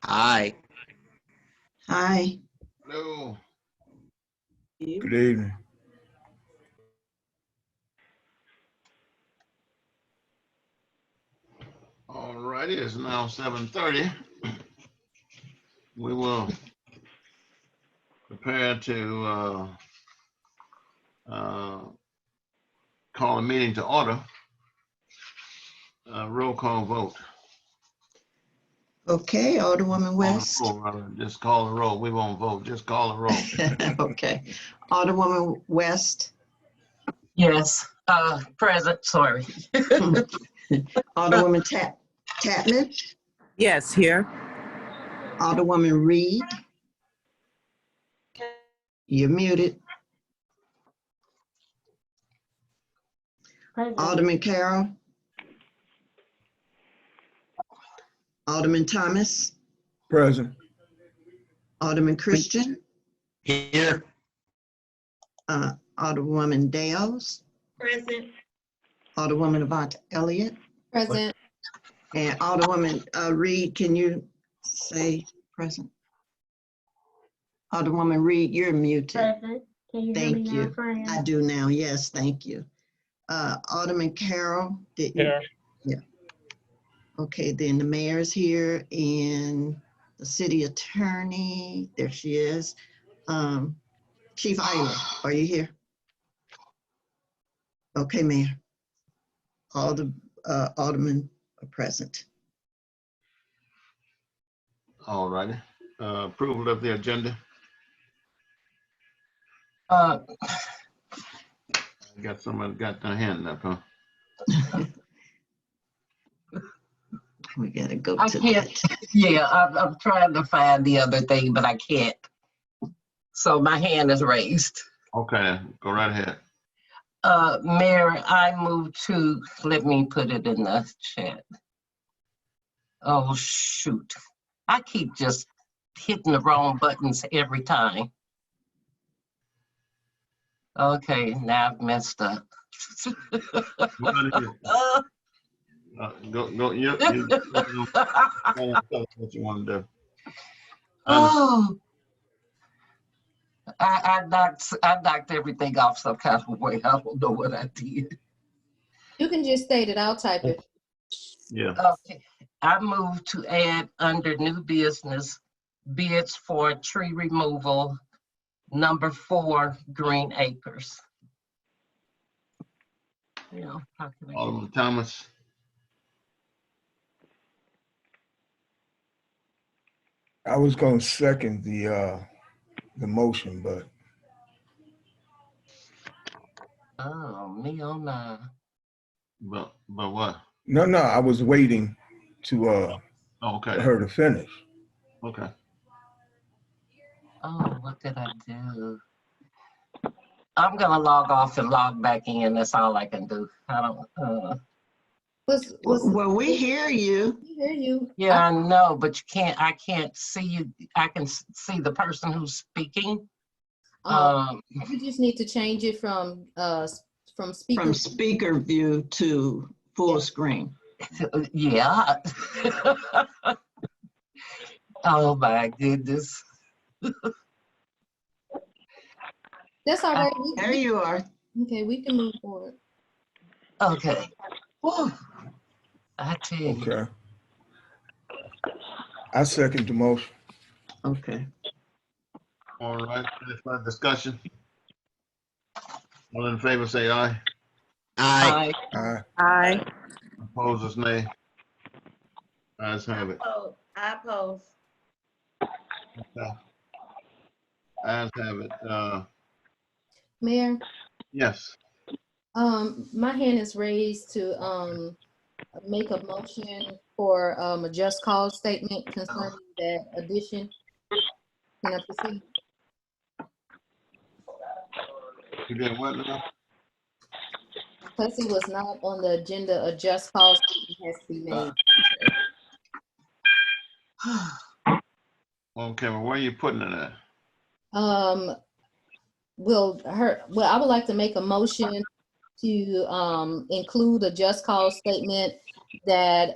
Aye. Hi. Hello. Good evening. All righty, it's now 7:30. We will prepare to call a meeting to order. Roll call vote. Okay, Alderwoman West. Call the roll, rather. Just call the roll. We won't vote. Just call the roll. Okay. Alderwoman West. Yes, present, sorry. Alderwoman Tapman. Yes, here. Alderwoman Reed. You're muted. Alderman Carroll. Alderman Thomas. Present. Alderman Christian. Here. Alderwoman Dales. Present. Alderwoman Avant Elliott. Present. And Alderwoman Reed, can you say present? Alderwoman Reed, you're muted. Present. Can you hear me Thank now, you. friend? I do now. Yes, thank you. Alderman Carroll, did you? Here. Yeah. Okay, then the mayor's here and the city attorney, there she is. Chief Isla, are you here? Okay, Mayor. All the aldermen are present. All righty. Approval of the agenda. Got someone got their hand up, huh? We gotta go I to can't, that. yeah, I'm trying to find the other thing, but I can't. So my hand is raised. Okay, go right ahead. Mayor, I move to, let me put it in the chat. Oh, shoot. I keep just hitting the wrong buttons every time. Okay, now I've messed up. Go, you tell us what you want to do. Oh, I knocked everything off some kind of way. I don't know what I did. You can just state it. I'll type it. Yeah. Okay, I move to add under new business bids for tree removal, number 4, Green Acres. Yeah, how can I get Alderman Thomas. I was going to second the motion, but me on my. But what? no, I was waiting to Oh, okay. for her to finish. Okay. Oh, what did I do? I'm gonna log off and log back in. That's all I can do. I don't. Well, we hear you. We hear you. Yeah, I know, but you can't. I can't see you. I can see the person who's speaking. You just need to change it from speaker. From speaker view to full screen. Yeah. Oh my goodness. That's all right. There you are. Okay, we can move forward. Okay. Whew. I tell you. Okay. I second the motion. Okay. All right. Any further discussion? All in favor, say aye. Aye. Aye. Aye. Opposers, nay. Ayes have it. Oh, I oppose. Okay. Ayes have it. Mayor, Yes. my hand is raised to make a motion for a just cause statement concerning that addition. Can I proceed? You did what now? Because it was not on the agenda, a just cause statement has to be made. Okay, well, where are you putting it at? Well, I would like to make a motion to include a just cause statement that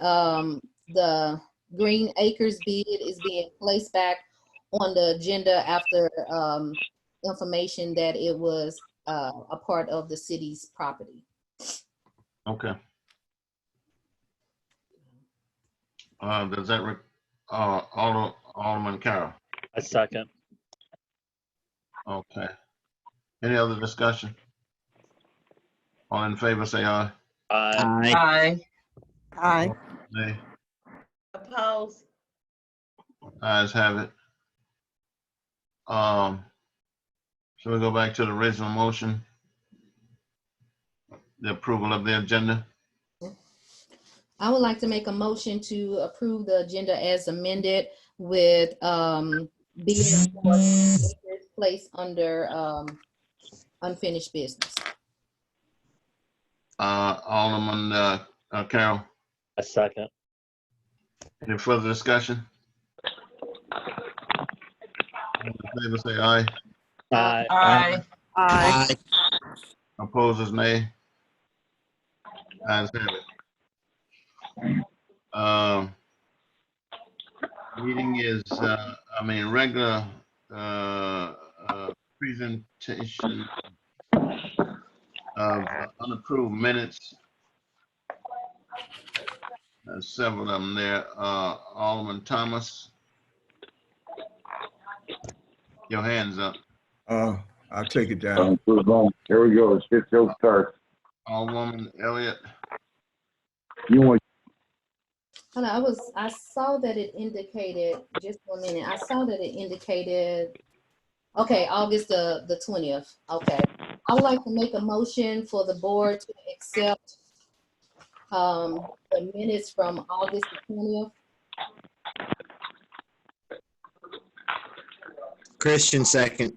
the Green Acres bid is being placed back on the agenda after information that it was a part of the city's property. Okay. Does that, Alderman Carroll? I second. Okay. Any other discussion? All in favor, say aye. Aye. Aye. Aye. Nay. Oppose. Ayes have it. Shall we go back to the original motion? The approval of the agenda? I would like to make a motion to approve the agenda as amended with bid for placed under unfinished business. Alderman Carroll, I second. any further discussion? All in favor, say aye. Aye. Aye. Aye. Opposers, nay. Ayes have it. Meeting is, regular presentation of unapproved minutes. There's several of them there. Alderman Thomas, your hand's up. I'll take it down. Here we go. Shit show starts. Alderwoman Elliott, You want Hold on, I saw that it indicated, just 1 minute, I saw that it indicated, okay, August the 20th, okay. I would like to make a motion for the board to accept the minutes from August the 20th. Christian second.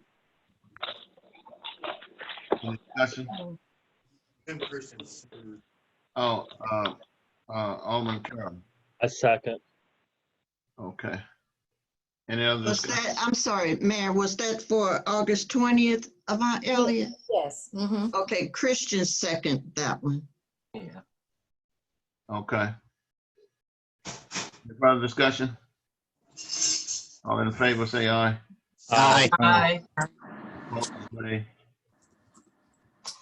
any discussion? Alderman Carroll, I second. okay. Any other Was discussion? that, I'm sorry, Mayor, was that for August 20th, Avant Elliott? Yes, mm-hmm. Okay, Christian second that one. Yeah. Okay. Any further discussion? All in favor, say aye. Aye. Aye. Opposed, nay.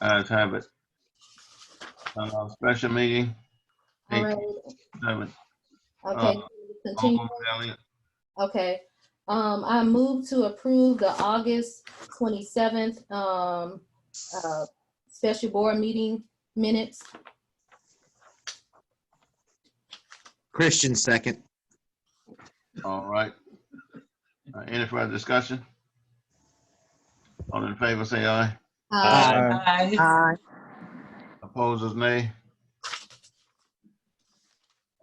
Ayes have it. Special meeting, All right, 8/7. okay, continue. Alderman Elliott, Okay, I move to approve the August 27th, special board meeting minutes. Christian second. all right. Any further discussion? All in favor, say aye. Aye. Aye. Opposers, nay.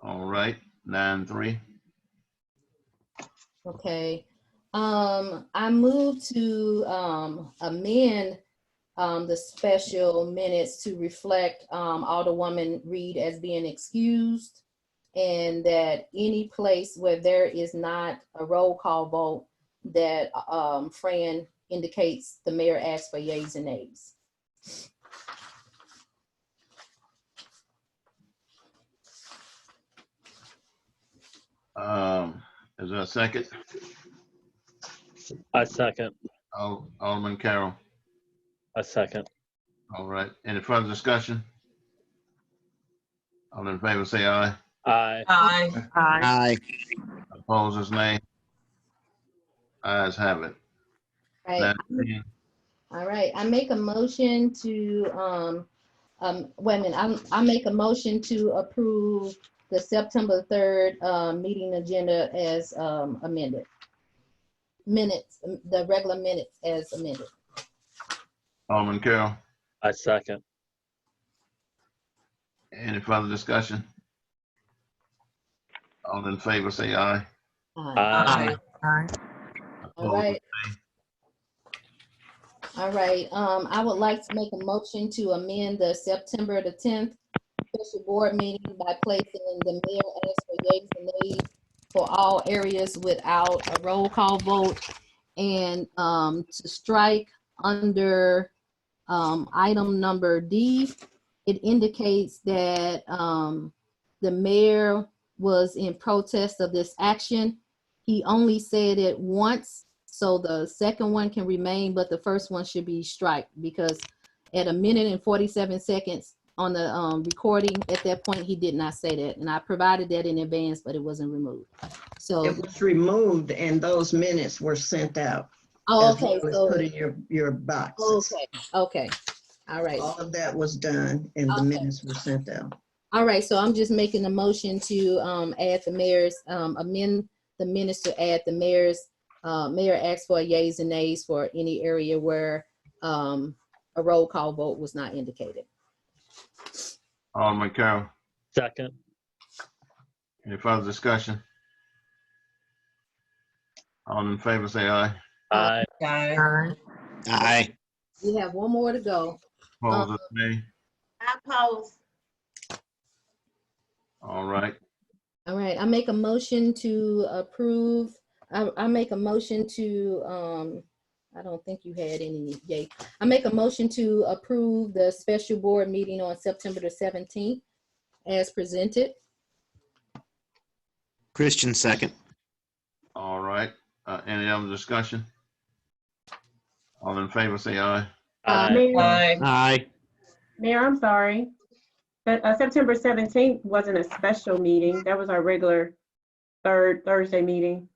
All right, 9-3. Okay, I move to amend the special minutes to reflect Alderwoman Reed as being excused, and that any place where there is not a roll call vote, that Fran indicates the mayor asks for yeas and nays. Is there a second? I second. Alderman Carroll, I second. all right. Any further discussion? All in favor, say aye. Aye. Aye. Aye. Opposers, nay. Ayes have it. Right. 9-10. All right, I make a motion to, wait a minute, I make a motion to approve the September 3rd meeting agenda as amended. Minutes, the regular minutes as amended. Alderman Carroll, I second. any further discussion? All in favor, say aye. Aye. Aye. All right. All right, I would like to make a motion to amend the September the 10th special board meeting by placing the mayor asks for yeas and nays for all areas without a roll call vote, and to strike under item number D, it indicates that the mayor was in protest of this action. He only said it once, so the second one can remain, but the first one should be strike, because at 1 minute and 47 seconds on the recording, at that point, he did not say that. And I provided that in advance, but it wasn't removed. So, It was removed and those minutes were sent out. oh, As okay, well as so, put in your boxes. okay, all right. All of that was done and the Okay. minutes were sent out. All right, so I'm just making a motion to add the mayor's, amend the minutes to add the mayor's, mayor asked for yeas and nays for any area where a roll call vote was not indicated. Alderman Carroll. Second. Any further discussion? All in favor, say aye. Aye. Aye. Aye. We have one more to go. Opposers, nay. I oppose. All right. All right, I make a motion to approve. I make a motion to, I don't think you had any yay. I make a motion to approve the special board meeting on September the 17th as presented. Christian second. All right. Any other discussion? All in favor, say aye. Aye. Mayor, Aye. Aye. Mayor, I'm sorry. But September 17th wasn't a special meeting. That was our regular third Thursday meeting.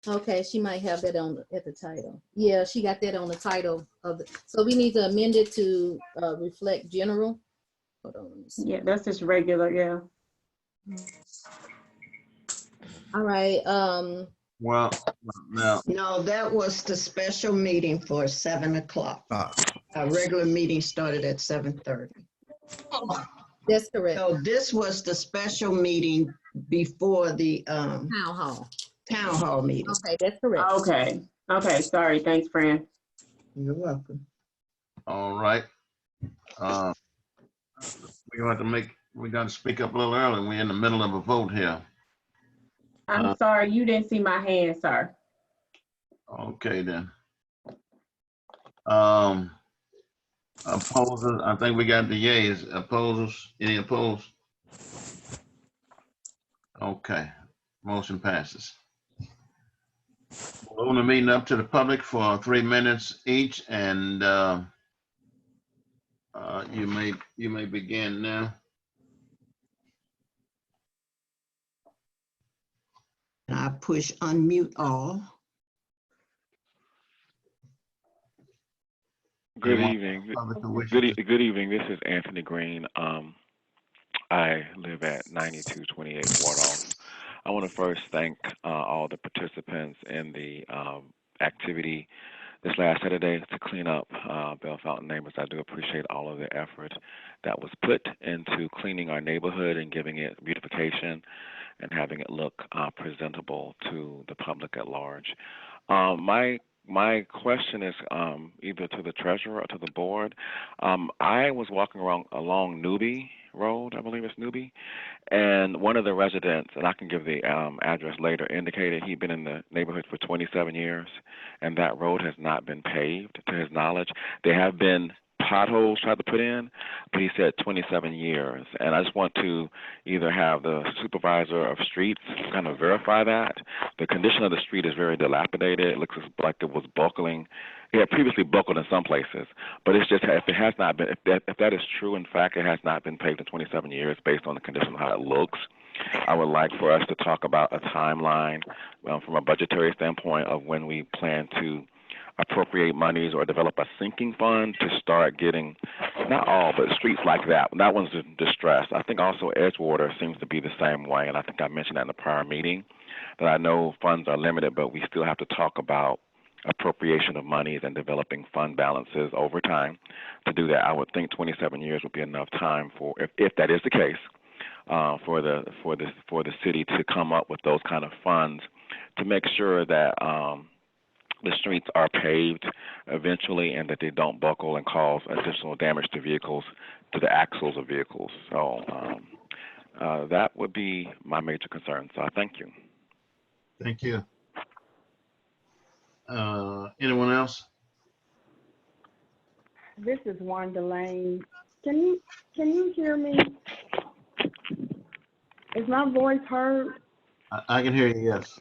Okay, she might have that on at the title. Yeah, she got that on the title of the, so we need to amend it to reflect general. Hold on, let me see. Yeah, that's just regular, yeah. All right, Well, now, No, that was the special meeting for 7 o'clock. Our regular meeting started at 7:30. that's correct. So this was the special meeting before the Town hall. town hall meeting. Okay, that's correct. Okay, okay, sorry, thanks, Fran. You're welcome. all right. We got to speak up a little early. We're in the middle of a vote here. I'm sorry, you didn't see my hand, sir. Okay, then. Opposers, I think we got the yeas. Opposers, any opposed? Okay, motion passes. We'll open the meeting up to the public for 3 minutes each, and you may begin now. And I push unmute all. Good Anyone evening. public who wishes to- Good evening. This is Anthony Green. I live at 9228 Wardall. I want to first thank all the participants in the activity this last Saturday to clean up Bell Fountain neighbors. I do appreciate all of the effort that was put into cleaning our neighborhood and giving it beautification and having it look presentable to the public at large. My question is either to the treasurer or to the board. I was walking along Newby Road, I believe it's Newby, and one of the residents, and I can give the address later, indicated he'd been in the neighborhood for 27 years, and that road has not been paved, to his knowledge. There have been potholes tried to put in, but he said 27 years. And I just want to either have the supervisor of streets kind of verify that. The condition of the street is very dilapidated. It looks like it was buckling. It had previously buckled in some places, but it's just, if it has not been, if that is true, in fact, it has not been paved in 27 years based on the condition of how it looks. I would like for us to talk about a timeline from a budgetary standpoint of when we plan to appropriate monies or develop a sinking fund to start getting, not all, but streets like that. That one's distressed. I think also Edgewater seems to be the same way, and I think I mentioned that in the prior meeting, that I know funds are limited, but we still have to talk about appropriation of monies and developing fund balances over time. To do that, I would think 27 years would be enough time for, if that is the case, for the city to come up with those kind of funds to make sure that the streets are paved eventually and that they don't buckle and cause additional damage to vehicles, to the axles of vehicles. So that would be my major concern. So I thank you. Thank you. Anyone else? This is Wanda Lane. Can you hear me? Is my voice heard? I can hear you, yes.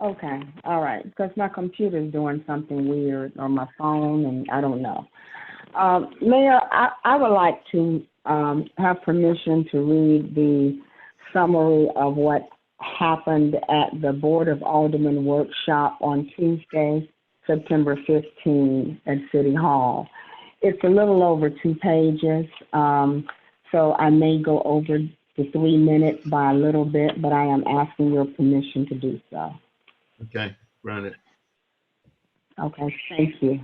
Okay, all right, because my computer's doing something weird on my phone, and I don't know. Mayor, I would like to have permission to read the summary of what happened at the Board of Aldermen workshop on Tuesday, September 15 at City Hall. It's a little over 2 pages, so I may go over the 3 minutes by a little bit, but I am asking your permission to do so. Okay, granted. Okay, thank you.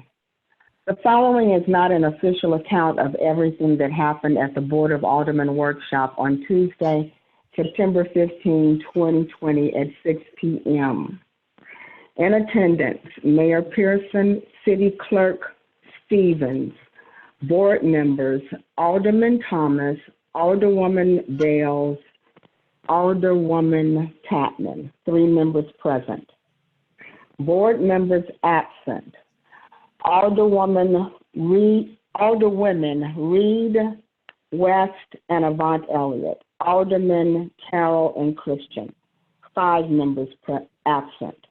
The following is not an official account of everything that happened at the Board of Aldermen workshop on Tuesday, September 15, 2020 at 6 p.m. In attendance, Mayor Pearson, City Clerk Stevens, board members, Alderman Thomas, Alderwoman Dales, Alderwoman Tatman, 3 members present. Board members absent, Alderwomen Reed, West, and Avant Elliott, Aldermen Carroll and Christian, 5 members absent.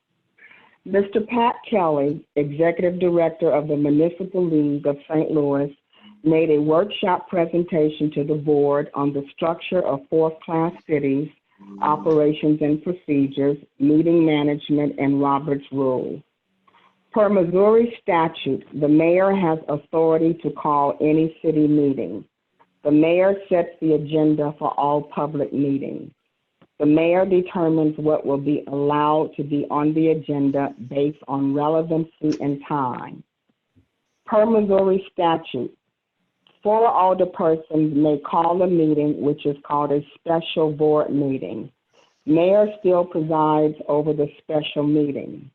Mr. Pat Kelly, Executive Director of the Municipal League of St. Louis, made a workshop presentation to the board on the structure of 4th-class cities, operations and procedures, meeting management, and Robert's Rules. Per Missouri statute, the mayor has authority to call any city meeting. The mayor sets the agenda for all public meetings. The mayor determines what will be allowed to be on the agenda based on relevancy and time. Per Missouri statute, 4 alderpersons may call a meeting, which is called a special board meeting. Mayor still presides over the special meeting.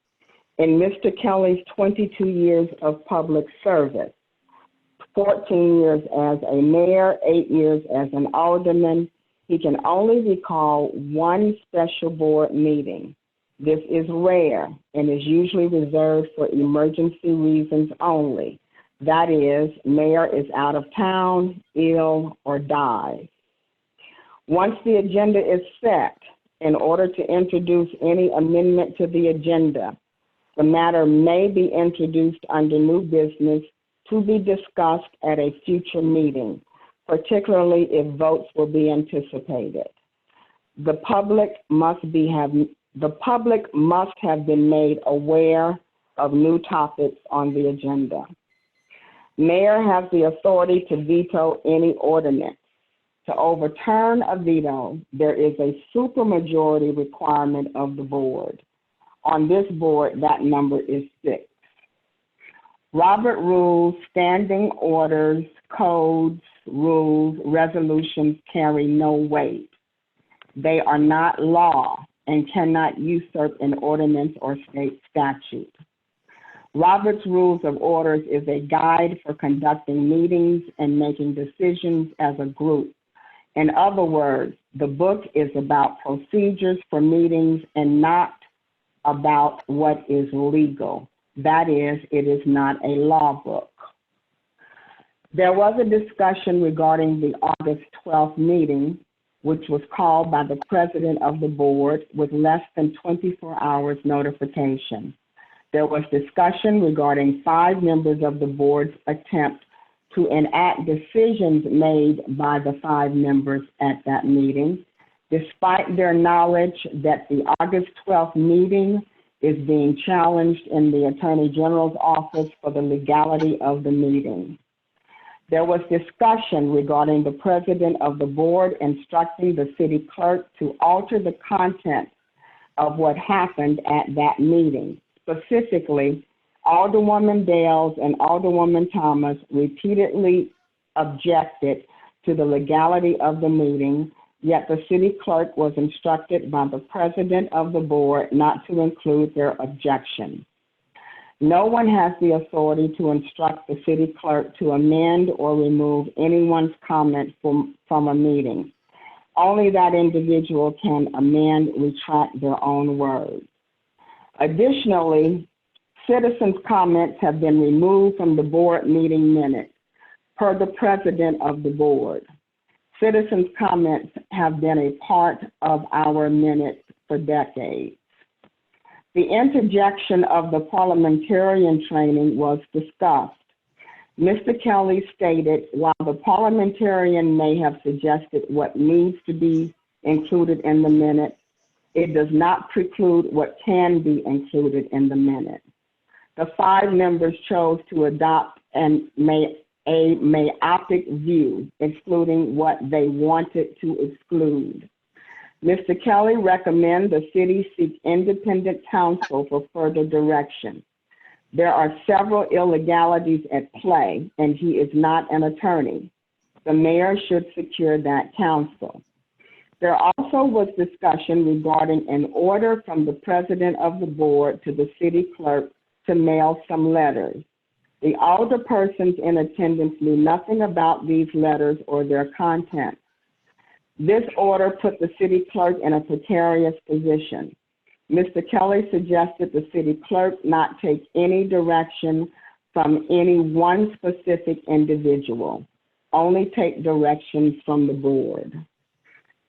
In Mr. Kelly's 22 years of public service, 14 years as a mayor, 8 years as an alderman, he can only recall 1 special board meeting. This is rare and is usually reserved for emergency reasons only. That is, mayor is out of town, ill, or dies. Once the agenda is set, in order to introduce any amendment to the agenda, the matter may be introduced under new business to be discussed at a future meeting, particularly if votes will be anticipated. The public must have been made aware of new topics on the agenda. Mayor has the authority to veto any ordinance. To overturn a veto, there is a supermajority requirement of the board. On this board, that number is 6. Robert rules, standing orders, codes, rules, resolutions carry no weight. They are not law and cannot usurp an ordinance or state statute. Robert's Rules of Orders is a guide for conducting meetings and making decisions as a group. In other words, the book is about procedures for meetings and not about what is legal. That is, it is not a law book. There was a discussion regarding the August 12th meeting, which was called by the president of the board with less than 24 hours notification. There was discussion regarding 5 members of the board's attempt to enact decisions made by the 5 members at that meeting, despite their knowledge that the August 12th meeting is being challenged in the Attorney General's office for the legality of the meeting. There was discussion regarding the president of the board instructing the city clerk to alter the content of what happened at that meeting. Specifically, Alderwoman Dales and Alderwoman Thomas repeatedly objected to the legality of the meeting, yet the city clerk was instructed by the president of the board not to include their objection. No one has the authority to instruct the city clerk to amend or remove anyone's comment from a meeting. Only that individual can amend, retract their own words. Additionally, citizens' comments have been removed from the board meeting minutes per the president of the board. Citizens' comments have been a part of our minutes for decades. The interjection of the parliamentarian training was discussed. Mr. Kelly stated, while the parliamentarian may have suggested what needs to be included in the minutes, it does not preclude what can be included in the minutes. The 5 members chose to adopt a myopic view, excluding what they wanted to exclude. Mr. Kelly recommends the city seek independent counsel for further direction. There are several illegalities at play, and he is not an attorney. The mayor should secure that counsel. There also was discussion regarding an order from the president of the board to the city clerk to mail some letters. The alderpersons in attendance knew nothing about these letters or their content. This order put the city clerk in a precarious position. Mr. Kelly suggested the city clerk not take any direction from any one specific individual, only take directions from the board.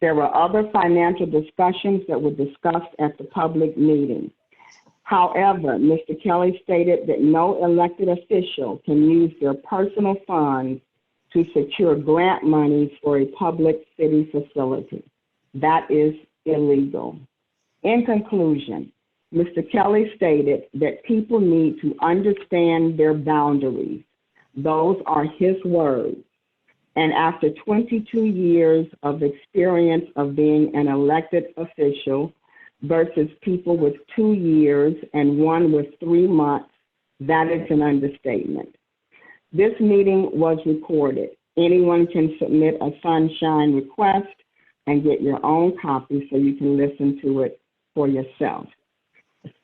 There were other financial discussions that were discussed at the public meeting. However, Mr. Kelly stated that no elected official can use their personal funds to secure grant monies for a public city facility. That is illegal. In conclusion, Mr. Kelly stated that people need to understand their boundaries. Those are his words. And after 22 years of experience of being an elected official versus people with 2 years and one with 3 months, that is an understatement. This meeting was recorded. Anyone can submit a sunshine request and get your own copy so you can listen to it for yourself.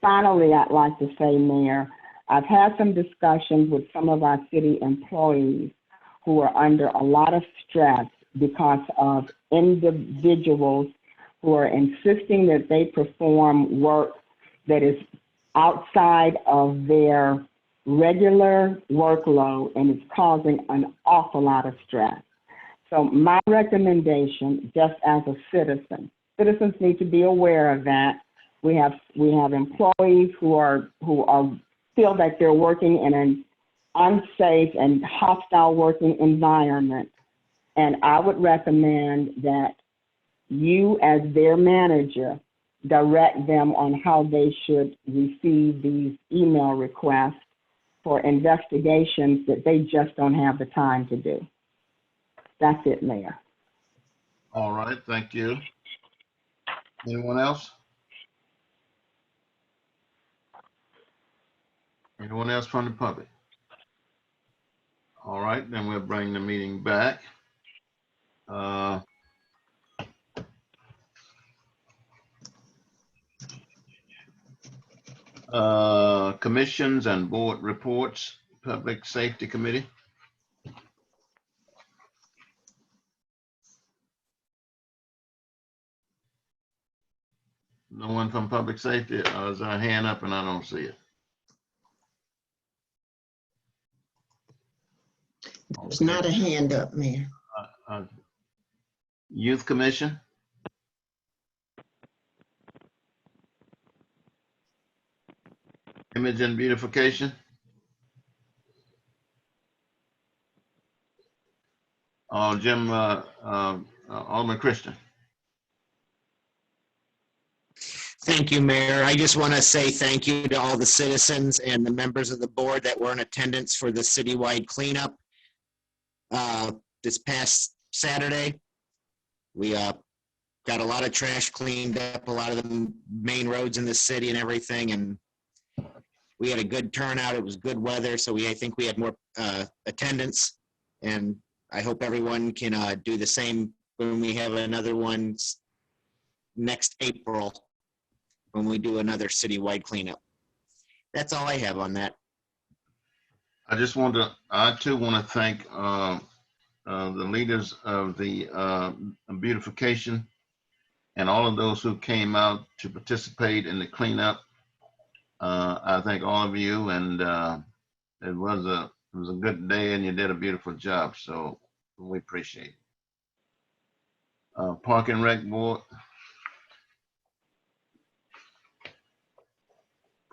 Finally, I'd like to say, Mayor, I've had some discussions with some of our city employees who are under a lot of stress because of individuals who are insisting that they perform work that is outside of their regular workload, and it's causing an awful lot of stress. So my recommendation, just as a citizen, citizens need to be aware of that. We have employees who feel that they're working in an unsafe and hostile working environment, and I would recommend that you, as their manager, direct them on how they should receive these email requests for investigations that they just don't have the time to do. That's it, Mayor. All right, thank you. Anyone else? Anyone else from the public? All right, then we'll bring the meeting back. Commissions and board reports, Public Safety Committee. No one from Public Safety? Is there a hand up and I don't see it? There's not a hand up, Mayor. Youth Commission? Image and Beautification? Jim, Alderman Christian. Thank you, Mayor. I just want to say thank you to all the citizens and the members of the board that were in attendance for the citywide cleanup this past Saturday. We got a lot of trash cleaned up, a lot of the main roads in the city and everything, and we had a good turnout. It was good weather, so I think we had more attendance, and I hope everyone can do the same when we have another one next April when we do another citywide cleanup. That's all I have on that. I too want to thank the leaders of the beautification and all of those who came out to participate in the cleanup. I thank all of you, and it was a good day, and you did a beautiful job. So we appreciate it. Park and Rec Board,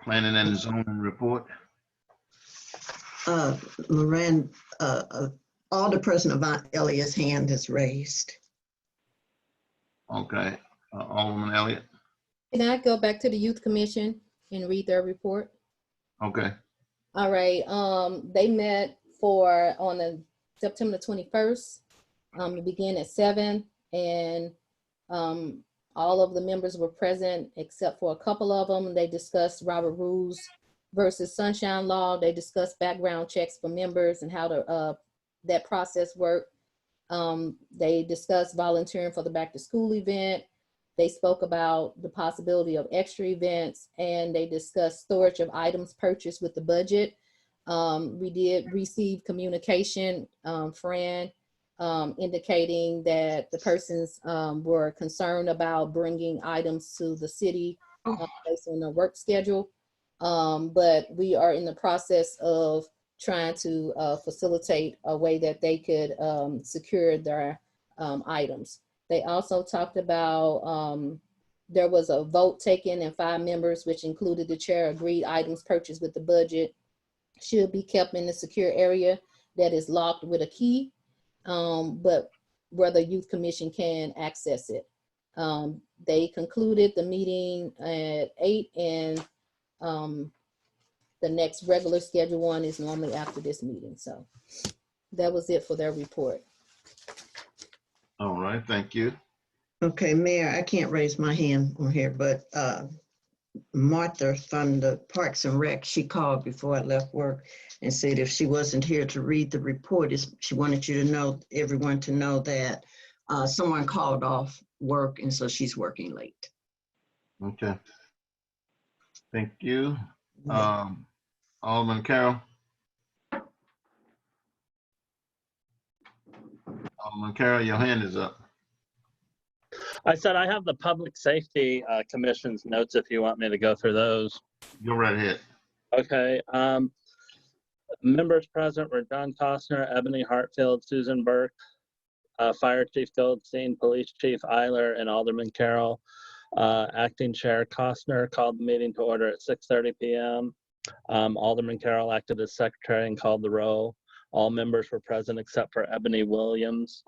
Planning and Zoning Report. Loren, Alderperson Avant Elliott's hand is raised. Okay, Alderman Elliott. Can I go back to the Youth Commission and read their report? Okay. All right, they met on the September 21st. It began at 7, and all of the members were present except for a couple of them. They discussed Robert Rules versus Sunshine Law. They discussed background checks for members and how that process worked. They discussed volunteering for the back to school event. They spoke about the possibility of extra events, and they discussed storage of items purchased with the budget. We did receive communication, Fran, indicating that the persons were concerned about bringing items to the city based on their work schedule. But we are in the process of trying to facilitate a way that they could secure their items. They also talked about there was a vote taken and 5 members, which included the chair, agreed items purchased with the budget should be kept in the secure area that is locked with a key, but where the Youth Commission can access it. They concluded the meeting at 8, and the next regular scheduled one is normally after this meeting. So that was it for their report. All right, thank you. Okay, Mayor, I can't raise my hand on here, but Martha from the Parks and Rec, she called before I left work and said if she wasn't here to read the report, she wanted you to know, everyone to know that someone called off work, and so she's working late. Okay. Thank you. Alderman Carroll. Alderman Carroll, your hand is up. I said I have the Public Safety Commission's notes if you want me to go through those. Go right ahead. Okay. Members present were John Costner, Ebony Hartfield, Susan Burke, Fire Chief Goldstein, Police Chief Eiler, and Alderman Carroll. Acting Chair Costner called the meeting to order at 6:30 p.m. Alderman Carroll acted as secretary and called the roll. All members were present except for Ebony Williams.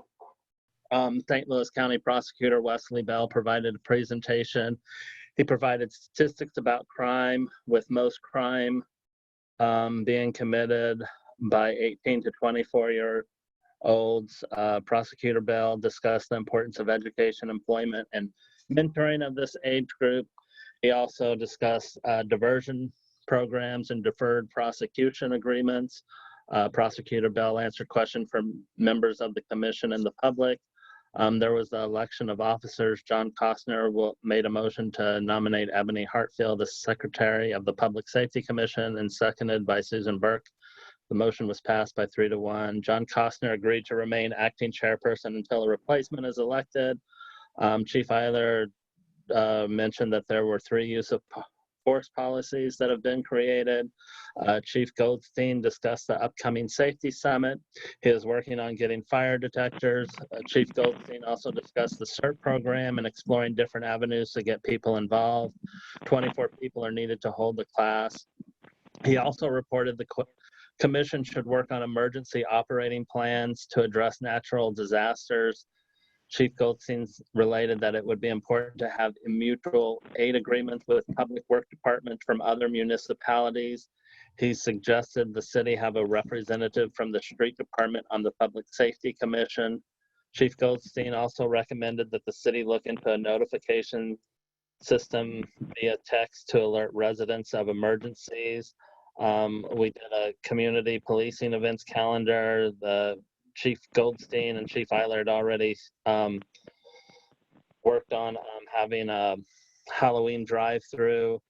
St. Louis County Prosecutor Wesley Bell provided a presentation. He provided statistics about crime, with most crime being committed by 18 to 24-year-olds. Prosecutor Bell discussed the importance of education, employment, and mentoring of this age group. He also discussed diversion programs and deferred prosecution agreements. Prosecutor Bell answered questions from members of the commission and the public. There was the election of officers. John Costner made a motion to nominate Ebony Hartfield as secretary of the Public Safety Commission, and seconded by Susan Burke. The motion was passed by 3-1. John Costner agreed to remain acting chairperson until a replacement is elected. Chief Eiler mentioned that there were 3 use of force policies that have been created. Chief Goldstein discussed the upcoming safety summit. He is working on getting fire detectors. Chief Goldstein also discussed the CERT program and exploring different avenues to get people involved. 24 people are needed to hold the class. He also reported the commission should work on emergency operating plans to address natural disasters. Chief Goldstein related that it would be important to have mutual aid agreements with public work departments from other municipalities. He suggested the city have a representative from the street department on the Public Safety Commission. Chief Goldstein also recommended that the city look into a notification system via text to alert residents of emergencies. We did a community policing events calendar. The Chief Goldstein and Chief Eiler had already worked on having a Halloween drive-through.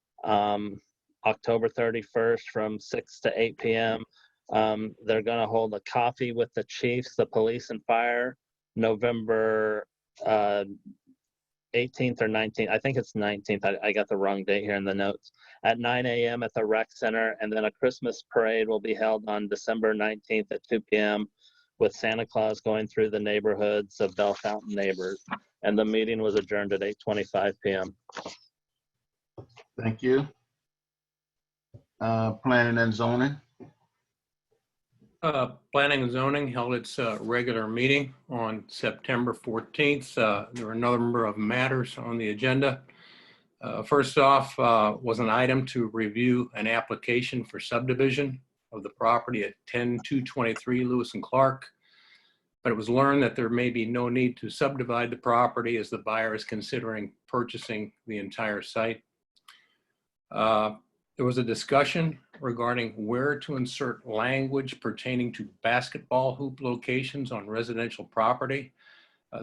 October 31st from 6 to 8 p.m. They're going to hold a coffee with the chiefs, the police and fire, November 18th or 19th. I think it's 19th. I got the wrong date here in the notes. At 9 a.m. at the rec center, and then a Christmas parade will be held on December 19th at 2 p.m. with Santa Claus going through the neighborhoods of Bell Fountain neighbors. And the meeting was adjourned at 8:25 p.m. Thank you. Planning and zoning. Planning and zoning held its regular meeting on September 14th. There were a number of matters on the agenda. First off was an item to review an application for subdivision of the property at 10223 Lewis and Clark. But it was learned that there may be no need to subdivide the property as the buyer is considering purchasing the entire site. There was a discussion regarding where to insert language pertaining to basketball hoop locations on residential property.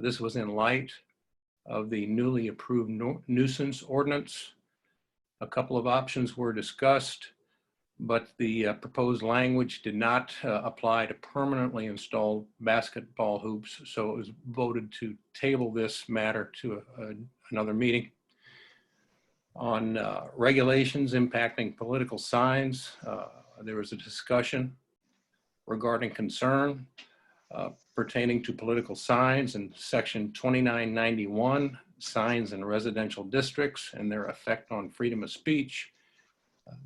This was in light of the newly approved nuisance ordinance. A couple of options were discussed, but the proposed language did not apply to permanently installed basketball hoops, so it was voted to table this matter to another meeting. On regulations impacting political signs, there was a discussion regarding concern pertaining to political signs in section 2991, signs in residential districts and their effect on freedom of speech.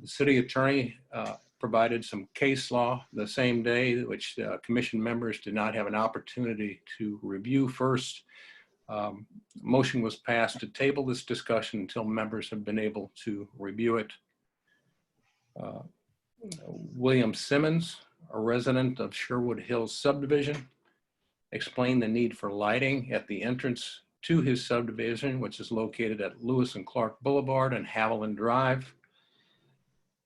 The city attorney provided some case law the same day, which commission members did not have an opportunity to review first. Motion was passed to table this discussion until members have been able to review it. William Simmons, a resident of Sherwood Hills subdivision, explained the need for lighting at the entrance to his subdivision, which is located at Lewis and Clark Boulevard and Haviland Drive.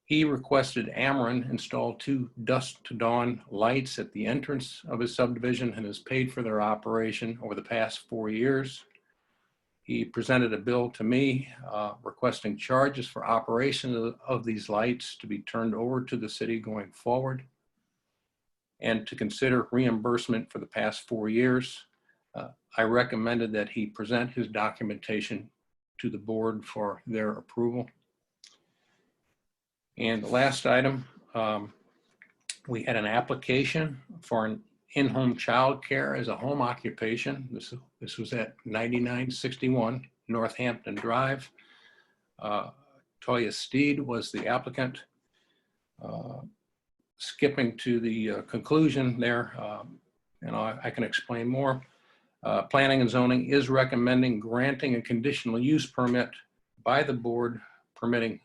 He requested Ameren install 2 dusk to dawn lights at the entrance of his subdivision and has paid for their operation over the past 4 years. He presented a bill to me requesting charges for operation of these lights to be turned over to the city going forward and to consider reimbursement for the past 4 years. I recommended that he present his documentation to the board for their approval. And the last item, we had an application for an in-home child care as a home occupation. This was at 9961 Northampton Drive. Toya Steed was the applicant. Skipping to the conclusion there, and I can explain more. Planning and zoning is recommending granting a conditional use permit by the board permitting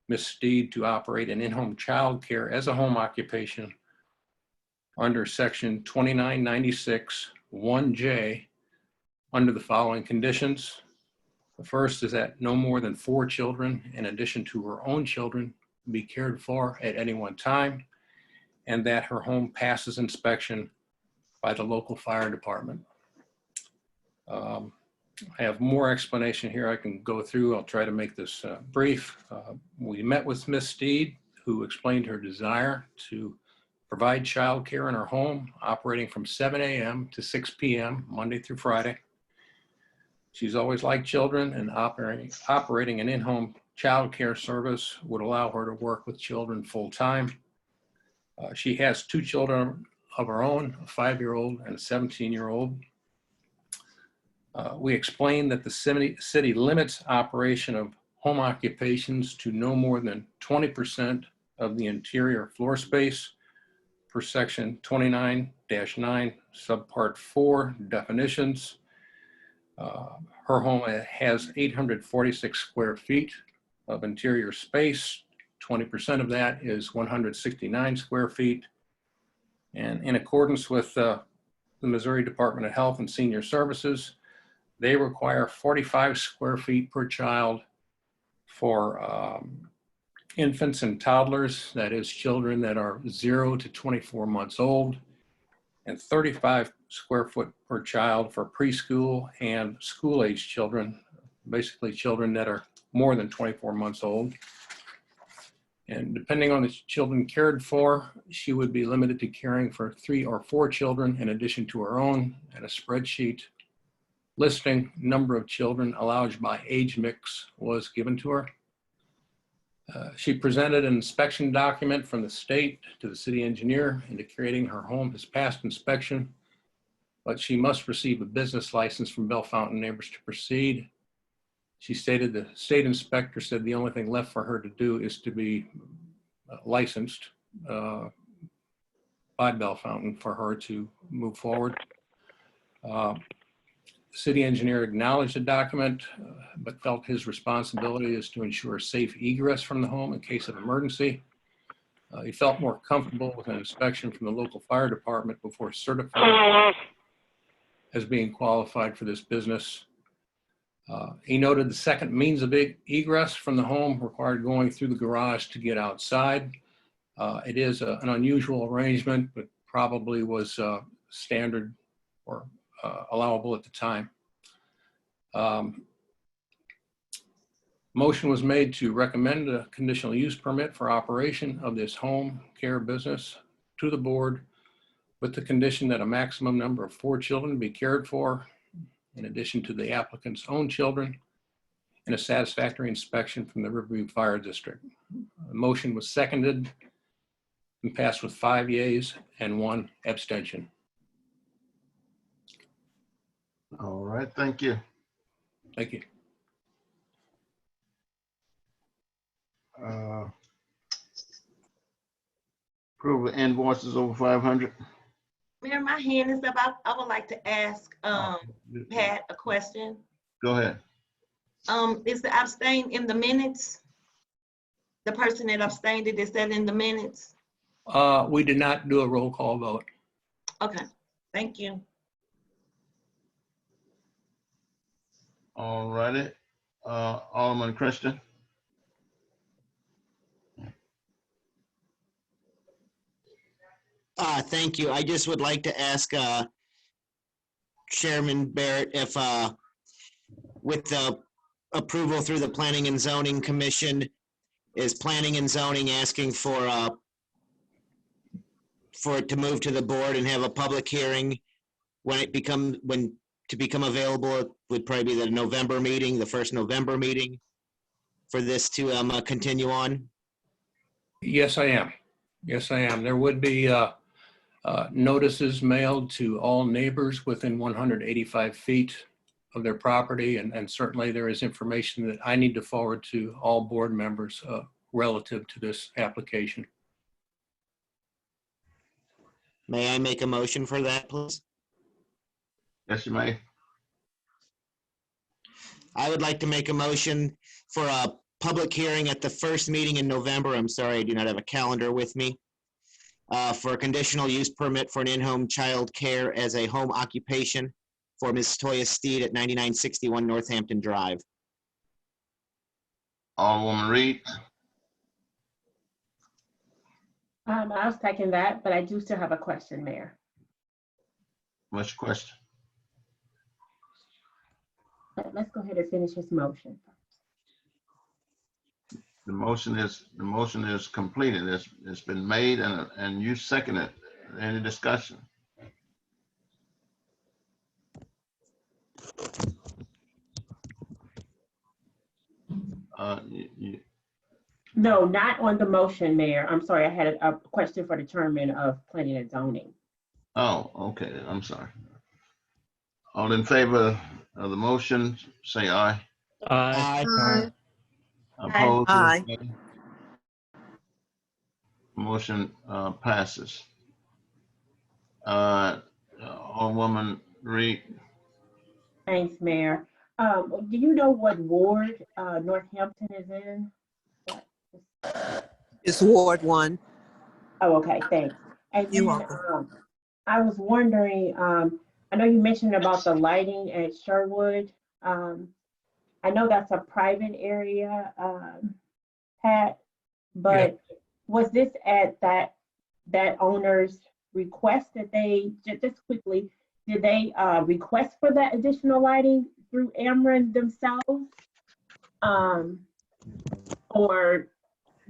Ms. Steed to operate an in-home child care as a home occupation under section 2996 1J under the following conditions. The first is that no more than 4 children in addition to her own children be cared for at any one time, and that her home passes inspection by the local fire department. I have more explanation here I can go through. I'll try to make this brief. We met with Ms. Steed, who explained her desire to provide childcare in her home, operating from 7 a.m. to 6 p.m., Monday through Friday. She's always liked children, and operating an in-home childcare service would allow her to work with children full-time. She has 2 children of her own, a 5-year-old and a 17-year-old. We explained that the city limits operation of home occupations to no more than 20% of the interior floor space per section 29-9 subpart 4 definitions. Her home has 846 square feet of interior space. 20% of that is 169 square feet. And in accordance with the Missouri Department of Health and Senior Services, they require 45 square feet per child for infants and toddlers, that is children that are 0 to 24 months old, and 35 square foot per child for preschool and school-age children, basically children that are more than 24 months old. And depending on the children cared for, she would be limited to caring for 3 or 4 children in addition to her own, and a spreadsheet listing number of children allowed by age mix was given to her. She presented an inspection document from the state to the city engineer indicating her home has passed inspection, but she must receive a business license from Bell Fountain Neighbors to proceed. She stated the state inspector said the only thing left for her to do is to be licensed by Bell Fountain for her to move forward. The city engineer acknowledged the document, but felt his responsibility is to ensure safe egress from the home in case of emergency. He felt more comfortable with an inspection from the local fire department before certifying as being qualified for this business. He noted the second means of egress from the home required going through the garage to get outside. It is an unusual arrangement, but probably was standard or allowable at the time. Motion was made to recommend a conditional use permit for operation of this home care business to the board with the condition that a maximum number of 4 children be cared for in addition to the applicant's own children, and a satisfactory inspection from the Riverview Fire District. The motion was seconded and passed with 5 yeas and 1 abstention. All right, thank you. Thank you. Approval of invoices over 500. Mayor, my hand is up. I would like to ask Pat a question. Go ahead. Is the abstain in the minutes? The person that abstained, is that in the minutes? We did not do a roll call vote. Okay, thank you. All righty. Alderman Christian. Thank you. I just would like to ask Chairman Barrett if with the approval through the Planning and Zoning Commission, is Planning and Zoning asking for it to move to the board and have a public hearing when to become available? It would probably be the November meeting, the first November meeting for this to continue on. Yes, I am. Yes, I am. There would be notices mailed to all neighbors within 185 feet of their property. And certainly there is information that I need to forward to all board members relative to this application. May I make a motion for that, please? Yes, you may. I would like to make a motion for a public hearing at the first meeting in November. I'm sorry, I do not have a calendar with me. For a conditional use permit for an in-home child care as a home occupation for Ms. Toya Steed at 9961 Northampton Drive. Alderwoman Reed. I'll second that, but I do still have a question, Mayor. What's your question? Let's go ahead and finish this motion. The motion is completed. It's been made and you second it. Any discussion? No, not on the motion, Mayor. I'm sorry, I had a question for the chairman of Planning and Zoning. Oh, okay. I'm sorry. All in favor of the motion, say aye. Aye. Aye. Opposed? Aye. Motion passes. Alderwoman Reed. Thanks, Mayor. Do you know what ward Northampton is in? It's Ward 1. Oh, okay, thanks. And You're then, welcome. I was wondering, I know you mentioned about the lighting at Sherwood. I know that's a private area, Pat, but was this at that owner's request that they, just quickly, did they request for that additional lighting through Ameren themselves? Or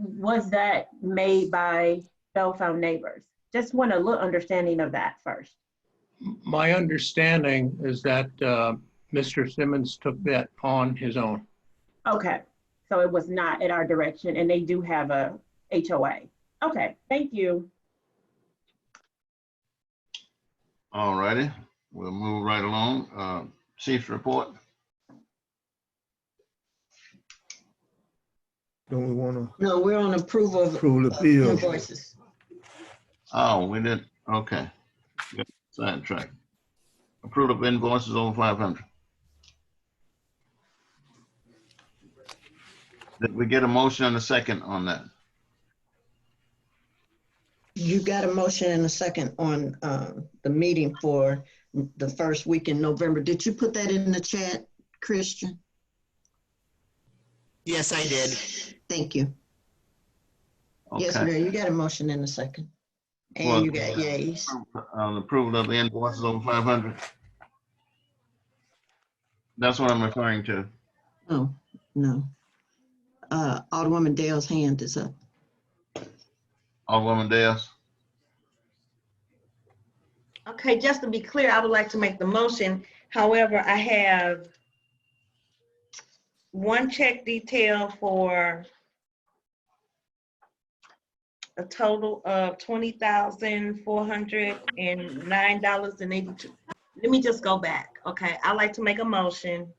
was that made by Bellfound neighbors? Just want a little understanding of that first. My understanding is that Mr. Simmons took that on his own. Okay, so it was not at our direction, and they do have a HOA. Okay, thank you. All righty, we'll move right along. Chief's report. Don't we want to No, we're on approval of approve the bill? invoices. Oh, we did, okay. Good. Sidetrack. Approval of invoices over 500. Did we get a motion and a second on that? You got a motion and a second on the meeting for the first week in November. Did you put that in the chat, Christian? Yes, I did. Thank you. Yes, Okay. Mayor, you got a motion and a second. And Well, you got yays. On approval of the invoices over 500. That's what I'm referring to. Oh, no. Alderwoman Dale's hand is up. Alderwoman Dales. Okay, just to be clear, I would like to make the motion. However, I have one check detail for a total of $20,409.82. Let me just go back. Okay, I'd like to make a motion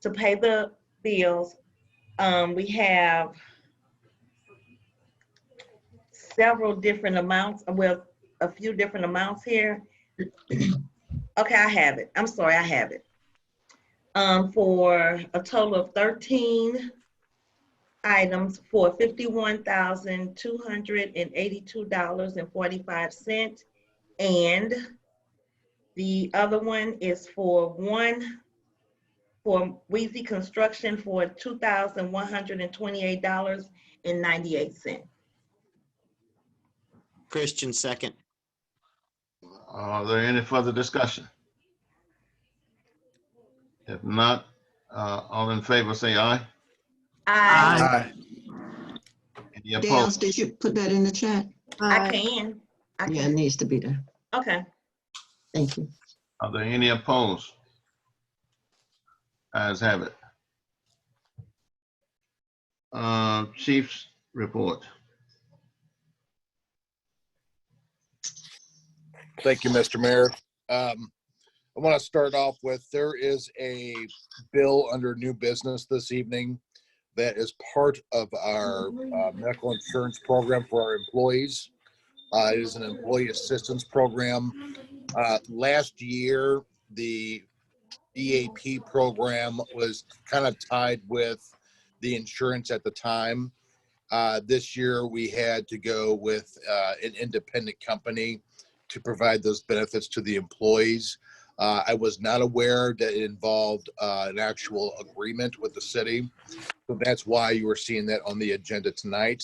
to pay the bills. We have several different amounts, well, a few different amounts here. Okay, I have it. I'm sorry, I have it. For a total of 13 items for $51,282.45. And the other one is for Weezy Construction for $2,128.98. Christian, second. Are there any further discussion? If not, all in favor say aye. Aye. Any Dales, opposed? did you put that in the chat? I can. Yeah, it needs to be there. Okay. Thank you. Are there any opposed? Ayes have it. Chief's report. Thank you, Mr. Mayor. I want to start off with, there is a bill under new business this evening that is part of our medical insurance program for our employees. It is an employee assistance program. Last year, the EAP program was kind of tied with the insurance at the time. This year, we had to go with an independent company to provide those benefits to the employees. I was not aware that it involved an actual agreement with the city. So that's why you are seeing that on the agenda tonight.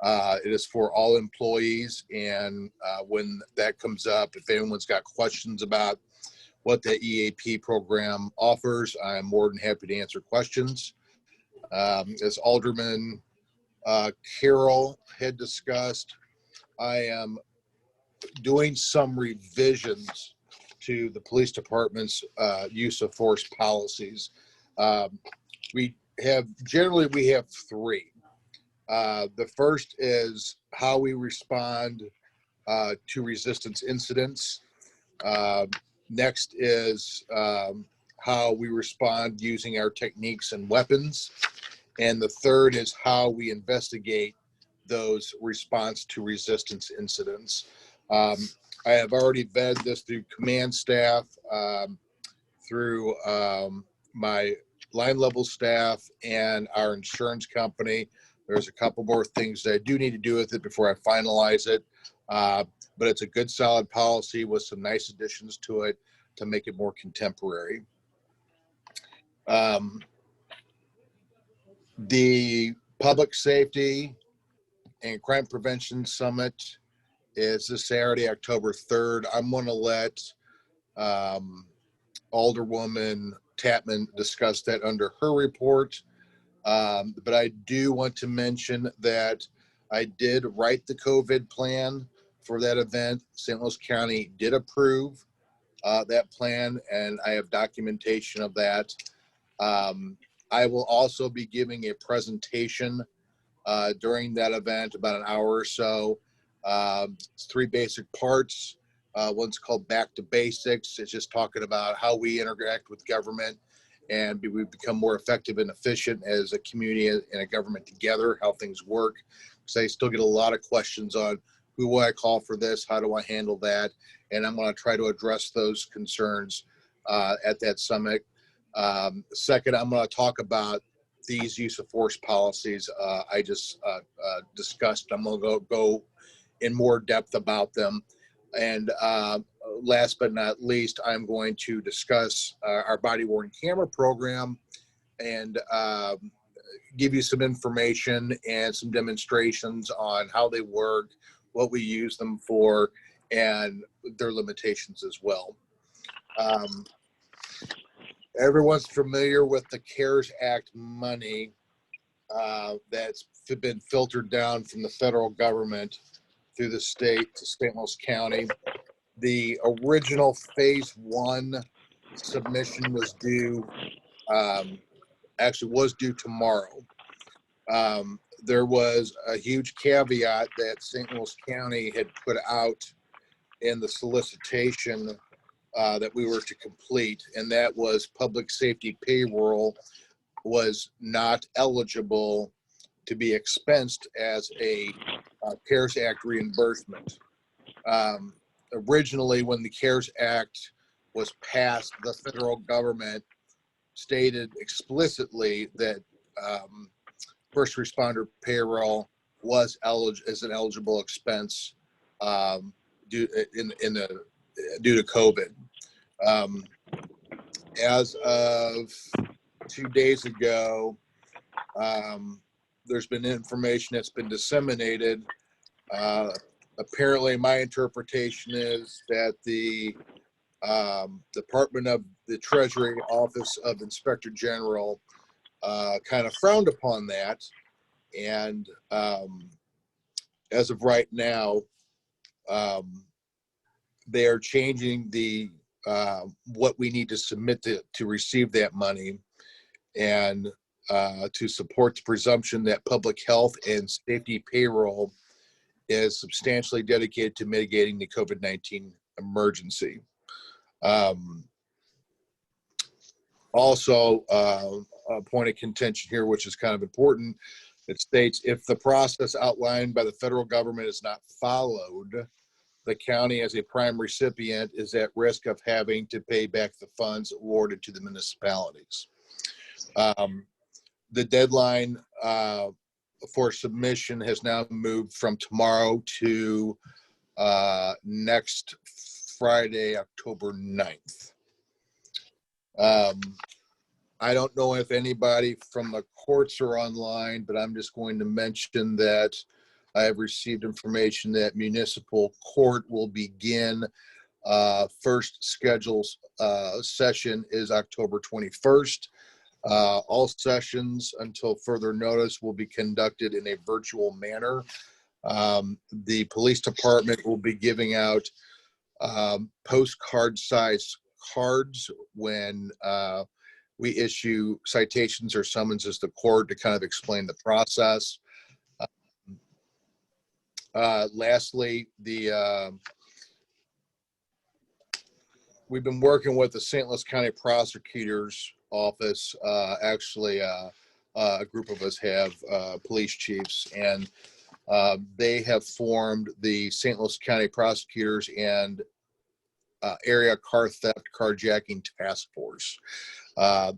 It is for all employees. And when that comes up, if anyone's got questions about what the EAP program offers, I'm more than happy to answer questions. As Alderman Carroll had discussed, I am doing some revisions to the police department's use of force policies. We have three. The first is how we respond to resistance incidents. Next is how we respond using our techniques and weapons. And the third is how we investigate those response to resistance incidents. I have already vetted this through command staff, through my line level staff and our insurance company. There's a couple more things that I do need to do with it before I finalize it. But it's a good solid policy with some nice additions to it to make it more contemporary. The Public Safety and Crime Prevention Summit is this Saturday, October 3rd. I'm going to let Alderwoman Tapman discuss that under her report. But I do want to mention that I did write the COVID plan for that event. St. Louis County did approve that plan, and I have documentation of that. I will also be giving a presentation during that event, about an hour or so. It's 3 basic parts. One's called Back to Basics. It's just talking about how we interact with government and we become more effective and efficient as a community and a government together, how things work. So I still get a lot of questions on who will I call for this, how do I handle that? And I'm going to try to address those concerns at that summit. Second, I'm going to talk about these use of force policies I just discussed. I'm going to go in more depth about them. And last but not least, I'm going to discuss our body-worn camera program and give you some information and some demonstrations on how they work, what we use them for, and their limitations as well. Everyone's familiar with the CARES Act money that's been filtered down from the federal government through the state to St. Louis County. The original phase 1 submission was due, actually was due tomorrow. There was a huge caveat that St. Louis County had put out in the solicitation that we were to complete, and that was public safety payroll was not eligible to be expensed as a CARES Act reimbursement. Originally, when the CARES Act was passed, the federal government stated explicitly that first responder payroll was an eligible expense due to COVID. As of 2 days ago, there's been information that's been disseminated. Apparently, my interpretation is that the Department of the Treasury Office of Inspector General kind of frowned upon that. And as of right now, they are changing the what we need to submit to receive that money, and to support the presumption that public health and safety payroll is substantially dedicated to mitigating the COVID-19 emergency. Also, a point of contention here, which is kind of important, it states if the process outlined by the federal government is not followed, the county as a prime recipient is at risk of having to pay back the funds awarded to the municipalities. The deadline for submission has now moved from tomorrow to next Friday, October 9th. I don't know if anybody from the courts are online, but I'm just going to mention that I have received information that municipal court will begin. First scheduled session is October 21st. All sessions until further notice will be conducted in a virtual manner. The police department will be giving out postcard size cards when we issue citations or summonses to court to kind of explain the process. Lastly, we've been working with the St. Louis County Prosecutor's Office. Actually, a group of us have police chiefs, and they have formed the St. Louis County Prosecutors and Area Car Theft Carjacking Task Force.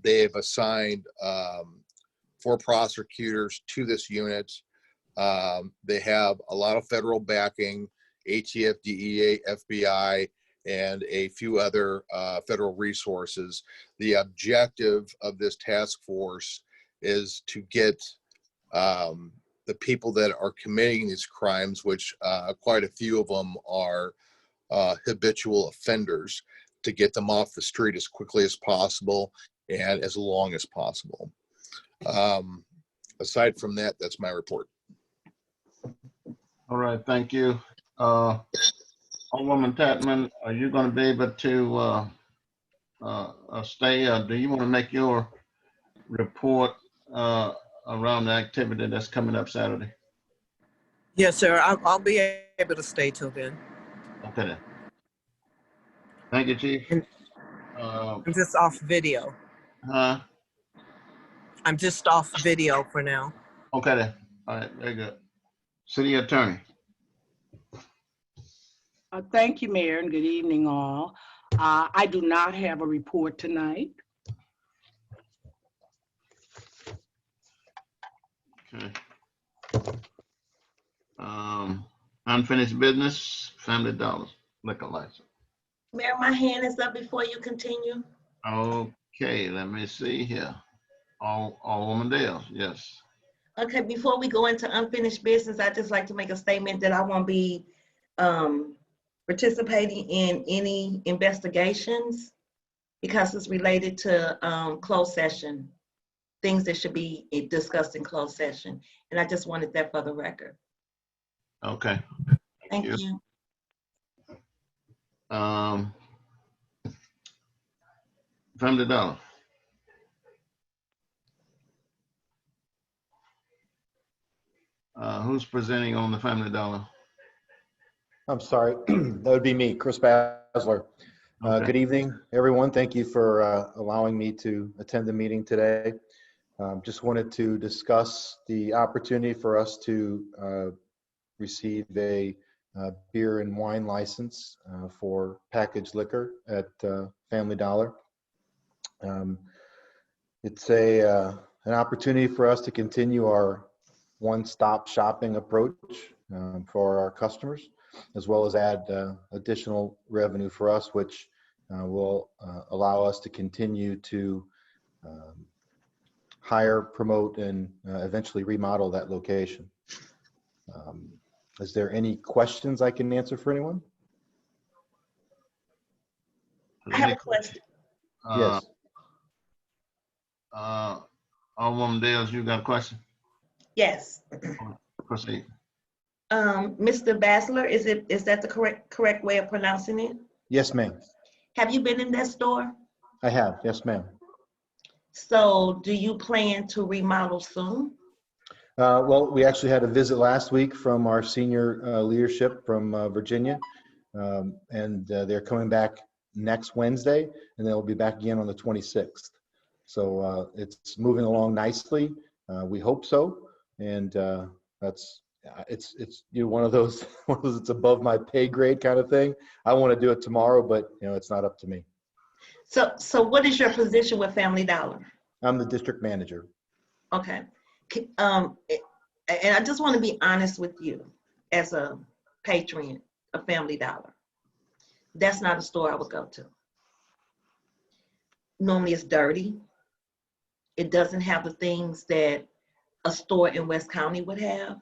They have assigned 4 prosecutors to this unit. They have a lot of federal backing, ATF, DEA, FBI, and a few other federal resources. The objective of this task force is to get the people that are committing these crimes, which quite a few of them are habitual offenders, to get them off the street as quickly as possible and as long as possible. Aside from that, that's my report. All right, thank you. Alderwoman Tatman, are you going to be able to stay? Do you want to make your report around the activity that's coming up Saturday? Yes, sir. I'll be able to stay till then. Okay then. Thank you, Chief. And I'm just off video. Huh? I'm just off video for now. Okay then. All right, very good. City Attorney. Thank you, Mayor, and good evening, all. I do not have a report tonight. Okay. Unfinished business, Family Dollar liquor license. Mayor, my hand is up before you continue. Okay, let me see here. Alderwoman Dales, yes. Okay, before we go into unfinished business, I'd just like to make a statement that I won't be participating in any investigations because it's related to closed session, things that should be discussed in closed session. And I just wanted that for the record. Okay. Thank you. Family Dollar. Who's presenting on the Family Dollar? I'm sorry, that would be me, Chris Basler. Okay. Good evening, everyone. Thank you for allowing me to attend the meeting today. Just wanted to discuss the opportunity for us to receive a beer and wine license for packaged liquor at Family Dollar. It's an opportunity for us to continue our one-stop shopping approach for our customers, as well as add additional revenue for us, which will allow us to continue to hire, promote, and eventually remodel that location. Is there any questions I can answer for anyone? I have a question. Yes. Alderwoman Dales, you got a question? Yes. Proceed. Mr. Basler, is that the correct way of pronouncing it? Yes, ma'am. Have you been in that store? I have. Yes, ma'am. So do you plan to remodel soon? Well, we actually had a visit last week from our senior leadership from Virginia, and they're coming back next Wednesday, and they'll be back again on the 26th. So it's moving along nicely. We hope so, and it's one of those it's above my pay grade kind of thing. I want to do it tomorrow, but it's not up to me. So what is your position with Family Dollar? I'm the district manager. Okay. And I just want to be honest with you as a patron of Family Dollar. That's not a store I would go to. Normally it's dirty. It doesn't have the things that a store in West County would have.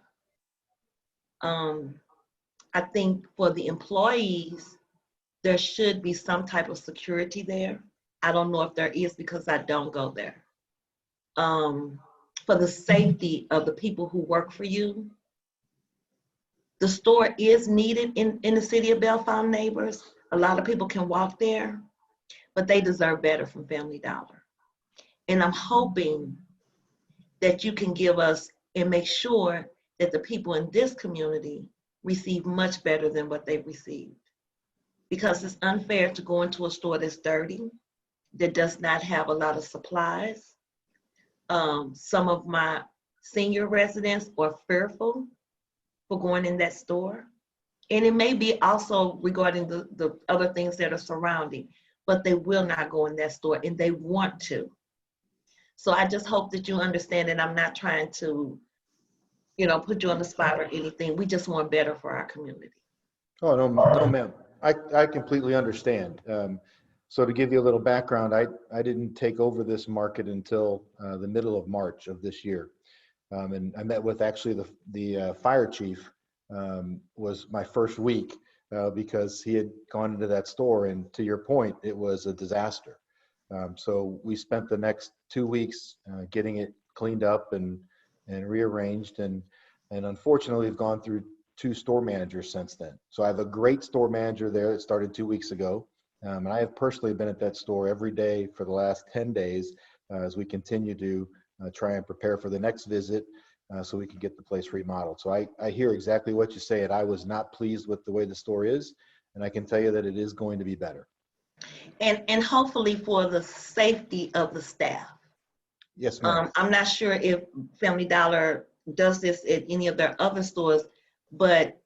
I think for the employees, there should be some type of security there. I don't know if there is because I don't go there. For the safety of the people who work for you, the store is needed in the city of Bellefonte neighbors. A lot of people can walk there, but they deserve better from Family Dollar. And I'm hoping that you can give us and make sure that the people in this community receive much better than what they've received. Because it's unfair to go into a store that's dirty, that does not have a lot of supplies. Some of my senior residents are fearful for going in that store. And it may be also regarding the other things that are surrounding, but they will not go in that store and they want to. So I just hope that you understand that I'm not trying to, put you on the spot or anything. We just want better for our community. Oh, no, ma'am. I completely understand. So to give you a little background, I didn't take over this market until the middle of March of this year. And I met with actually the fire chief was my first week because he had gone into that store, and to your point, it was a disaster. So we spent the next 2 weeks getting it cleaned up and and rearranged. And unfortunately, we've gone through 2 store managers since then. So I have a great store manager there that started 2 weeks ago. And I have personally been at that store every day for the last 10 days as we continue to try and prepare for the next visit so we can get the place remodeled. So I hear exactly what you say, and I was not pleased with the way the store is, and I can tell you that it is going to be better. And hopefully for the safety of the staff. Yes, ma'am. I'm not sure if Family Dollar does this at any of their other stores, but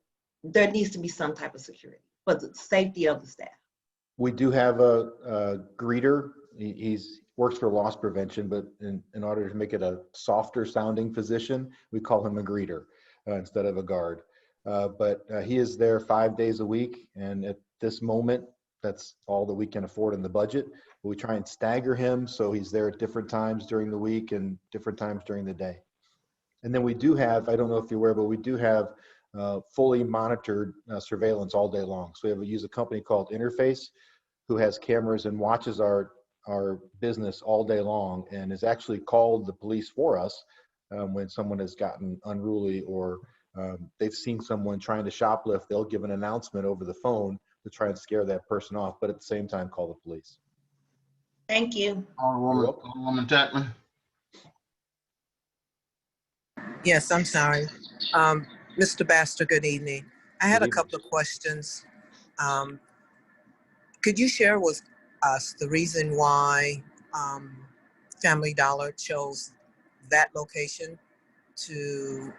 there needs to be some type of security for the safety of the staff. We do have a greeter. He's works for loss prevention, but in order to make it a softer sounding position, we call him a greeter instead of a guard. But he is there 5 days a week, and at this moment, that's all that we can afford in the budget. We try and stagger him so he's there at different times during the week and different times during the day. And then we do have, I don't know if you're aware, but we do have fully monitored surveillance all day long. So we use a company called Interface, who has cameras and watches our business all day long, and has actually called the police for us when someone has gotten unruly or they've seen someone trying to shoplift. They'll give an announcement over the phone to try and scare that person off, but at the same time call the police. Thank you. Alderwoman Chapman. Yes, I'm sorry. Mr. Baxter, good evening. I had a couple of questions. Could you share with us the reason why Family Dollar chose that location to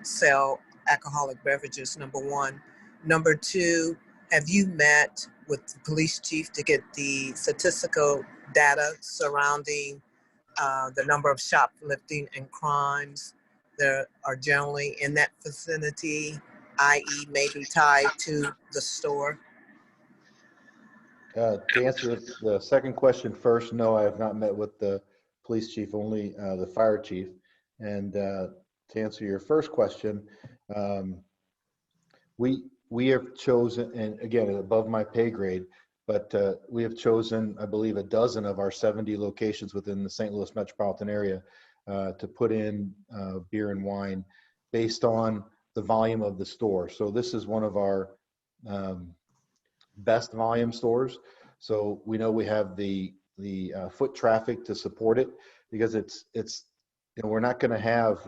sell alcoholic beverages, number one? Number two, have you met with the police chief to get the statistical data surrounding the number of shoplifting and crimes that are generally in that vicinity, i.e. maybe tied to the store? To answer the second question first, no, I have not met with the police chief, only the fire chief. And to answer your first question, we have chosen, and again, above my pay grade, but we have chosen, I believe, a dozen of our 70 locations within the St. Louis metropolitan area to put in beer and wine based on the volume of the store. So this is one of our best volume stores. So we know we have the foot traffic to support it, because it's we're not going to have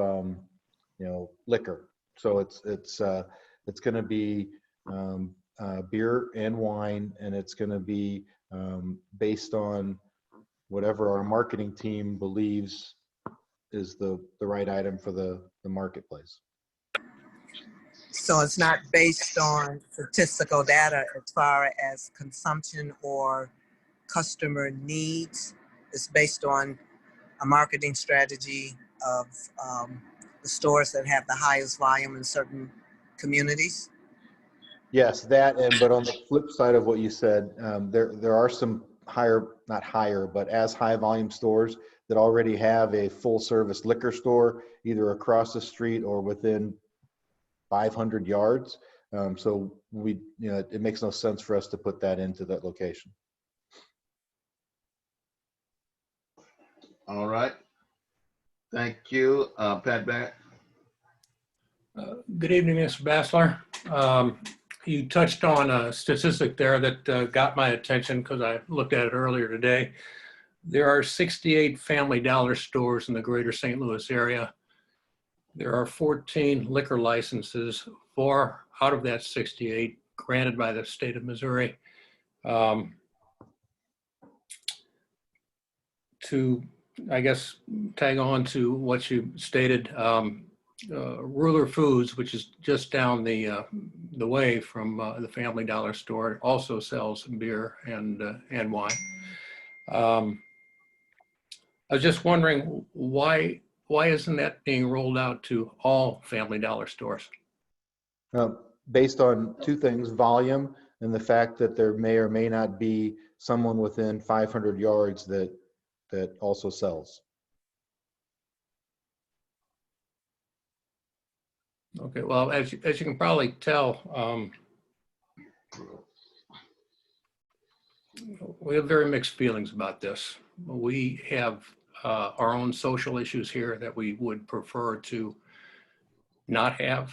liquor. So it's going to be beer and wine, and it's going to be based on whatever our marketing team believes is the right item for the marketplace. So it's not based on statistical data as far as consumption or customer needs. It's based on a marketing strategy of the stores that have the highest volume in certain communities. Yes, that, but on the flip side of what you said, there are some not higher, but as high volume stores that already have a full service liquor store either across the street or within 500 yards. So it makes no sense for us to put that into that location. All right. Thank you. Pat Barrett. Good evening, Mr. Bassler. You touched on a statistic there that got my attention because I looked at it earlier today. There are 68 Family Dollar stores in the greater St. Louis area. There are 14 liquor licenses, 4 out of that 68 granted by the state of Missouri. To, I guess, tag on to what you stated, Ruler Foods, which is just down the way from the Family Dollar store, also sells beer and wine. I was just wondering why isn't that being rolled out to all Family Dollar stores? Based on 2 things: volume and the fact that there may or may not be someone within 500 yards that also sells. Okay, well, as you can probably tell, we have very mixed feelings about this. We have our own social issues here that we would prefer to not have.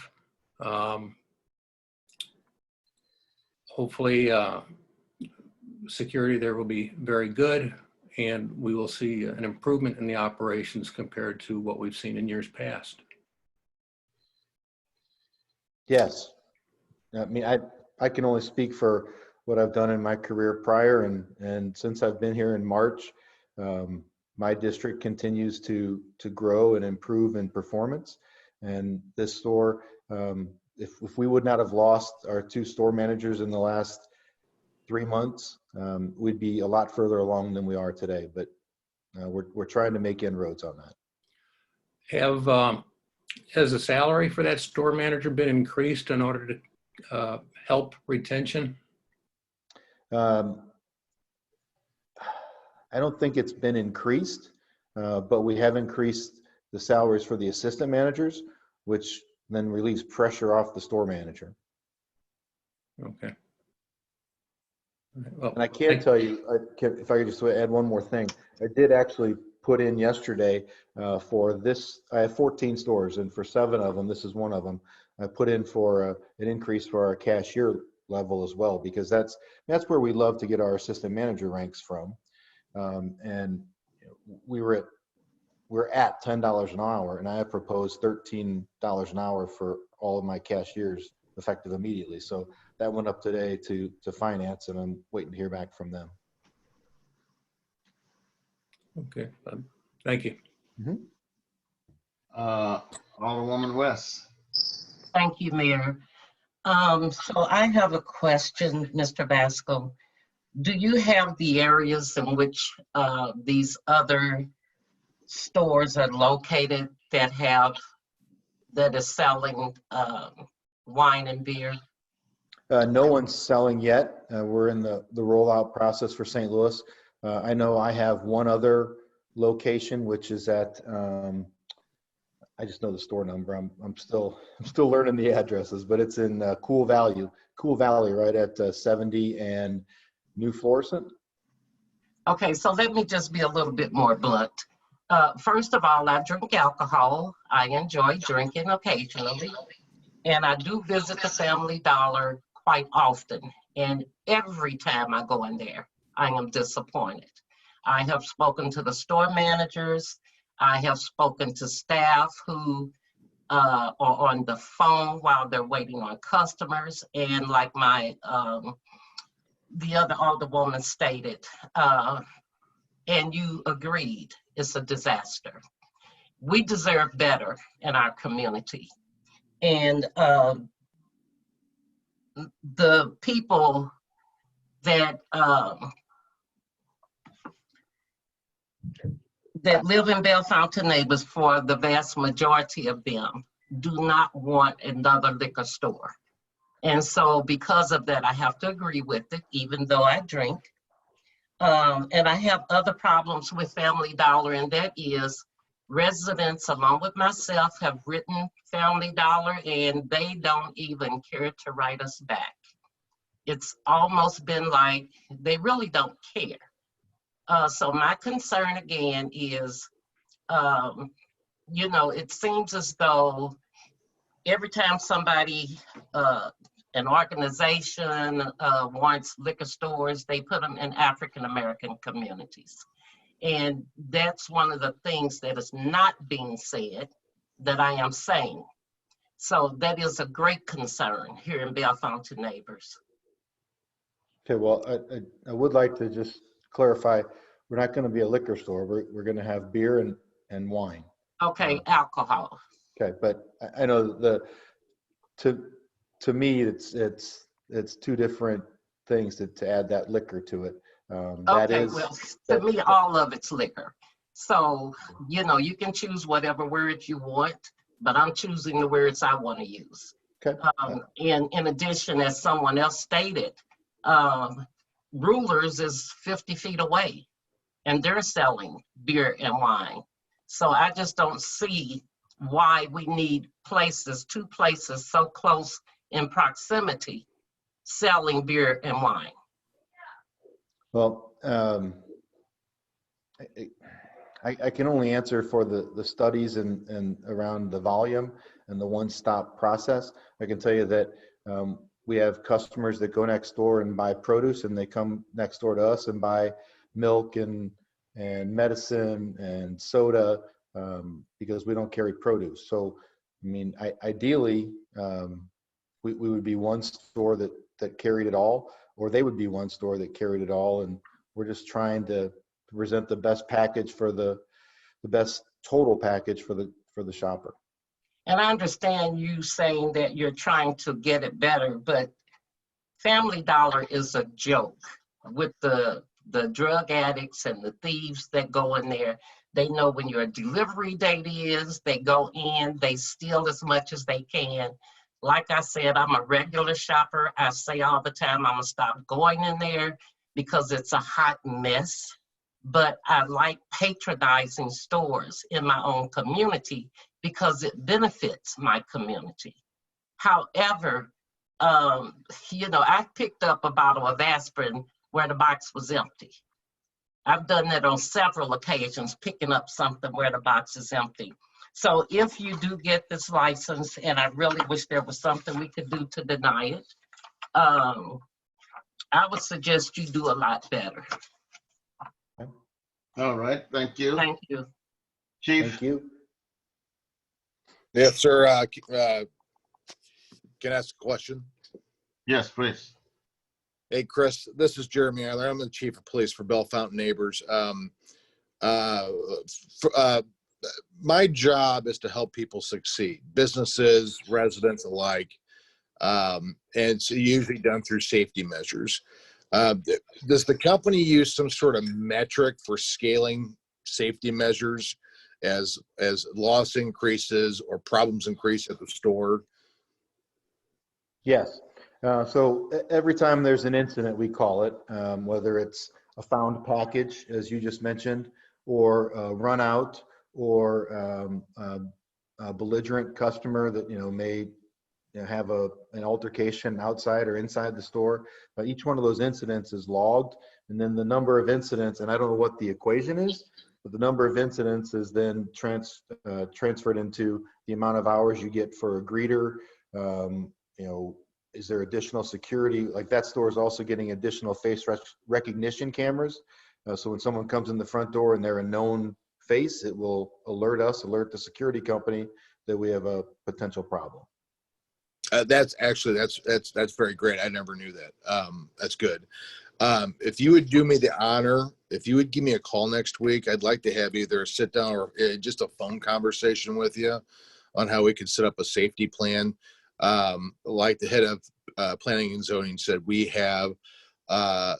Hopefully, security there will be very good, and we will see an improvement in the operations compared to what we've seen in years past. Yes. I mean, I can only speak for what I've done in my career prior, and since I've been here in March, my district continues to grow and improve in performance. And this store, if we would not have lost our 2 store managers in the last 3 months, we'd be a lot further along than we are today. But we're trying to make inroads on that. Has the salary for that store manager been increased in order to help retention? I don't think it's been increased, but we have increased the salaries for the assistant managers, which then relieves pressure off the store manager. Okay. Well, and I can tell you, if I could just add one more thing, I did actually put in yesterday for this, I have 14 stores, and for 7 of them, this is one of them, I put in for an increase for our cashier level as well, because that's where we love to get our assistant manager ranks from. And we're at $10 an hour, and I have proposed $13 an hour for all of my cashiers effective immediately. So that went up today to finance, and I'm waiting to hear back from them. Okay, thank you. Alderwoman West. Thank you, Mayor. So I have a question, Mr. Basco. Do you have the areas in which these other stores are located that is selling wine and beer? No one's selling yet. We're in the rollout process for St. Louis. I know I have one other location, which is at, I just know the store number. I'm still learning the addresses, but it's in Cool Valley, right at 70 and New Florissant. Okay, so let me just be a little bit more blunt. First of all, I drink alcohol. I enjoy drinking occasionally, and I do visit the Family Dollar quite often. And every time I go in there, I am disappointed. I have spoken to the store managers. I have spoken to staff who are on the phone while they're waiting on customers. And like the other alderwoman stated, and you agreed, it's a disaster. We deserve better in our community. And the people that live in Bellefontaine Neighbors, for the vast majority of them, do not want another liquor store. And so because of that, I have to agree with it, even though I drink. And I have other problems with Family Dollar, and that is residents, along with myself, have written Family Dollar, and they don't even care to write us back. It's almost been like they really don't care. So my concern again is, it seems as though every time somebody, an organization wants liquor stores, they put them in African-American communities. And that's one of the things that is not being said that I am saying. So that is a great concern here in Bellefontaine Neighbors. Okay, well, I would like to just clarify, we're not going to be a liquor store. We're going to have beer and wine. Okay, alcohol. Okay, but I know to me, it's 2 different things to add that liquor to it. To me, all of it's liquor. So, you can choose whatever words you want, but I'm choosing the words I want to use. Okay. And in addition, as someone else stated, Rulers is 50 feet away, and they're selling beer and wine. So I just don't see why we need 2 places so close in proximity selling beer and wine. I can only answer for the studies and around the volume and the one-stop process. I can tell you that we have customers that go next door and buy produce, and they come next door to us and buy milk and medicine and soda because we don't carry produce. So, I mean, ideally, we would be one store that carried it all, or they would be one store that carried it all. And we're just trying to present the best package for the best total package for the shopper. And I understand you saying that you're trying to get it better, but Family Dollar is a joke with the drug addicts and the thieves that go in there. They know when your delivery date is, they go in, they steal as much as they can. Like I said, I'm a regular shopper. I say all the time, I'm gonna stop going in there because it's a hot mess. But I like patronizing stores in my own community because it benefits my community. However, I picked up a bottle of aspirin where the box was empty. I've done that on several occasions, picking up something where the box is empty. So if you do get this license, and I really wish there was something we could do to deny it, I would suggest you do a lot better. All right, thank you. Thank you. Chief? Thank you. Yes, sir. Can I ask a question? Yes, please. Hey, Chris, this is Jeremy Eiler. I'm the chief of police for Bell Fountain Neighbors. My job is to help people succeed, businesses, residents alike, and it's usually done through safety measures. Does the company use some sort of metric for scaling safety measures as loss increases or problems increase at the store? Yes. So every time there's an incident, we call it, whether it's a found package, as you just mentioned, or a run out, or a belligerent customer that may have an altercation outside or inside the store. Each one of those incidents is logged, and then the number of incidents, and I don't know what the equation is, but the number of incidents is then transferred into the amount of hours you get for a greeter. Is there additional security? Like that store is also getting additional face recognition cameras. So when someone comes in the front door and they're a known face, it will alert the security company that we have a potential problem. That's very great. I never knew that. That's good. If you would do me the honor, if you would give me a call next week, I'd like to have either a sit down or just a phone conversation with you on how we could set up a safety plan. Like the head of planning and zoning said, we have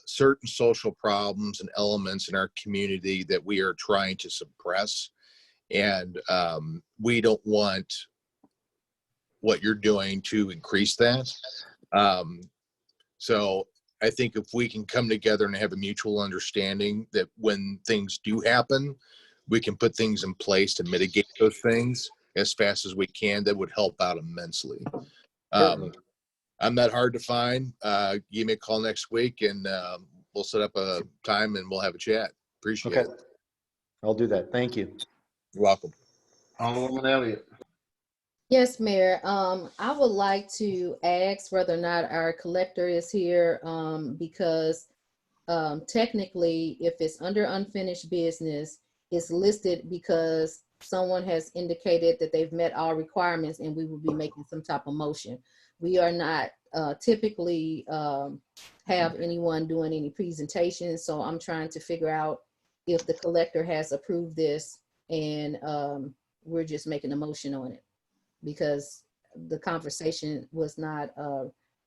certain social problems and elements in our community that we are trying to suppress. And we don't want what you're doing to increase that. So I think if we can come together and have a mutual understanding that when things do happen, we can put things in place to mitigate those things as fast as we can, that would help out immensely. I'm not hard to find. Give me a call next week and we'll set up a time and we'll have a chat. Appreciate it. I'll do that. Thank you. You're welcome. Alderwoman Elliott. Yes, Mayor. I would like to ask whether or not our collector is here because technically, if it's under unfinished business, it's listed because someone has indicated that they've met all requirements and we will be making some type of motion. We are not typically have anyone doing any presentations, so I'm trying to figure out if the collector has approved this and we're just making a motion on it, because the conversation was not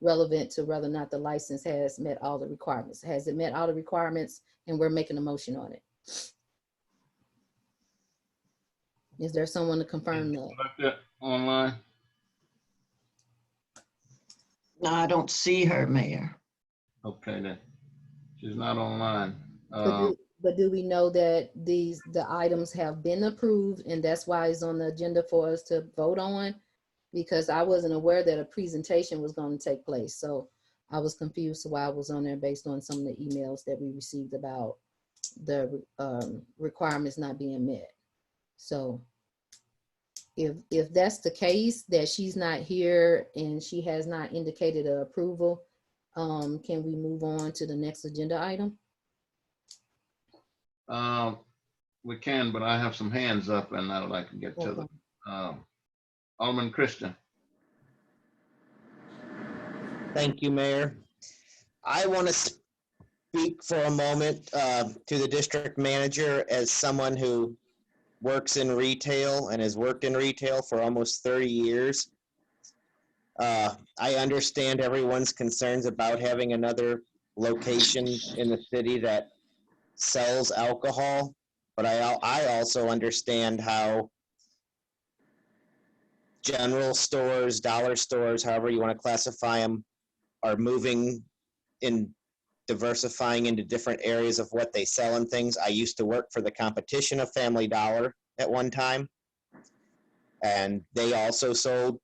relevant to whether or not the license has met all the requirements. Has it met all the requirements? And we're making a motion on it. Is there someone to confirm that? Online? No, I don't see her, Mayor. Okay, then. She's not online. But do we know that the items have been approved and that's why it's on the agenda for us to vote on? Because I wasn't aware that a presentation was going to take place. So I was confused why I was on there based on some of the emails that we received about the requirements not being met. So if that's the case, that she's not here and she has not indicated an approval, can we move on to the next agenda item? We can, but I have some hands up and I would like to get to them. Alderman Christian. Thank you, Mayor. I want to speak for a moment to the district manager as someone who works in retail and has worked in retail for almost 30 years. I understand everyone's concerns about having another location in the city that sells alcohol, but I also understand how general stores, dollar stores, however you want to classify them, are moving in diversifying into different areas of what they sell and things. I used to work for the competition of Family Dollar at one time, and they also sold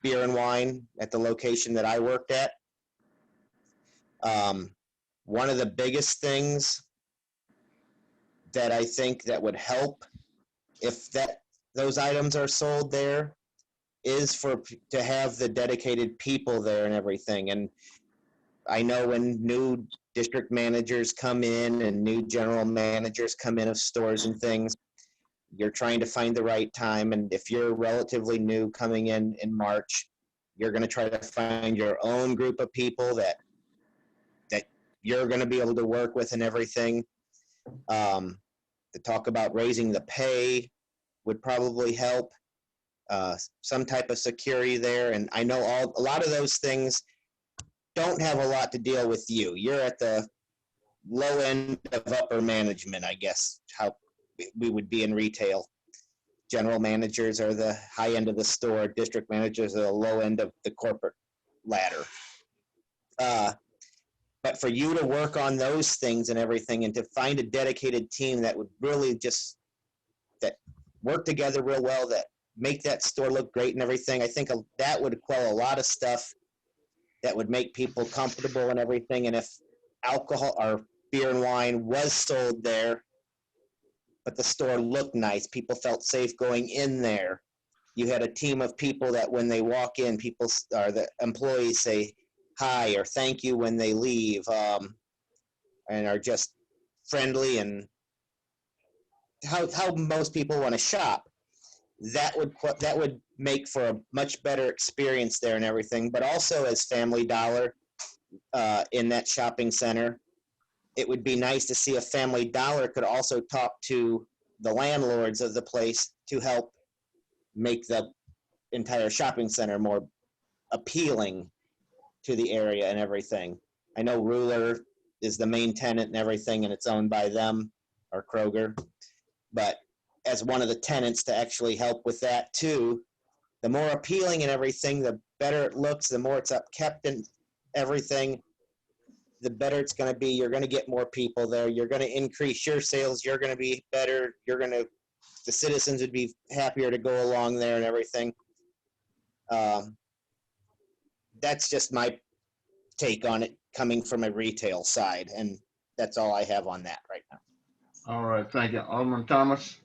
beer and wine at the location that I worked at. One of the biggest things that I think that would help if those items are sold there is to have the dedicated people there and everything. And I know when new district managers come in and new general managers come in of stores and things, you're trying to find the right time. And if you're relatively new coming in March, you're going to try to find your own group of people that you're going to be able to work with and everything. To talk about raising the pay would probably help. Some type of security there. And I know a lot of those things don't have a lot to deal with you. You're at the low end of upper management, I guess, how we would be in retail. General managers are the high end of the store. District managers are the low end of the corporate ladder. But for you to work on those things and everything and to find a dedicated team that would really just work together real well, that make that store look great and everything, I think that would quell a lot of stuff that would make people comfortable and everything. And if alcohol or beer and wine was sold there, but the store looked nice, people felt safe going in there. You had a team of people that when they walk in, people or the employees say hi or thank you when they leave, and are just friendly and how most people want to shop. That would make for a much better experience there and everything. But also as Family Dollar in that shopping center, it would be nice to see a Family Dollar could also talk to the landlords of the place to help make the entire shopping center more appealing to the area and everything. I know Ruler is the main tenant and everything, and it's owned by them or Kroger. But as one of the tenants to actually help with that too, the more appealing and everything, the better it looks, the more it's upkept and everything, the better it's going to be. You're going to get more people there. You're going to increase your sales. You're going to be better. The citizens would be happier to go along there and everything. That's just my take on it coming from a retail side. And that's all I have on that right now. All right, thank you. Alderman Thomas?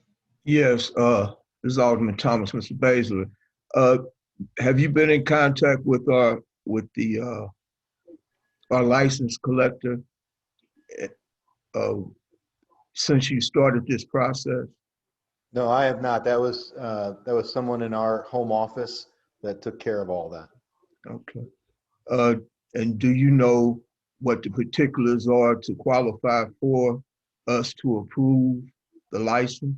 Yes, this is Alderman Thomas, Mr. Baszler. Have you been in contact with our license collector since you started this process? No, I have not. That was someone in our home office that took care of all that. Okay. And do you know what the particulars are to qualify for us to approve the license?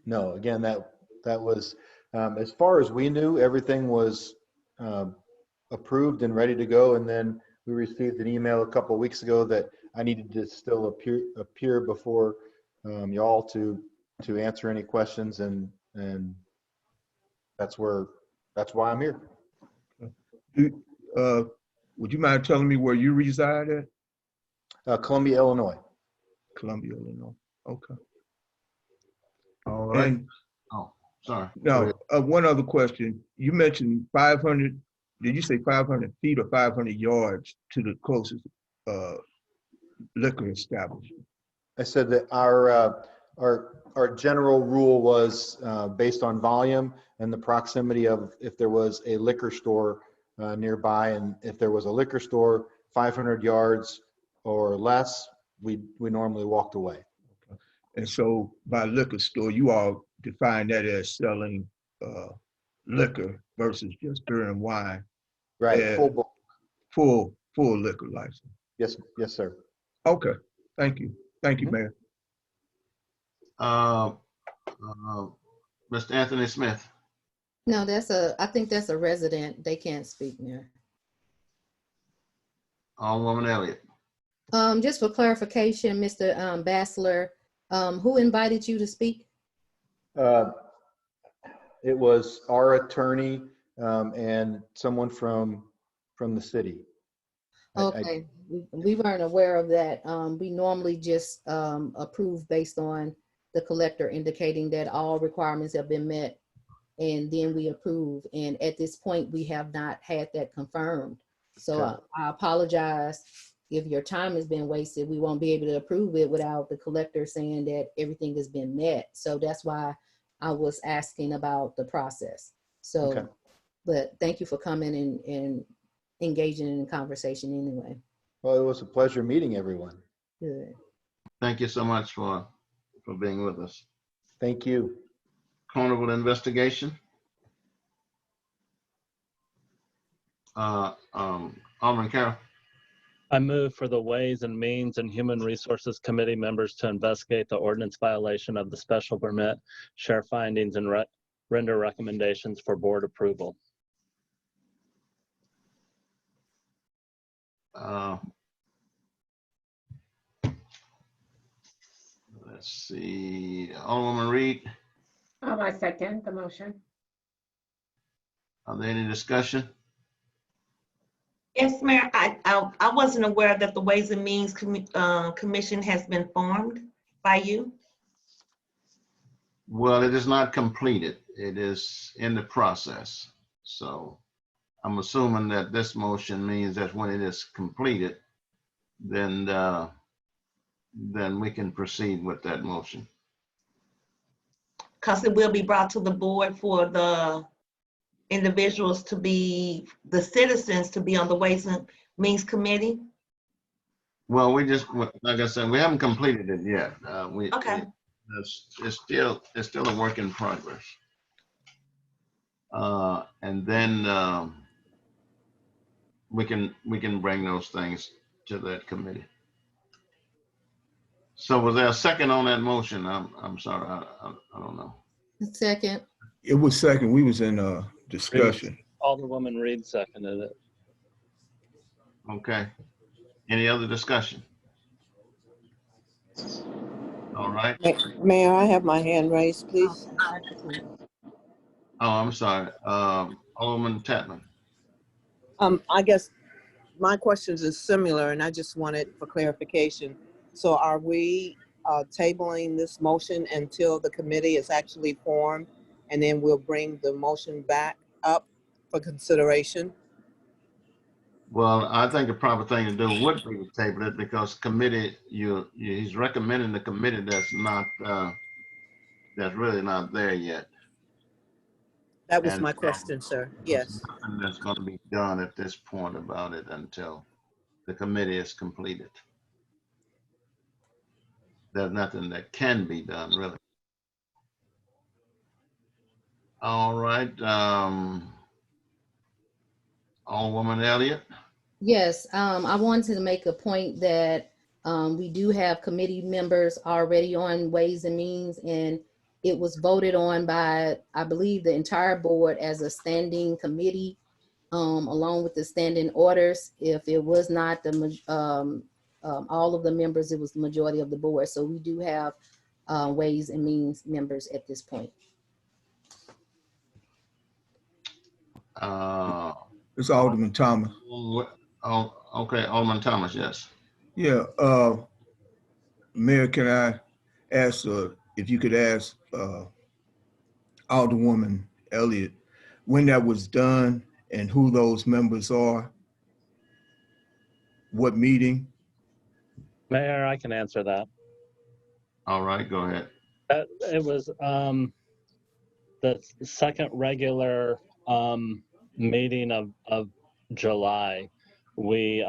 No, again, that was, as far as we knew, everything was approved and ready to go. And then we received an email a couple of weeks ago that I needed to still appear before y'all to answer any questions, and that's why I'm here. Would you mind telling me where you reside at? Columbia, Illinois. Columbia, Illinois. Okay. All right. And, sorry. Now, one other question. You mentioned 500, did you say 500 feet or 500 yards to the closest liquor establishment? I said that our general rule was based on volume and the proximity of if there was a liquor store nearby, and if there was a liquor store 500 yards or less, we normally walked away. And so by liquor store, you all define that as selling liquor versus just beer and wine. Right. And full liquor license. Yes, sir. Okay. Thank you. Thank you, Mayor. Mr. Anthony Smith. No, I think that's a resident. They can't speak, Mayor. Alderwoman Elliott. Just for clarification, Mr. Bassler, who invited you to speak? It was our attorney and someone from the city. Okay, we weren't aware of that. We normally just approve based on the collector indicating that all requirements have been met, and then we approve. And at this point, we have not had that confirmed. So Okay. I apologize if your time has been wasted. We won't be able to approve it without the collector saying that everything has been met. So that's why I was asking about the process. So, Okay. but thank you for coming and engaging in the conversation anyway. Well, it was a pleasure meeting everyone. Good. Thank you so much for being with us. Thank you. Carnival investigation. Alderman Carroll. I move for the Ways and Means and Human Resources Committee members to investigate the ordinance violation of the special permit, share findings, and render recommendations for board approval. Let's see, Alderwoman Reed. I second the motion. Are there any discussion? Yes, Mayor, I wasn't aware that the Ways and Means Commission has been formed by you. Well, it is not completed. It is in the process. So I'm assuming that this motion means that when it is completed, then we can proceed with that motion. Because it will be brought to the board for the individuals to be, the citizens to be on the Ways and Means Committee. Well, we just, like I said, we haven't completed it yet. Okay. It's still a work in progress. And then we can bring those things to that committee. So was there a second on that motion? I'm sorry, I don't know. Second. It was second. We was in discussion. Alderwoman Reed seconded it. Okay. Any other discussion? All right. Mayor, I have my hand raised, please. Oh, I'm sorry. Alderman Tatman. I guess my questions is similar, and I just wanted for clarification. So are we tabling this motion until the committee is actually formed, and then we'll bring the motion back up for consideration? Well, I think the proper thing to do would be to table it, because committee, he's recommending the committee that's not, that's really not there yet. That was And my question, sir. Yes. nothing that's going to be done at this point about it until the committee is completed. There's nothing that can be done, really. All right. Alderwoman Elliott. Yes, I wanted to make a point that we do have committee members already on Ways and Means, and it was voted on by, I believe, the entire board as a standing committee, along with the standing orders. If it was not all of the members, it was the majority of the board. So we do have Ways and Means members at this point. It's Alderman Thomas. Oh, okay, Alderman Thomas, yes. Yeah, Mayor, can I ask if you could ask Alderwoman Elliott when that was done and who those members are? What meeting? Mayor, I can answer that. All right, go ahead. It was the second regular meeting of July. We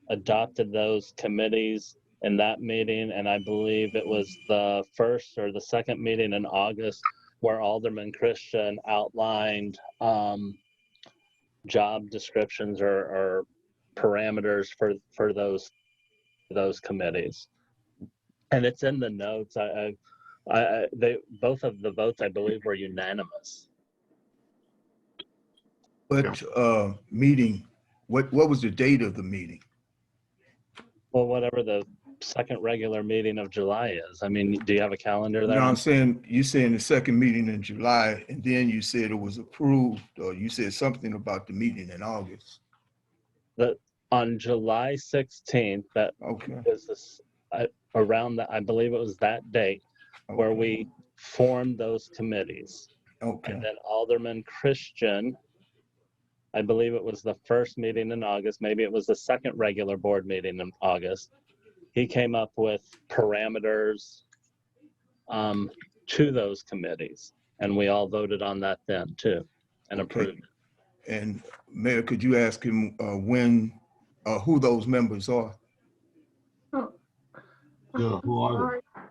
adopted those committees in that meeting, and I believe it was the first or the second meeting in August where Alderman Christian outlined job descriptions or parameters for those committees. And it's in the notes. They both of the votes, I believe, were unanimous. But meeting, what was the date of the meeting? Well, whatever the second regular meeting of July is. I mean, do you have a calendar there? No, I'm saying, you saying the second meeting in July, and then you said it was approved, or you said something about the meeting in August. On July 16th, that Okay. was this, around that, I believe it was that date where we formed those committees. Okay. And then Alderman Christian, I believe it was the first meeting in August, maybe it was the second regular board meeting in August. He came up with parameters to those committees, and we all voted on that then too, and approved it. And Mayor, could you ask him who those members are? Yeah, who are they?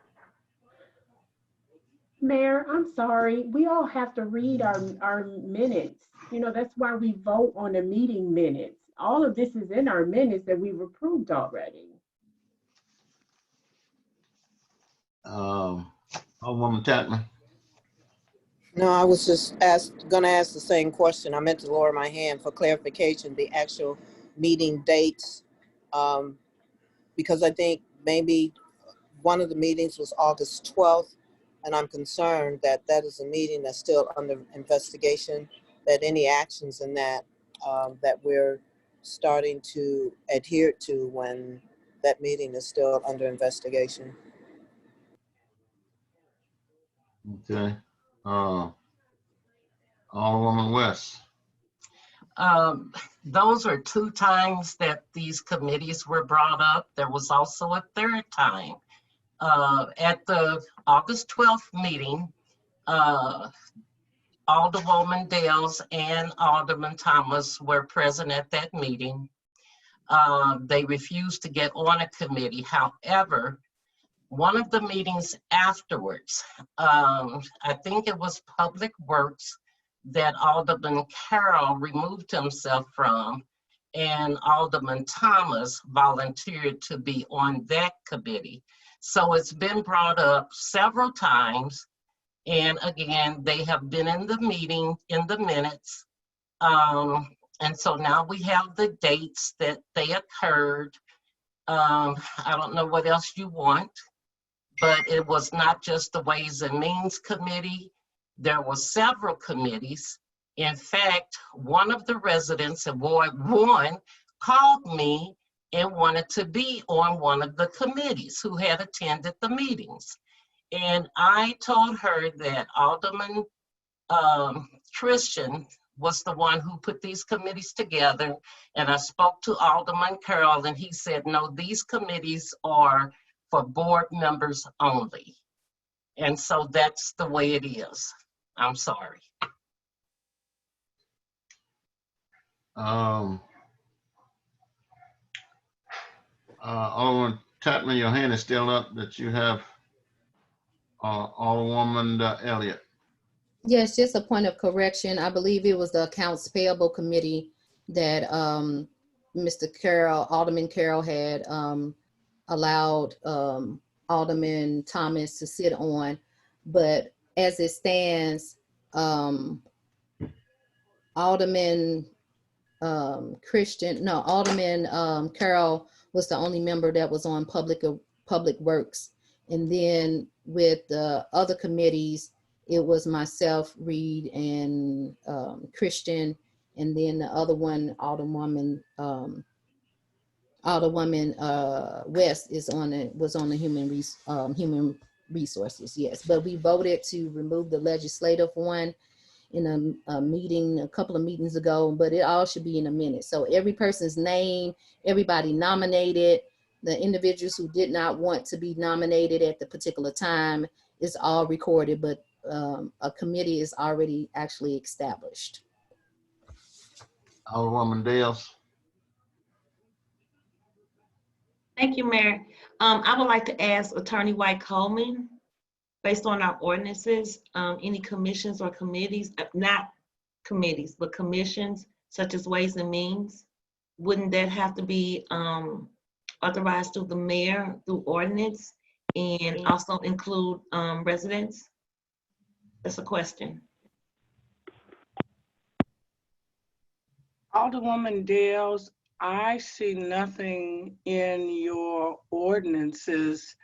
Mayor, I'm sorry. We all have to read our minutes. You know, that's why we vote on the meeting minutes. All of this is in our minutes that we've approved already. Alderwoman Chapman. No, I was just gonna ask the same question. I meant to lower my hand for clarification, the actual meeting dates. Because I think maybe one of the meetings was August 12th, and I'm concerned that that is a meeting that's still under investigation, that any actions in that, that we're starting to adhere to when that meeting is still under investigation. Okay. Alderwoman West. Those are two times that these committees were brought up. There was also a third time. At the August 12th meeting, Alderwoman Dales and Alderman Thomas were present at that meeting. They refused to get on a committee. However, one of the meetings afterwards, I think it was Public Works, that Alderman Carroll removed himself from, and Alderman Thomas volunteered to be on that committee. So it's been brought up several times. And again, they have been in the meeting, in the minutes. And so now we have the dates that they occurred. I don't know what else you want, but it was not just the Ways and Means Committee. There were several committees. In fact, one of the residents in Ward 1 called me and wanted to be on one of the committees who had attended the meetings. And I told her that Alderman Christian was the one who put these committees together. And I spoke to Alderman Carroll, and he said, no, these committees are for board members only. And so that's the way it is. I'm sorry. Alderwoman Chapman, your hand is still up that you have Alderwoman Elliott. Yes, just a point of correction. I believe it was the Accounts Payable Committee that Alderman Carroll had allowed Alderman Thomas to sit on. But as it stands, Alderman Carroll was the only member that was on Public Works. And then with the other committees, it was myself, Reed, and Christian, and then the other one, Alderwoman West was on the human resources. Yes, but we voted to remove the legislative one in a meeting a couple of meetings ago, but it all should be in a minute. So every person's name, everybody nominated, the individuals who did not want to be nominated at the particular time is all recorded, but a committee is already actually established. Alderwoman Dales. Thank you, Mayor. I would like to ask Attorney White Coleman, based on our ordinances, any commissions or committees, not committees, but commissions such as Ways and Means, wouldn't that have to be authorized through the mayor through ordinance and also include residents? That's a question. Alderwoman Dales, I see nothing in your ordinances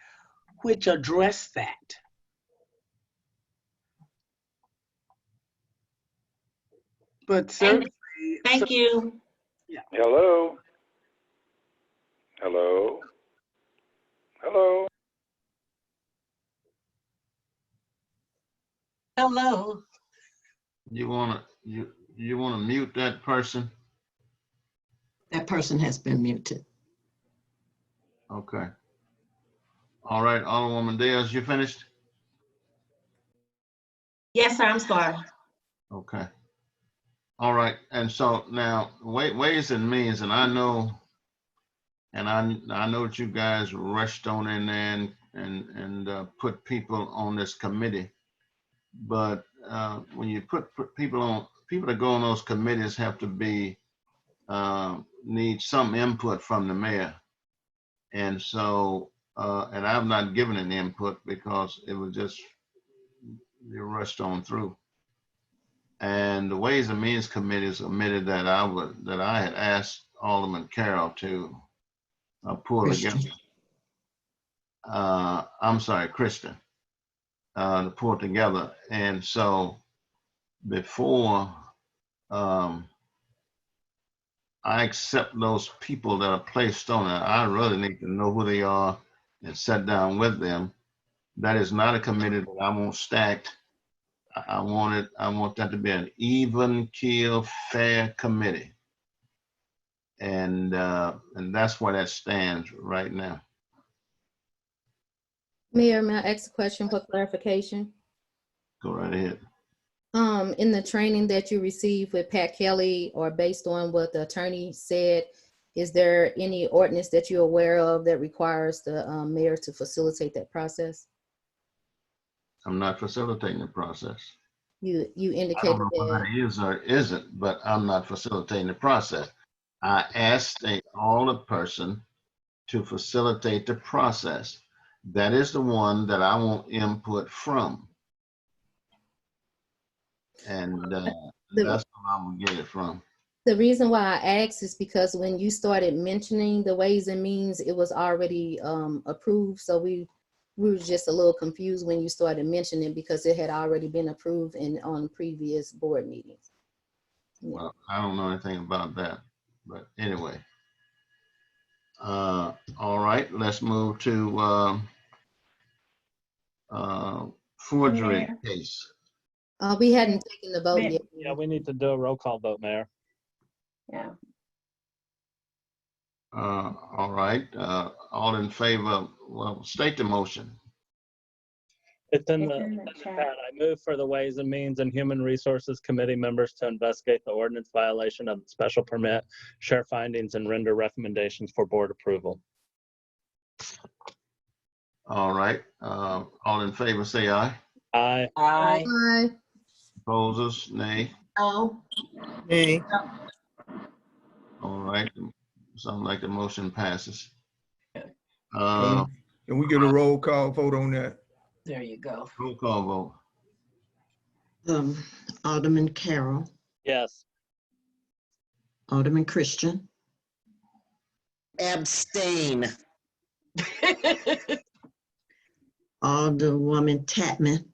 which address that. But certainly. Thank you. Yeah. Hello? Hello? Hello? Hello. You wanna mute that person? That person has been muted. Okay. All right, Alderwoman Dales, you finished? Yes, sir, I'm sorry. Okay. All right, and so now Ways and Means, and I know that you guys rushed on in there and put people on this committee, but when you put people on, people that go on those committees have to be need some input from the mayor, and so and I've not given an input because it was just you rushed on through. And the Ways and Means Committee is a committee that I had asked Alderman Carroll to pull Christian. together. I'm sorry, Kristen, to pull together. And so before I accept those people that are placed on it, I really need to know who they are and sit down with them. That is not a committee that I want stacked. I want that to be an even keel, fair committee. And that's where that stands right now. Mayor, may I ask a question for clarification? Go right ahead. In the training that you received with Pat Kelly, or based on what the attorney said, is there any ordinance that you're aware of that requires the mayor to facilitate that process? I'm not facilitating the process. You I indicated don't know that. whether it is or isn't, but I'm not facilitating the process. I asked the older person to facilitate the process. That is the one that I want input from. And that's where I'm gonna get it from. The reason why I asked is because when you started mentioning the Ways and Means, it was already approved. So we were just a little confused when you started mentioning it because it had already been approved on previous board meetings. Yeah. Well, I don't know anything about that, but anyway. All right, let's move to forgery Mayor. case. We hadn't taken the vote yet. Yeah, we need to do a roll call vote, Mayor. Yeah. All right, all in favor, well, state the motion. It's in It's the in the chat. chat. I move for the Ways and Means and Human Resources Committee members to investigate the ordinance violation of the special permit, share findings, and render recommendations for board approval. All right, all in favor, say aye. Aye. Aye. Aye. Opposers, nay. No. Nay. All right, sounds like the motion passes. Can we get a roll call vote on that? There you go. Roll call vote. Alderman Carroll, Yes. Alderman Christian, Abstain. Alderwoman Tatman,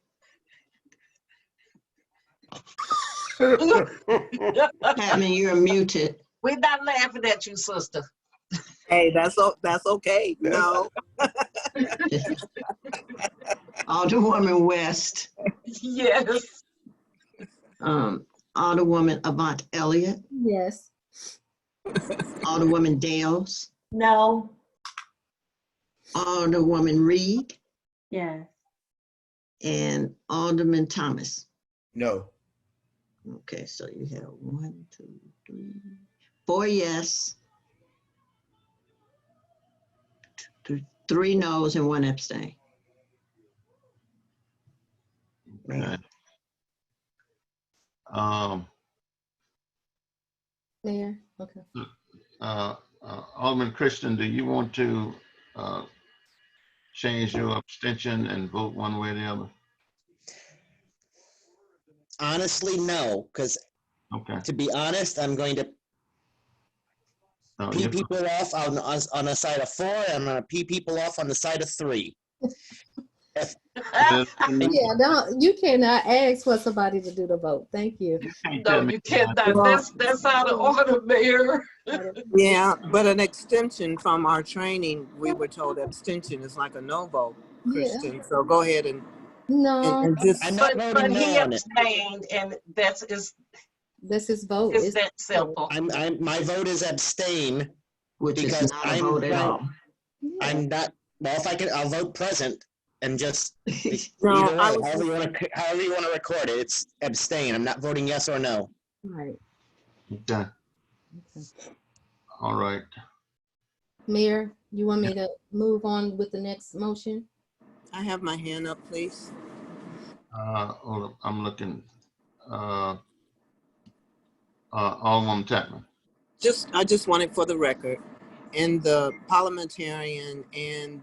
Tatman, you're muted. We're not laughing at you, sister. Hey, that's okay. No. Alderwoman West, Yes. Alderwoman Avant Elliott, Yes. Alderwoman Dales, No. Alderwoman Reed, Yes. and Alderman Thomas. No. Okay, so you have 1, 2, 3, 4 yes, 3 no's, and 1 abstain. Okay. Um, Mayor, okay. Alderman Christian, do you want to change your abstention and vote one way or the other? Honestly, no, because Okay. to be honest, I'm going to No, pee you- people off on the side of 4, and I'm gonna pee people off on the side of 3. Yeah, no, you cannot ask for somebody to do the vote. Thank you. No, you cannot. That's out of order, Mayor. Yeah, but an extension from our training, we were told abstention is like a no vote, Christian. So go ahead and No, just. I'm not voting But no he on it. abstained, and that's his vote. it's that simple. My vote is abstain, Which is because not a vote at all. I'm not, well, if I can, I'll vote present and just, No, either I way, was however you want to record it, it's abstain. I'm not voting yes or no. Right. Okay. All right. Mayor, you want me to move on with the next motion? I have my hand up, please. Hold up, I'm looking. Alderman Chapman. I just want it for the record. In the parliamentarian and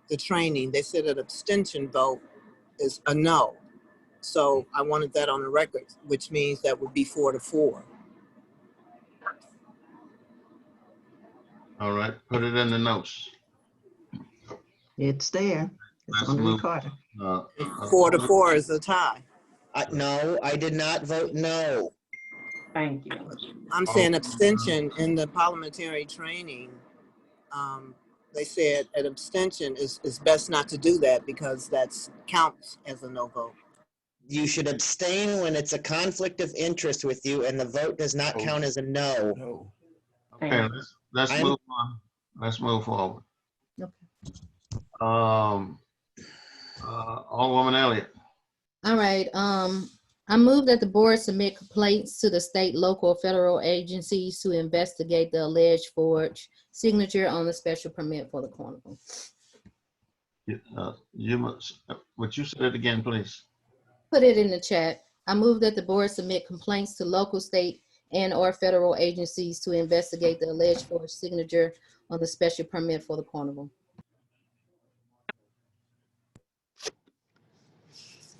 the training, they said an abstention vote is a no. So I wanted that on the record, which means that would be 4-4. All right, put it in the notes. It's there. It's Let's on the move. recorder. 4-4 is a tie. No, I did not vote no. Thank you. I'm saying abstention in the parliamentary training. They said an abstention is best not to do that because that's counts as a no vote. You should abstain when it's a conflict of interest with you and the vote does not count as a no. No. Okay, let's move on. Let's move forward. Alderwoman Elliott. All right, I move that the board submit complaints to the state, local, federal agencies to investigate the alleged forged signature on the special permit for the carnival. You must, would you say it again, please? Put it in the chat. I move that the board submit complaints to local, state, and/or federal agencies to investigate the alleged forged signature on the special permit for the carnival.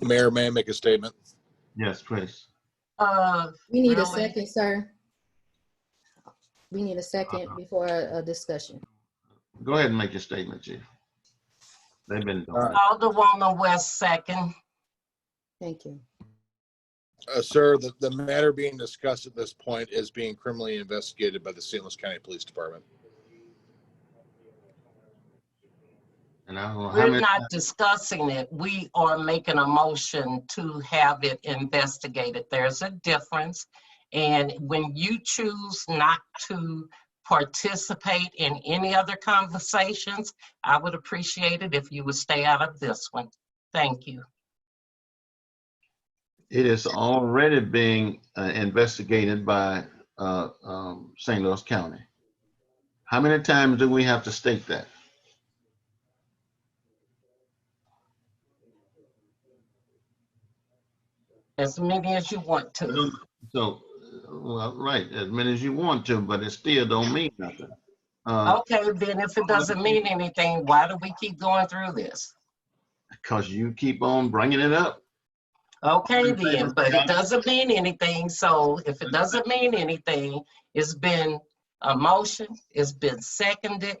Mayor, may I make a statement? Yes, please. We need a Really? second, sir. We need a second before a discussion. Go ahead and make your statement, Chief. They've been doing it. Alderwoman West second. Thank you. Sir, the matter being discussed at this point is being criminally investigated by the St. Louis County Police Department. And I don't know how We're many. not discussing it. We are making a motion to have it investigated. There's a difference. And when you choose not to participate in any other conversations, I would appreciate it if you would stay out of this one. Thank you. It is already being investigated by St. Louis County. How many times do we have to state that? As many as you want to. So, well, right, as many as you want to, but it still don't mean nothing. Okay, then if it doesn't mean anything, why do we keep going through this? Because you keep on bringing it up. Okay then, but it doesn't mean anything. So if it doesn't mean anything, it's been a motion, it's been seconded,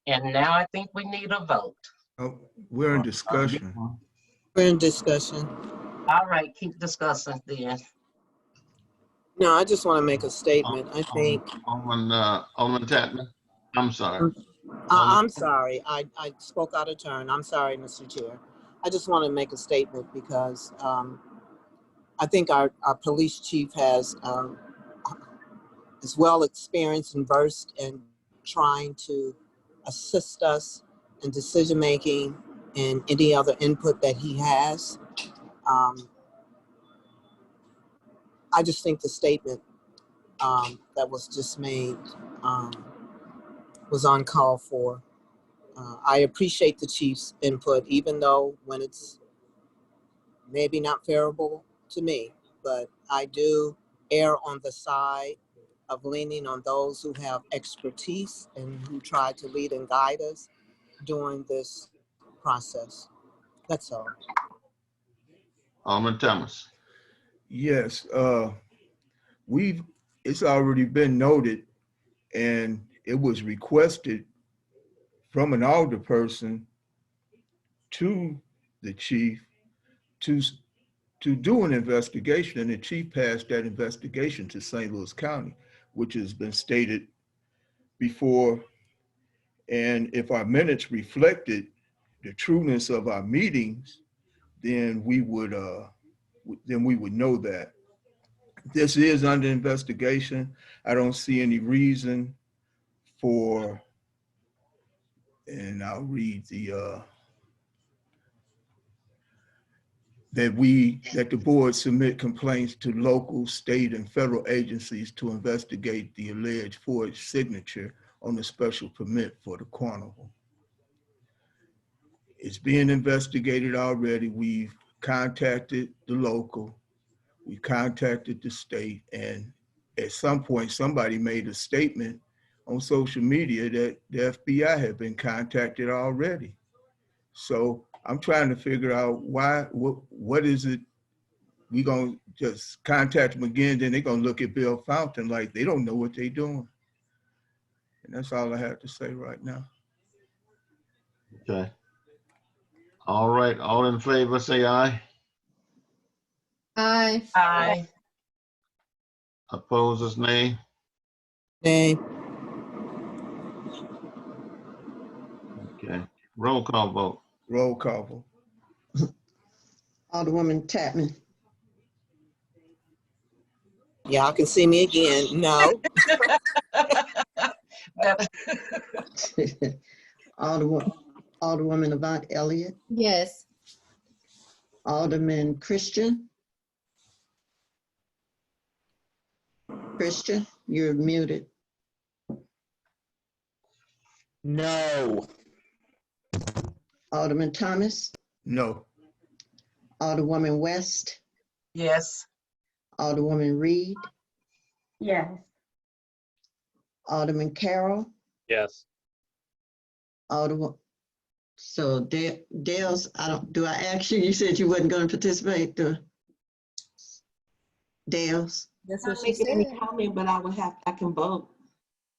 and now I think we need a vote. Oh, we're in discussion. We're in discussion. All right, keep discussing then. No, I just want to make a statement. I think. Alderman Chapman, I'm sorry. I'm sorry. I spoke out of turn. I'm sorry, Mr. Chair. I just want to make a statement because I think our police chief is well experienced and versed in trying to assist us and decision-making and any other input that he has. I just think the statement that was just made was uncalled for. I appreciate the chief's input, even though when it's maybe not favorable to me, but I do err on the side of leaning on those who have expertise and who try to lead and guide us during this process. That's all. Alderman Thomas. Yes, it's already been noted, and it was requested from an alderperson to the chief to do an investigation, and the chief passed that investigation to St. Louis County, which has been stated before. And if our minutes reflected the trueness of our meetings, then we would know that. This is under investigation. I don't see any reason for, and I'll read that the board submit complaints to local, state, and federal agencies to investigate the alleged forged signature on the special permit for the carnival. It's being investigated already. We've contacted the local, we contacted the state, and at some point, somebody made a statement on social media that the FBI had been contacted already. So I'm trying to figure out what is it? We gonna just contact them again, then they're gonna look at Bill Fountain like they don't know what they're doing. And that's all I have to say right now. Okay. All right, all in favor, say aye. Aye. Aye. Opposers, nay. Nay. Okay, roll call vote. Roll call vote. Alderwoman Chapman. Y'all can see me again. No. Alderwoman Avant Elliott. Yes. Alderman Christian. Christian, you're muted. No. Alderman Thomas. No. Alderwoman West. Yes. Alderwoman Reed. Yes. Alderman Carroll. Yes. So Dale's, do I ask you? You said you wasn't going to participate. Dale's. That's I'm what not she making said. any comment, but I can vote.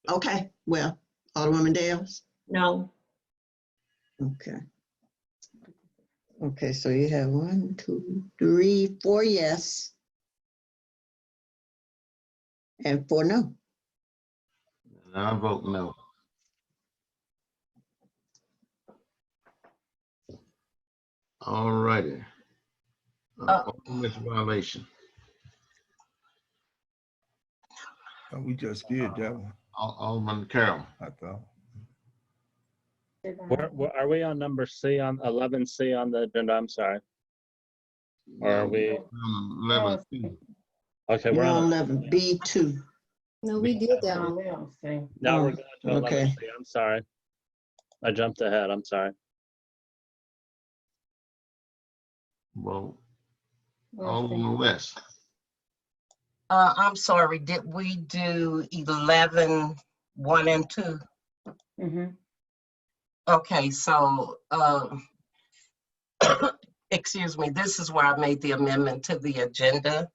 Okay, well, Alderwoman Dales. No. Okay. Okay, so you have 1, 2, 3, 4 yes. And 4 no. I vote no. All righty. Ordinance violation. We just did that one. Alderman Carroll. I thought. Where are we on number C on 11C on the agenda? I'm sorry. Or are we? 11. Okay, We're we're on on 11, B2. No, we did that one. Now we're going to 11C. Okay. I'm sorry. I jumped ahead. I'm sorry. Well, Alderman West. I'm sorry, did we do 11, 1 and 2? Mm-hmm. Okay, so, excuse me, this is where I made the amendment to the agenda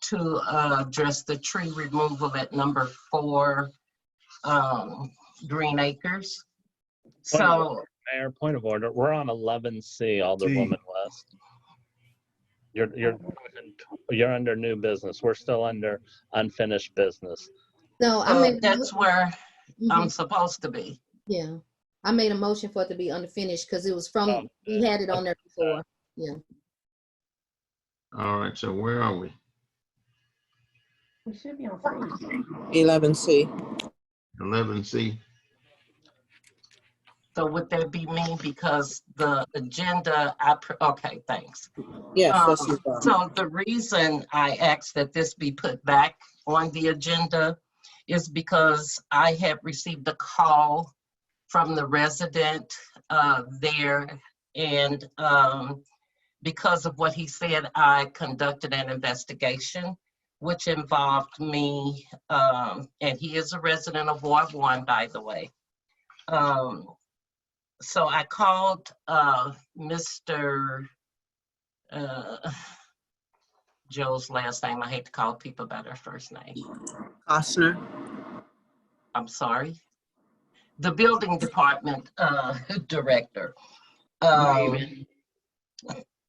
to address the tree removal at number 4, Green Acres. So, Mayor, point of order. We're on 11C, Alderwoman West. You're under new business. We're still under unfinished business. No, that's where I'm supposed to be. Yeah, I made a motion for it to be unfinished because it was from, we had it on there before. Yeah. All right, so where are we? We should be on 3. 11C. 11C. So would that be me because the agenda, okay, thanks. Yes, that's you. So the reason I asked that this be put back on the agenda is because I have received a call from the resident there, and because of what he said, I conducted an investigation which involved me, and he is a resident of Ward 1, by the way. So I called Mr. Joe's last name. I hate to call people by their first name. Costner. I'm sorry. The building department director. Raven.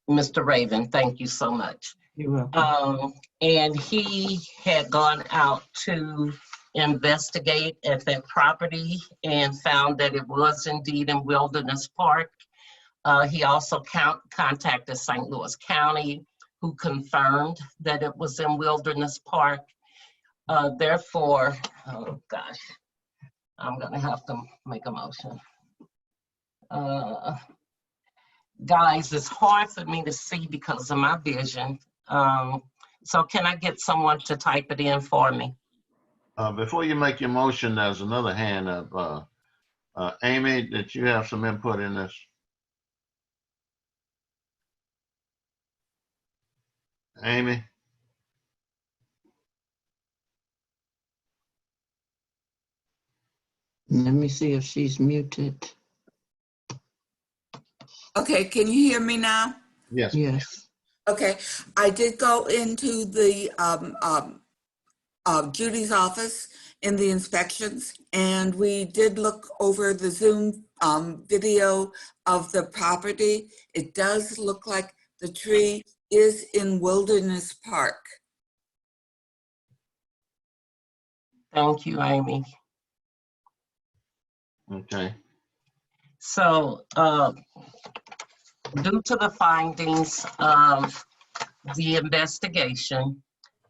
Mr. Raven, thank you so much. You're welcome. And he had gone out to investigate at that property and found that it was indeed in Wilderness Park. He also contacted St. Louis County, who confirmed that it was in Wilderness Park. Therefore, oh gosh, I'm gonna have to make a motion. Guys, it's hard for me to see because of my vision. So can I get someone to type it in for me? Before you make your motion, there's another hand up. Amy, did you have some input in this? Amy? Let me see if she's muted. Okay, can you hear me now? Yes. Yes. Okay, I did go into the Judy's office in the inspections, and we did look over the Zoom video of the property. It does look like the tree is in Wilderness Park. Thank you, Amy. Okay. So, due to the findings of the investigation,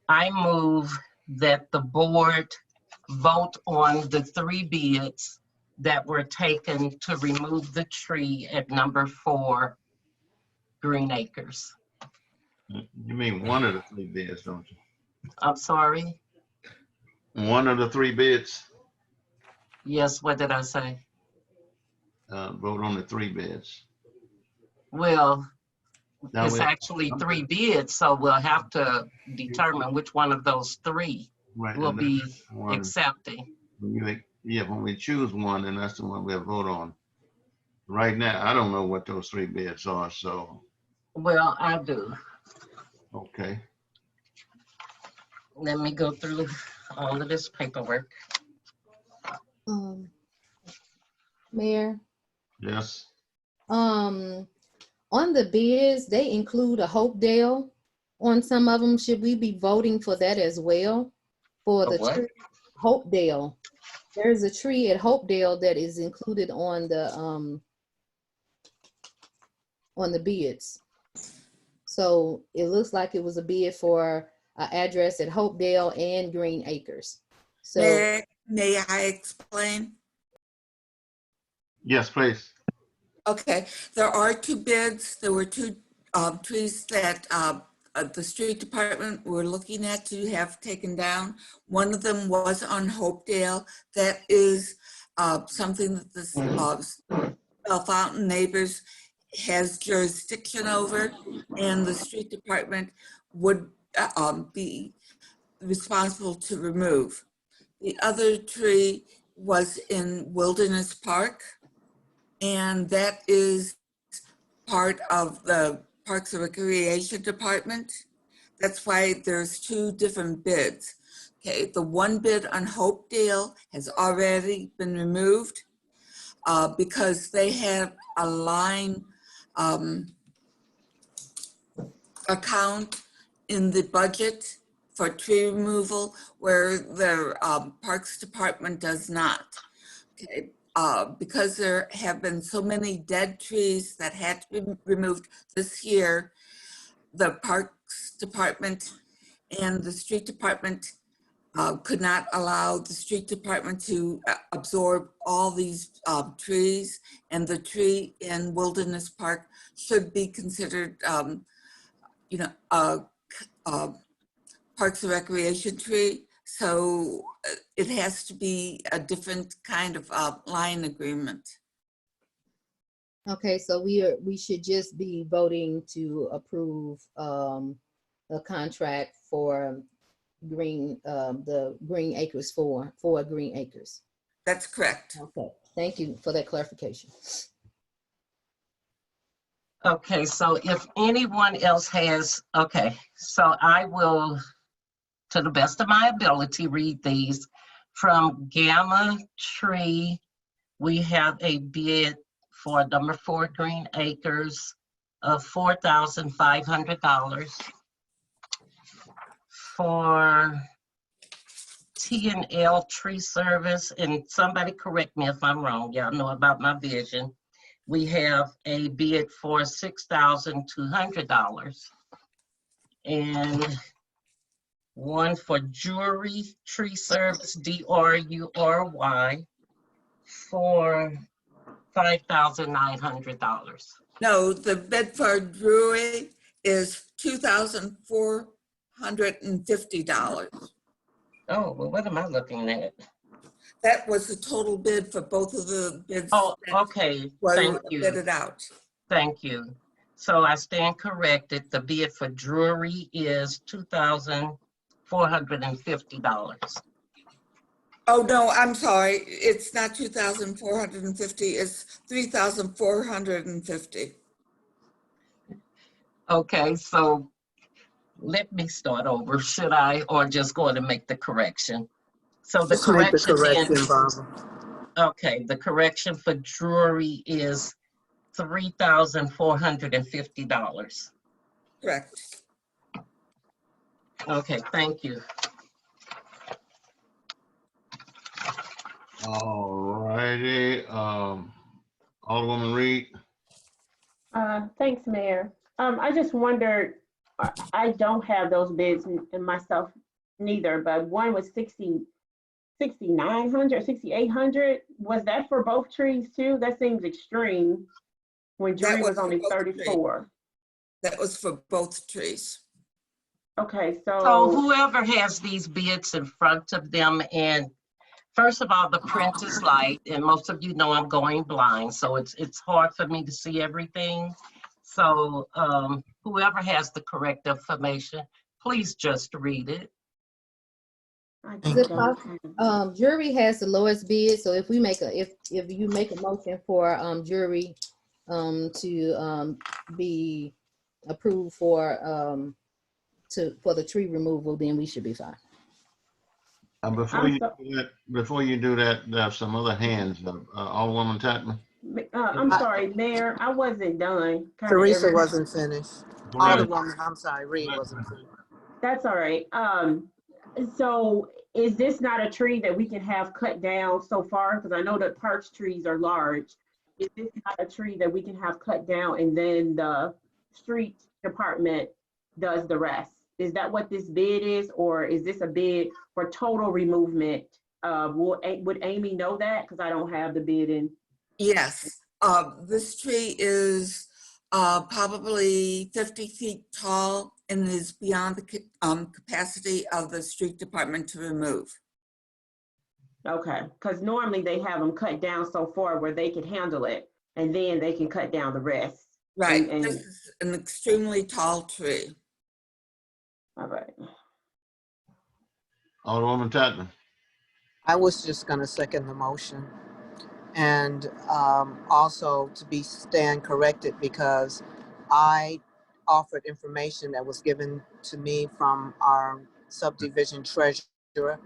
I move that the board vote on the 3 bids that were taken to remove the tree at number 4 Green Acres. You mean one of the 3 bids, don't you? I'm sorry? One of the 3 bids? Yes, what did I say? Vote on the 3 bids. Well, Now it's actually 3 bids, so we'll have to determine which one of those 3 will be accepting. Yeah, when we choose one, then that's the one we'll vote on. Right now, I don't know what those 3 bids are, so. Well, I do. Okay. Let me go through all of this paperwork. Mayor, Yes. on the bids, they include a Hopedale on some of them. Should we be voting for that as well? For the tree, Hopedale. There's a tree at Hopedale that is included on the bids. So it looks like it was a bid for an address at Hopedale and Green Acres. So May I explain? Yes, please. Okay, there are 2 bids. There were 2 trees that the street department were looking at to have taken down. One of them was on Hopedale. That is something that the Bell Fountain neighbors has jurisdiction over, and the street department would be responsible to remove. The other tree was in Wilderness Park, and that is part of the Parks and Recreation Department. That's why there's 2 different bids. Okay, the one bid on Hopedale has already been removed because they have a line account in the budget for tree removal where the Parks Department does not. Okay, because there have been so many dead trees that had to be removed this year, the Parks Department and the Street Department could not allow the street department to absorb all these trees, and the tree in Wilderness Park should be considered, you know, a Parks and Recreation tree. So it has to be a different kind of line agreement. Okay, so we should just be voting to approve the contract for the Green Acres for Green Acres. That's correct. Okay, thank you for that clarification. Okay, so if anyone else has, okay, so I will, to the best of my ability, read these. From Gamma Tree, we have a bid for number 4 Green Acres of $4,500. For T&L Tree Service, and somebody correct me if I'm wrong, y'all know about my vision. We have a bid for $6,200. And one for Jewelry Tree Service, DRURY, for $5,900. No, the Bedford Brewery is $2,450. Oh, well, what am I looking at? That was the total bid for both of the bids. Oh, okay, thank you. Bid it out. Thank you. So I stand corrected. The bid for Drury is $2,450. Oh, no, I'm sorry. It's not 2,450, it's 3,450. Okay, so let me start over, should I, or just go to make the correction? So the Just make the correction correction, Barbara. okay, the correction for Drury is $3,450. Correct. Okay, thank you. All righty, Alderwoman Reed. Thanks, Mayor. I just wondered, I don't have those bids in myself neither, but one was 6,900, 6,800. Was that for both trees too? That seems extreme when Drury was only 34. That was for both trees. Okay, So whoever has these bids in front of them, and first of all, the print is light, and most of you know I'm going blind, so it's hard for me to see everything. So whoever has the correct information, please just read it. Jury has the lowest bid, so if we make if you make a motion for jury to be approved for the tree removal, then we should be fine. Before you do that, there's some other hands. Alderwoman Tatman. I'm sorry, Mayor, I wasn't done. Teresa wasn't finished. Go ahead. Alderwoman, I'm sorry, Reed wasn't finished. That's all right. So is this not a tree that we can have cut down so far? Because I know that parks trees are large. Is this not a tree that we can have cut down and then the street department does the rest? Is that what this bid is, or is this a bid for total removement? Would Amy know that? Because I don't have the bid in. Yes, this tree is probably 50 feet tall and is beyond the capacity of the street department to remove. Okay, because normally they have them cut down so far where they can handle it, and then they can cut down the rest. Right, And this is an extremely tall tree. All right. Alderwoman Tatman. I was just going to second the motion. And also to stand corrected, because I offered information that was given to me from our subdivision treasurer.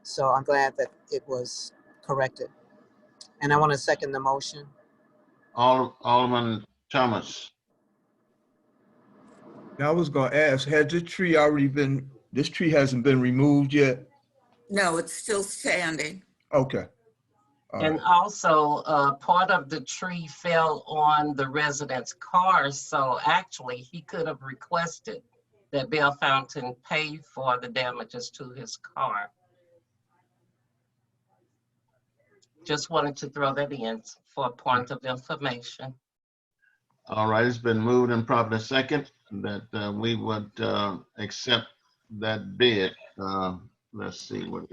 So I'm glad that it was corrected. And I want to second the motion. Alderman Thomas. Now I was going to ask, has this tree already been, this tree hasn't been removed yet? No, it's still standing. Okay. And also, part of the tree fell on the resident's car, so actually he could have requested that Bell Fountain pay for the damages to his car. Just wanted to throw that in for a point of information. All right, it's been moved and properly second that we would accept that bid. Let's see what.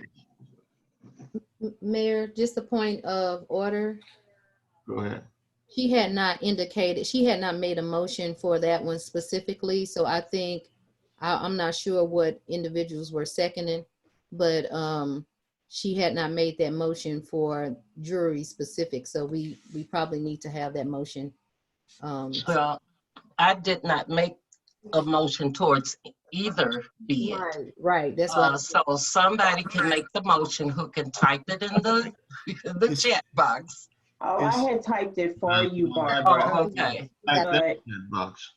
Mayor, just a point of order. Go ahead. She had not indicated, she had not made a motion for that one specifically. So I think, I'm not sure what individuals were seconding, but she had not made that motion for jury specific. So we probably need to have that motion. Well, I did not make a motion towards either bid. Right, that's what. So somebody can make the motion who can type it in the chat box. Oh, I had typed it for you, Barbara. Oh, okay. But Box.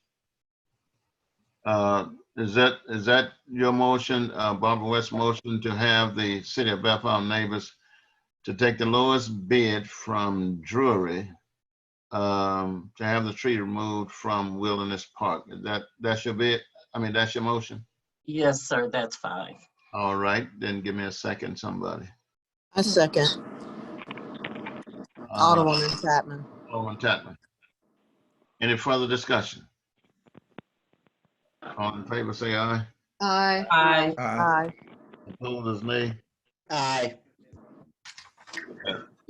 Is that your motion, Barbara West's motion, to have the City of Bethlehem neighbors to take the lowest bid from Drury to have the tree removed from Wilderness Park? That's your bid? I mean, that's your motion? Yes, sir, that's fine. All right, then give me a second, somebody. I second. Alderwoman Chapman. Alderman Chapman. Any further discussion? All in favor, say aye. Aye. Aye. Aye. Opposed, nay. Aye.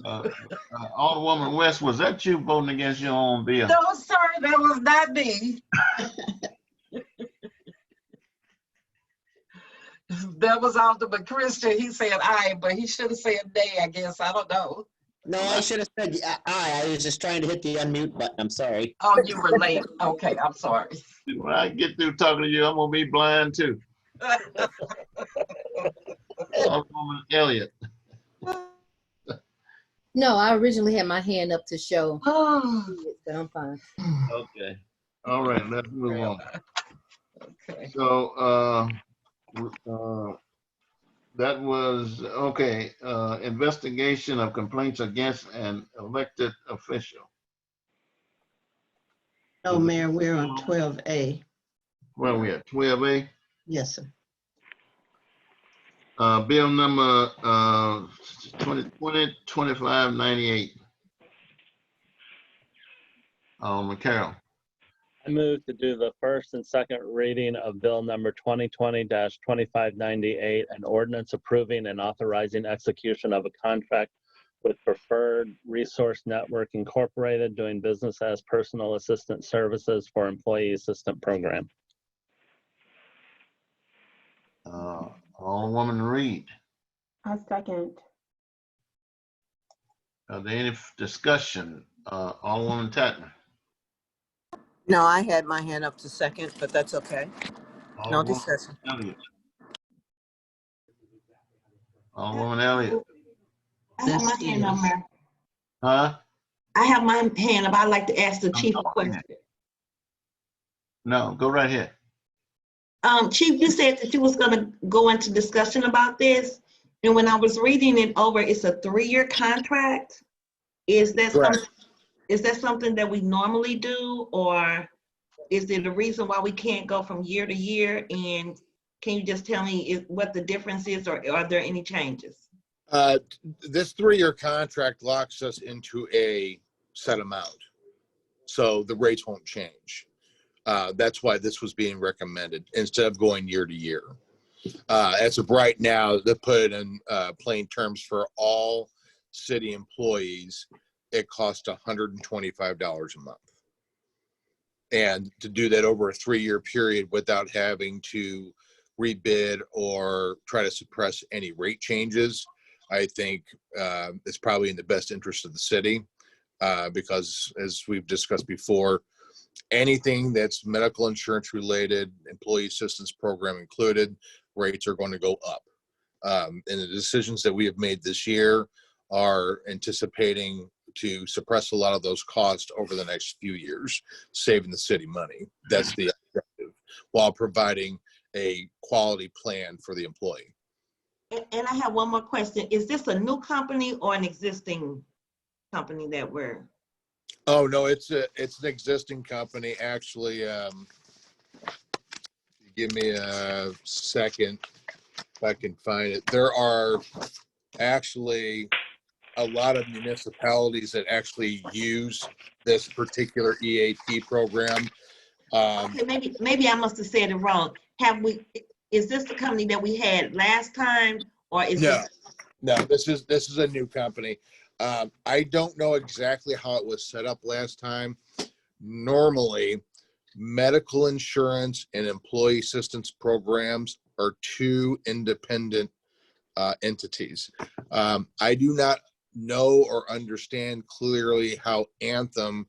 Alderwoman West, was that you voting against your own bill? No, sir, that was not me. That was Alderman Christian. He said aye, but he should have said nay, I guess. I don't know. No, I should have said aye. I was just trying to hit the unmute button. I'm sorry. Oh, you were late. Okay, I'm sorry. When I get through talking to you, I'm gonna be blind too. Alderwoman Elliott. No, I originally had my hand up to show. Oh. But I'm fine. Okay. All right, let's move on. Okay. So, that was, okay, investigation of complaints against an elected official. No, Mayor, we're on 12A. Where are we at, 12A? Yes, sir. Bill number 2020-2598. Alderman Carroll. I move to do the first and second reading of bill number 2020-2598, an ordinance approving and authorizing execution of a contract with Preferred Resource Network Incorporated, doing business as personal assistant services for employee assistant program. Alderwoman Reed. I second. Are there any discussion? Alderwoman Tatman. No, I had my hand up to second, but that's okay. No Alderwoman discussion. Elliott. Alderwoman Elliott. I have my hand up, Mayor. Huh? I have my hand up. I'd like to ask the chief a question. No, go right ahead. Chief, you said that you was gonna go into discussion about this, and when I was reading it over, it's a 3-year contract. Is that something that we normally do, or is there a reason why we can't go from year to year? And can you just tell me what the difference is, or are there any changes? This 3-year contract locks us into a set amount, so the rates won't change. That's why this was being recommended instead of going year to year. As of right now, they put it in plain terms for all city employees. It costs $125 a month. And to do that over a 3-year period without having to rebid or try to suppress any rate changes, I think it's probably in the best interest of the city because, as we've discussed before, anything that's medical insurance related, employee assistance program included, rates are going to go up. And the decisions that we have made this year are anticipating to suppress a lot of those costs over the next few years, saving the city money. That's the objective, while providing a quality plan for the employee. And I have one more question. Is this a new company or an existing company that we're? Oh, no, it's an existing company. Actually, give me a second if I can find it. There are actually a lot of municipalities that actually use this particular EAP program. Okay, maybe I must have said it wrong. Is this the company that we had last time, or is No, this? no, this is a new company. I don't know exactly how it was set up last time. Normally, medical insurance and employee assistance programs are two independent entities. I do not know or understand clearly how Anthem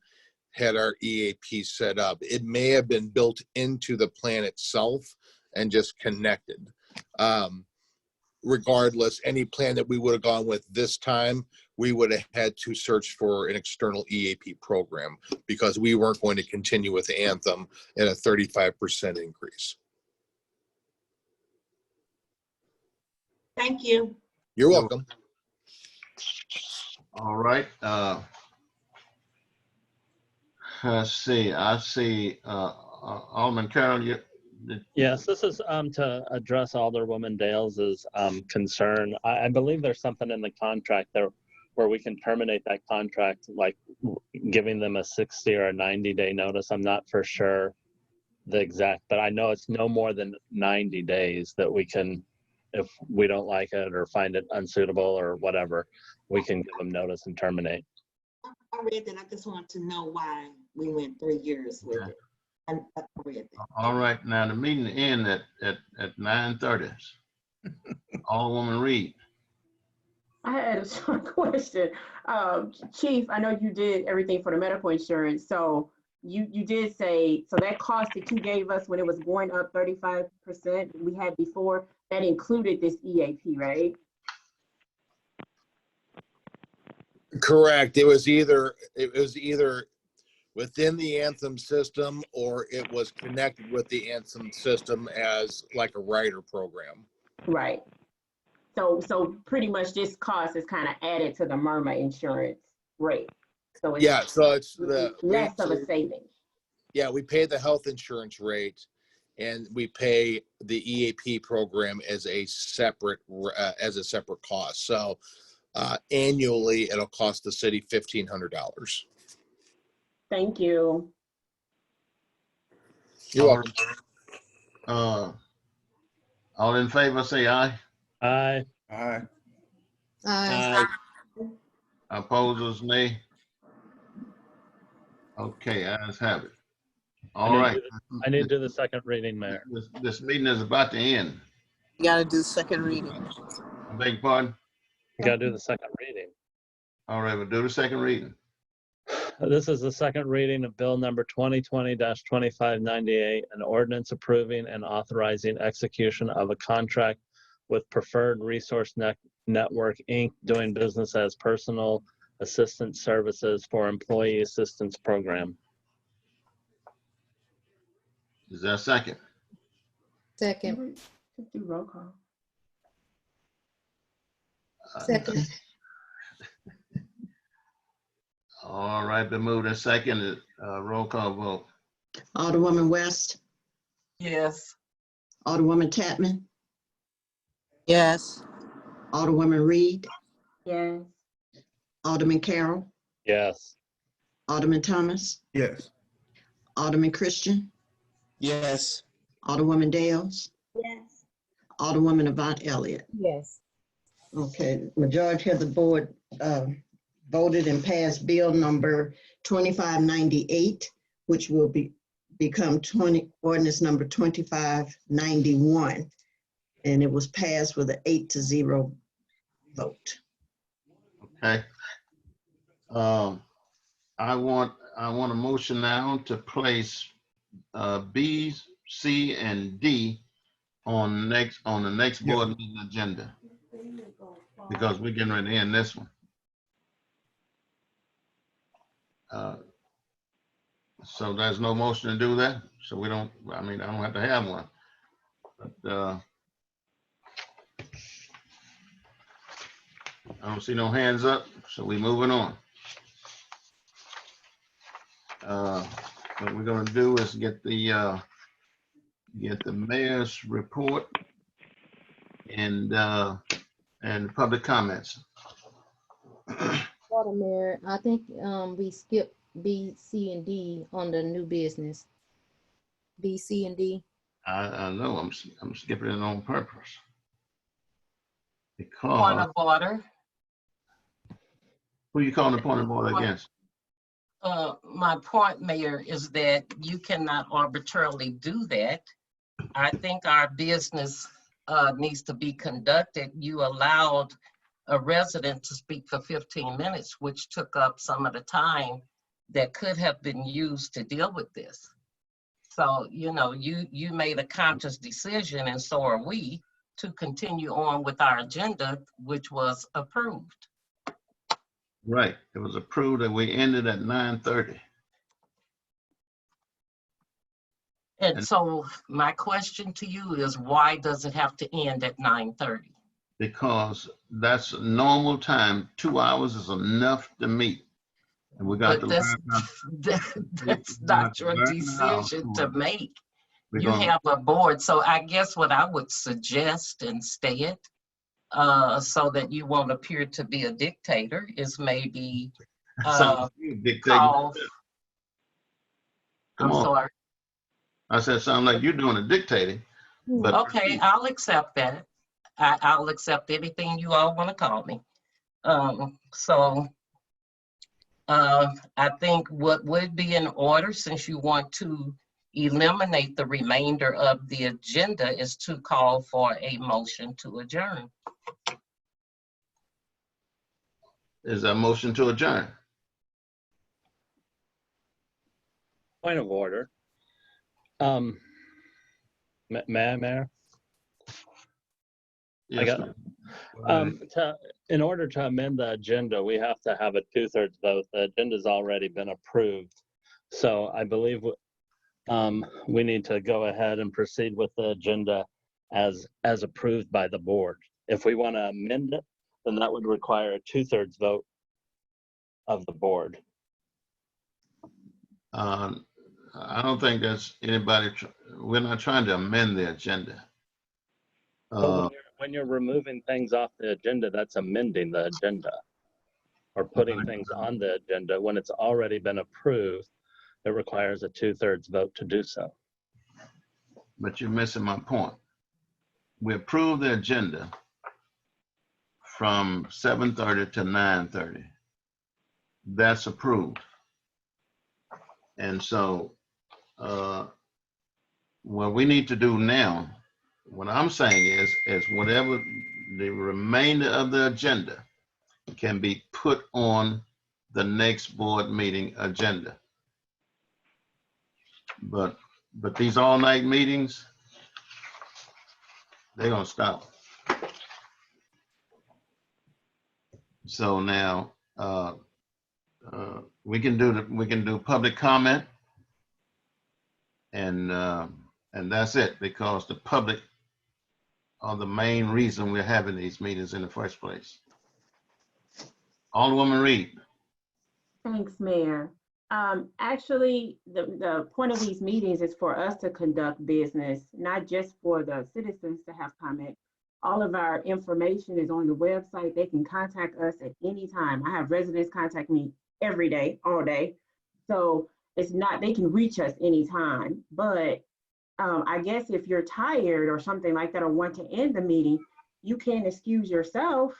had our EAP set up. It may have been built into the plan itself and just connected. Regardless, any plan that we would have gone with this time, we would have had to search for an external EAP program because we weren't going to continue with Anthem at a 35% increase. Thank you. You're welcome. All right. Let's see. I see Alderman Carroll. Yes, this is to address Alderwoman Dales's concern. I believe there's something in the contract there where we can terminate that contract, like giving them a 60 or a 90-day notice. I'm not for sure the exact, but I know it's no more than 90 days that we can, if we don't like it or find it unsuitable or whatever, we can give them notice and terminate. I read that. I just want to know why we went 3 years with it. I read that. All right. Now the meeting end at 9:30. Alderwoman Reed. I had a short question. Chief, I know you did everything for the medical insurance. So you did say, so that cost that you gave us when it was going up 35% we had before, that included this EAP, right? Correct. It was either within the Anthem system or it was connected with the Anthem system as like a rider program. Right. So pretty much this cost is kind of added to the Murmur insurance rate. So it's, yeah, so it's less of a savings. Yeah, we pay the health insurance rate and we pay the EAP program as a separate cost. So annually it'll cost the city $1,500. Thank you. You're welcome. All in favor, say aye. Aye. Aye. Aye. Opposers, nay. Okay, ayes have it. All right. I need to do the second reading, Mayor. This meeting is about to end. You gotta do second reading. I beg your pardon? You gotta do the second reading. All right, we'll do the second reading. This is the second reading of Bill number 2020-2598, an ordinance approving and authorizing execution of a contract with Preferred Resource Network, Inc., doing business as personal assistance services for employee assistance program. Is there a second? Second. Do roll call. Second. All right, been moved and seconded. Roll call vote. Alderwoman West, Yes. Alderwoman Tatman, Yes. Alderwoman Reed, Yes. Alderman Carroll, Yes. Alderman Thomas, Yes. Alderman Christian, Yes. Alderwoman Dales, Yes. Alderwoman Avant Elliott. Yes. Okay, majority of the board voted and passed bill number 2598, which will become ordinance number 2591. And it was passed with an 8-0 vote. Okay. I want a motion now to place B, C, and D on the next board meeting agenda, because we're getting ready to end this one. So there's no motion to do that. So I don't have to have one. But I don't see no hands up, so we moving on. What we're gonna do is get the mayor's report and public comments. Order, Mayor. I think we skipped B, C, and D on the new business. B, C, and D. I know, I'm skipping it on purpose. Point Because, of order. who you calling the point of order against? My point, Mayor, is that you cannot arbitrarily do that. I think our business needs to be conducted. You allowed a resident to speak for 15 minutes, which took up some of the time that could have been used to deal with this. So, you know, you made a conscious decision, and so are we, to continue on with our agenda, which was approved. Right, it was approved and we ended at 9:30. And so my question to you is, why does it have to end at 9:30? Because that's normal time. 2 hours is enough to meet. And we got But to learn that's not your decision to make. We're You gonna, have a board. So I guess what I would suggest instead, so that you won't appear to be a dictator, is maybe call. Come I'm on. sorry. I said, sound like you're doing a dictating, but Okay, I'll accept that. I'll accept anything you all want to call me. I think what would be in order, since you want to eliminate the remainder of the agenda, is to call for a motion to adjourn. is a motion to adjourn. Point of order. Mayor? Yes, In order to amend the agenda, we have to have a 2/3 vote. The agenda's already been approved. So I believe we need to go ahead and proceed with the agenda as approved by the board. If we want to amend it, then that would require a 2/3 vote of the board. I don't think that's anybody, we're not trying to amend the agenda. But when you're removing things off the agenda, that's amending the agenda or putting things on the agenda. When it's already been approved, it requires a 2/3 vote to do so. But you're missing my point. We approved the agenda from 7:30 to 9:30. That's approved. And so what we need to do now, what I'm saying is whatever the remainder of the agenda can be put on the next board meeting agenda. But these all-night meetings, they're gonna stop. So now we can do public comment, and that's it, because the public are the main reason we're having these meetings in the first place. Alderwoman Reed. Thanks, Mayor. Actually, the point of these meetings is for us to conduct business, not just for the citizens to have comment. All of our information is on the website. They can contact us at any time. I have residents contact me every day, all day. So it's not, they can reach us anytime. But I guess if you're tired or something like that, or want to end the meeting, you can excuse yourself,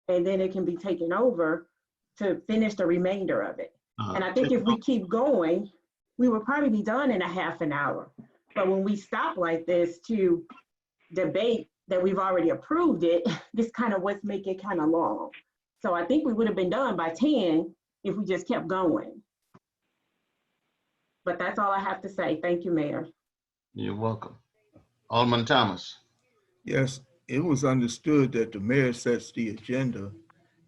and then it can be taken over to finish the remainder of it. And I think if we keep going, we will probably be done in a half an hour. But when we stop like this to debate that we've already approved it, this kind of what's make it kind of long. So I think we would have been done by 10 if we just kept going. But that's all I have to say. Thank you, Mayor. You're welcome. Alderman Thomas. Yes, it was understood that the mayor sets the agenda,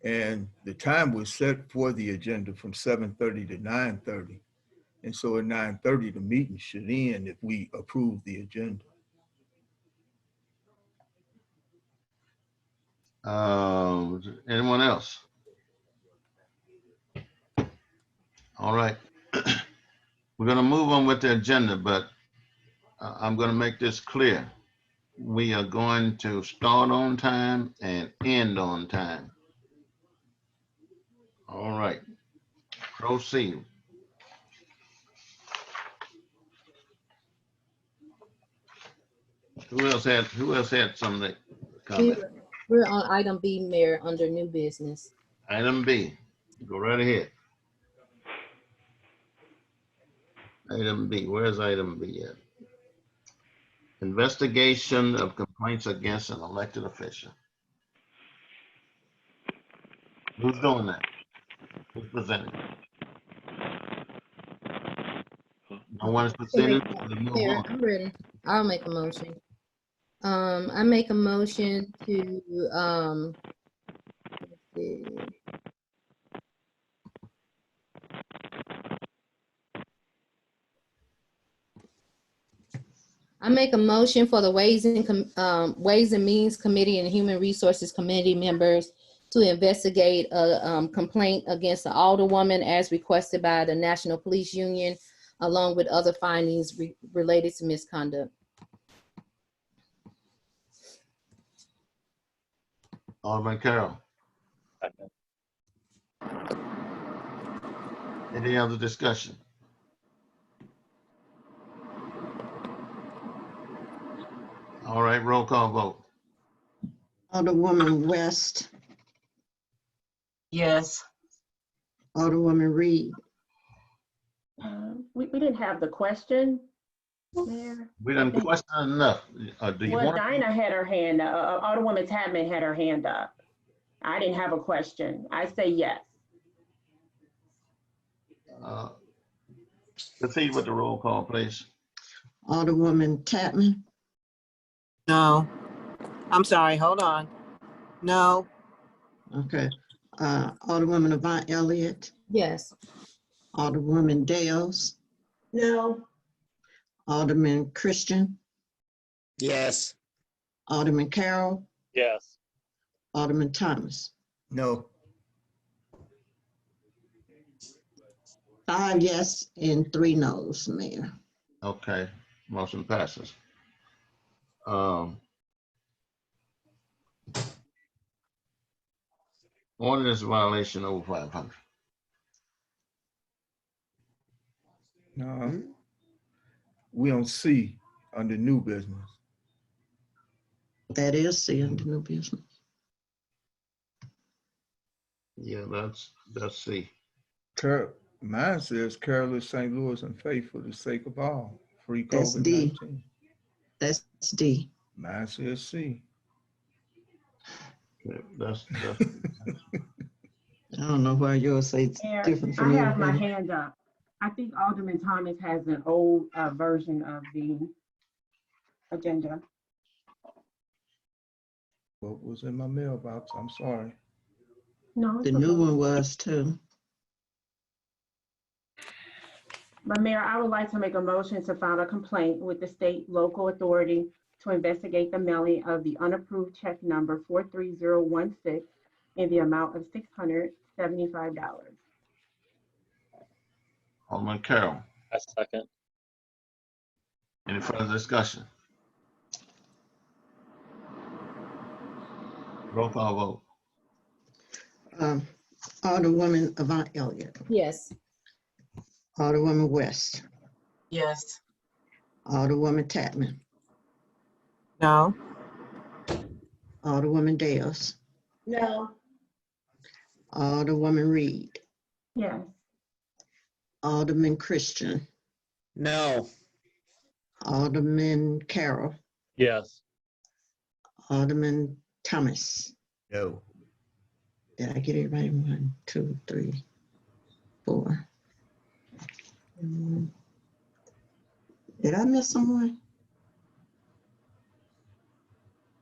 and the time was set for the agenda from 7:30 to 9:30. And so at 9:30, the meeting should end if we approve the agenda. Anyone else? All right. We're going to move on with the agenda, but I'm going to make this clear. We are going to start on time and end on time. All right, proceed. Who else had something to comment? We're on item B, Mayor, under new business. Item B, go right ahead. Item B, where's item B at? Investigation of complaints against an elected official. Who's doing that? Who's presenting? No one is presenting. We'll move Mayor, on. I'm ready. I'll make a motion. I make a motion to, let's see. I make a motion for the Ways and Means Committee and Human Resources Committee members to investigate a complaint against the alderwoman as requested by the National Police Union, along with other findings related to misconduct. Alderman Carroll. Any other discussion? All right, roll call vote. Alderwoman West, Yes. Alderwoman Reed, We didn't have the question, Mayor. We done questioned enough. Do you Well, want? Dinah had her hand up. Alderwoman Tapman had her hand up. I didn't have a question. I say yes. Proceed with the roll call, please. Alderwoman Tapman, No. I'm sorry, hold on. No. okay. Alderwoman Avant Elliott, Yes. Alderwoman Dales, No. Alderman Christian, Yes. Alderman Carroll, Yes. Alderman Thomas. No. 5 yes and 3 no's, Mayor. Okay, motion passes. Ordinance violation over 500. No. We don't see under new business. That is C under new business. Yeah, that's C. Mine says careless St. Louis and faith for the sake of all. Free That's D. COVID-19. That's D. Mine says C. Okay, that's I don't know why yours say it's Mayor, different I from have my everybody. hand up. I think Alderman Thomas has an old version of the agenda. What was in my mailbox? I'm sorry. No, it's The new okay. one was too. But Mayor, I would like to make a motion to file a complaint with the state local authority to investigate the mailing of the unapproved check number 43016 in the amount of $675. Alderman Carroll. A second. Any further discussion? Roll call vote. Alderwoman Avant Elliott, Yes. Alderwoman West, Yes. Alderwoman Tapman, No. Alderwoman Dales, No. Alderwoman Reed, Yes. Alderman Christian, No. Alderman Carroll, Yes. Alderman Thomas. No. Did I get it right? 1, 2, 3, 4. Did I miss someone?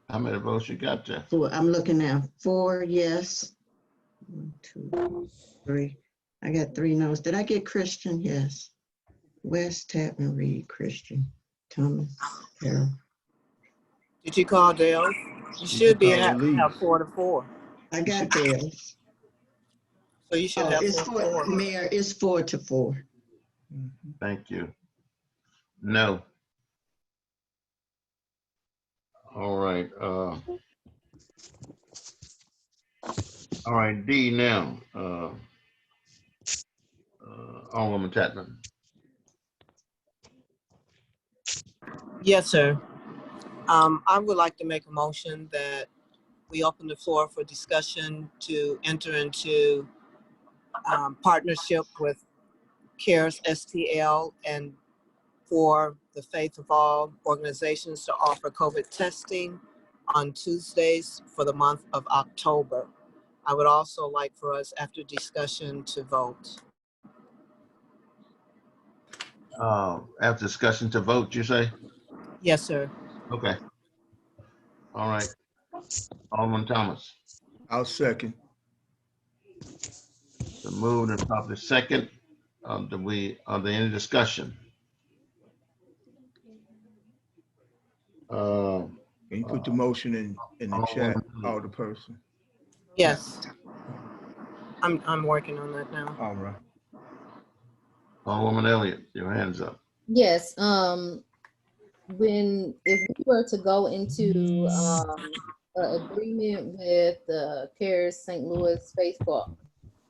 How many votes you got there? 4. I'm looking now. 4 yes. 1, 2, 3. I got 3 no's. Did I get Christian? Yes. West, Tapman, Reed, Christian, Thomas, Carroll. Did you call Dale? You should be have 4 to 4. I got Dales. So you should Oh, have it's 4 to 4. Mayor, it's 4 to 4. Thank you. No. All right. All right, D now. Alderwoman Chapman. Yes, sir. I would like to make a motion that we open the floor for discussion to enter into partnership with CARES STL and for the Faith of All organizations to offer COVID testing on Tuesdays for the month of October. I would also like for us, after discussion, to vote. After discussion to vote, you say? Yes, sir. Okay. All right. Alderman Thomas. I'll second. The move and properly second. Are there any discussion? Can you put the motion in the chat, Alderperson? Yes. I'm working on that now. All right. Alderwoman Elliott, your hand's up. Yes, if we were to go into an agreement with the CARES St. Louis Faith for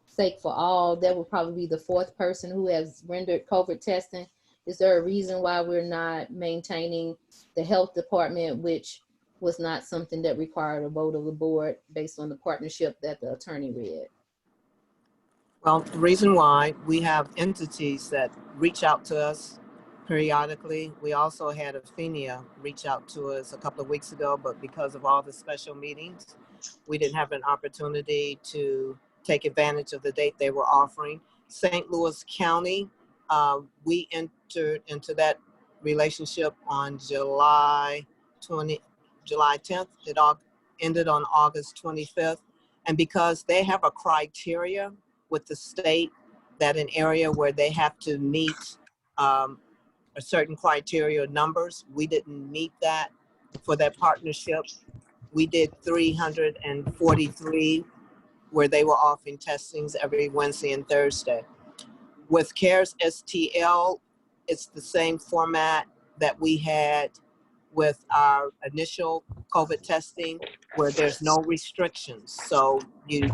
Sake for All, that would probably be the fourth person who has rendered COVID testing. Is there a reason why we're not maintaining the health department, which was not something that required a vote of the board based on the partnership that the attorney read? Well, the reason why, we have entities that reach out to us periodically. We also had Athenia reach out to us a couple of weeks ago, but because of all the special meetings, we didn't have an opportunity to take advantage of the date they were offering. St. Louis County, we entered into that relationship on July 10th. It all ended on August 25th. And because they have a criteria with the state that an area where they have to meet a certain criteria numbers, we didn't meet that for that partnership. We did 343 where they were offering testings every Wednesday and Thursday. With CARES STL, it's the same format that we had with our initial COVID testing, where there's no restrictions. So you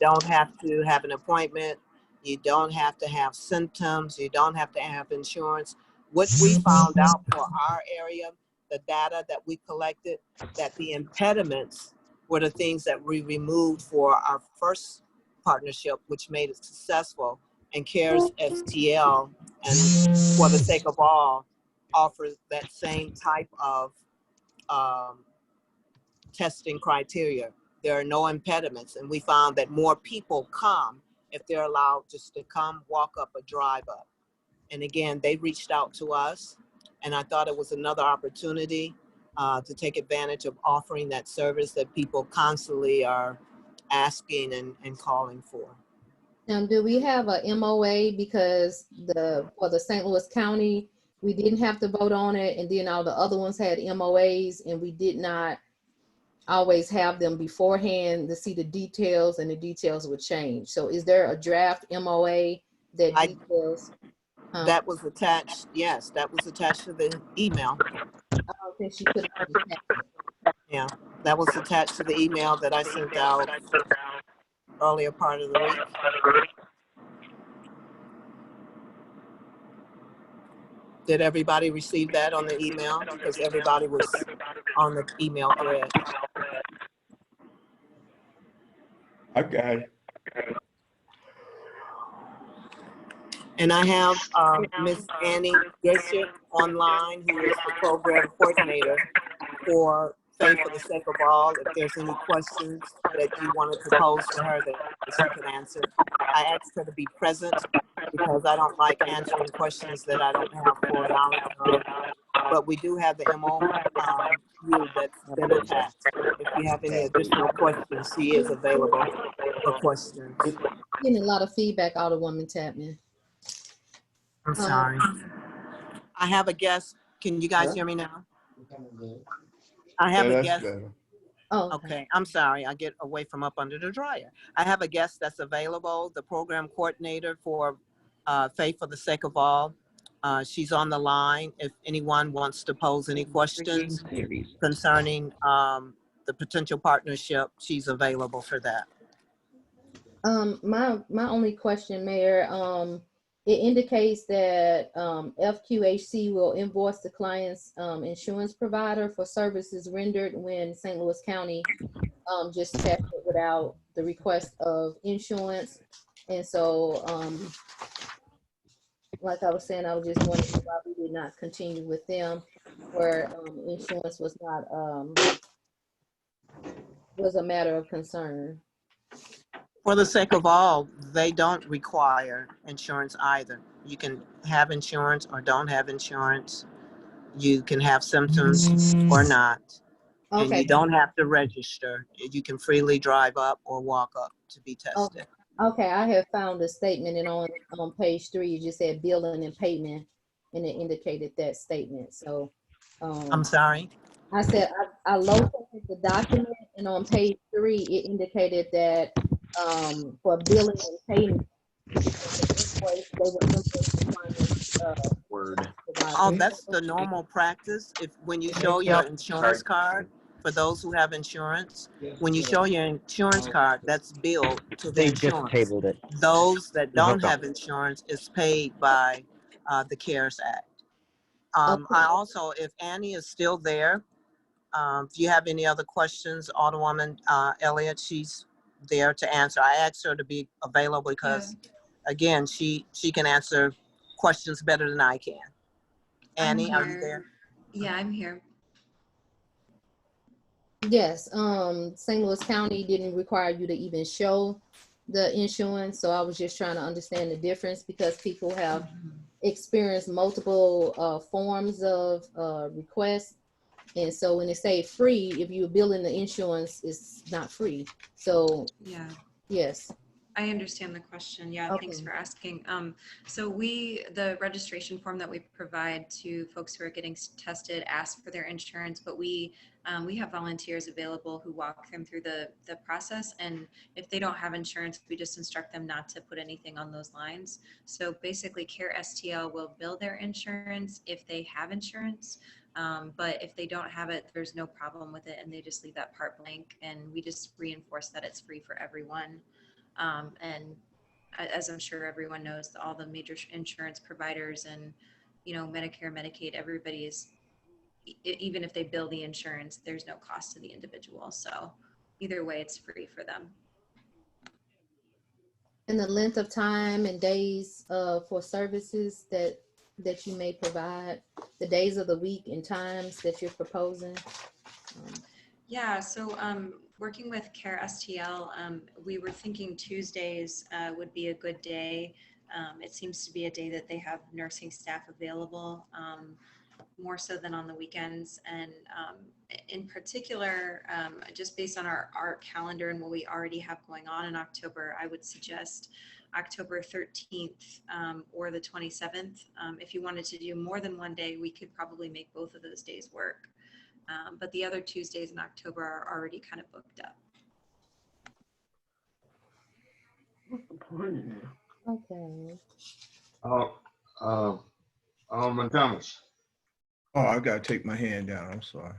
don't have to have an appointment. You don't have to have symptoms. You don't have to have insurance. What we found out for our area, the data that we collected, that the impediments were the things that we removed for our first partnership, which made it successful. And CARES STL and For the Sake of All offers that same type of testing criteria. There are no impediments, and we found that more people come if they're allowed just to come, walk up, or drive up. And again, they reached out to us, and I thought it was another opportunity to take advantage of offering that service that people constantly are asking and calling for. Now, do we have a MOA? Because for the St. Louis County, we didn't have to vote on it, and then all the other ones had MOAs, and we did not always have them beforehand to see the details, and the details would change. So is there a draft MOA that details? That was attached, yes, that was attached to the email. I don't think she put it in the chat. Yeah, that was attached to the email that I sent out earlier part of the week. Did everybody receive that on the email? Because everybody was on the email thread. I got it. And I have Miss Annie Bishop online, who is the program coordinator for Faith for the Sake of All. If there's any questions that you wanted to pose to her that she could answer. I asked her to be present because I don't like answering questions that I don't have full knowledge of. But we do have the MOU that's been attached. If you have any additional questions, she is available for questions. Getting a lot of feedback, Alderwoman Chapman. I'm sorry. I have a guest. Can you guys hear me now? I have a guest. Better. Oh, okay. I'm sorry. I get away from up under the dryer. I have a guest that's available, the program coordinator for Faith for the Sake of All. She's on the line if anyone wants to pose any questions concerning the potential partnership. She's available for that. My only question, Mayor, It indicates that FQHC will invoice the client's insurance provider for services rendered when St. Louis County just tested without the request of insurance. And so, like I was saying, I was just wondering why we did not continue with them, where insurance was not was a matter of concern. For the sake of all, they don't require insurance either. You can have insurance or don't have insurance. You can have symptoms or not. And Okay. you don't have to register. You can freely drive up or walk up to be tested. Okay, I have found a statement, and on page 3, you just said billing and payment, and it indicated that statement. So, I'm sorry? I said I located the document, and on page 3, it indicated that for billing and payment, they would invoice the client's Word. Oh, that's the normal practice. If when you show your insurance card, for those who have insurance, when you show your insurance card, that's billed to the They just insurance. tabled it. Those that There's no don't have problem. insurance is paid by the CARES Act. I also, if Annie is still there, if you have any other questions, Alderwoman Elliott, she's there to answer. I asked her to be available because, again, she can answer questions better than I can. Annie, are you there? Yeah, I'm here. Yes, St. Louis County didn't require you to even show the insurance, so I was just trying to understand the difference because people have experienced multiple forms of requests, and so when they say free, if you're billing the insurance, it's not free. So Yeah, yes. I understand the question. Yeah, thanks for asking. So the registration form that we provide to folks who are getting tested ask for their insurance, but we have volunteers available who walk them through the process. And if they don't have insurance, we just instruct them not to put anything on those lines. So basically Care STL will bill their insurance if they have insurance. But if they don't have it, there's no problem with it. And they just leave that part blank. And we just reinforce that it's free for everyone. And as I'm sure everyone knows, all the major insurance providers and, Medicare, Medicaid, everybody is, even if they bill the insurance, there's no cost to the individual. So either way, it's free for them. And the length of time and days for services that you may provide, the days of the week and times that you're proposing. Yeah, so working with Care STL, we were thinking Tuesdays would be a good day. It seems to be a day that they have nursing staff available, more so than on the weekends. And in particular, just based on our calendar and what we already have going on in October, I would suggest October 13th or the 27th. If you wanted to do more than one day, we could probably make both of those days work. But the other Tuesdays in October are already kind of booked up. Okay. Alderman Thomas. Oh, I gotta take my hand down. I'm sorry.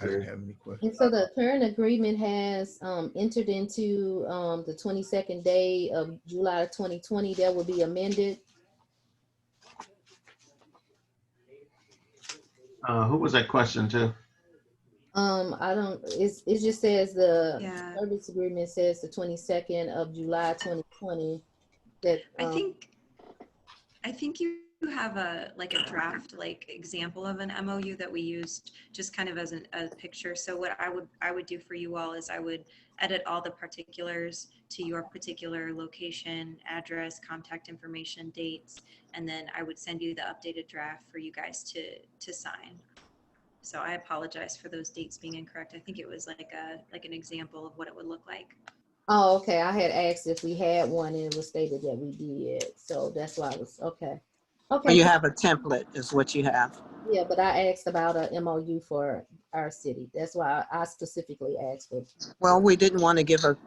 I didn't have any questions. And so the current agreement has entered into the 22nd day of July 2020. That will be amended. Who was that question to? I don't, it just says the service agreement says the 22nd of July 2020 that I think you have a draft example of an MOU that we used just kind of as a picture. So what I would do for you all is I would edit all the particulars to your particular location, address, contact information, dates, and then I would send you the updated draft for you guys to sign. So I apologize for those dates being incorrect. I think it was like an example of what it would look like. Oh, okay. I had asked if we had one and it was stated that we did. So that's why I was, okay. Okay. You have a template is what you have. Yeah, but I asked about a MOU for our city. That's why I specifically asked for. Well, we didn't want to give a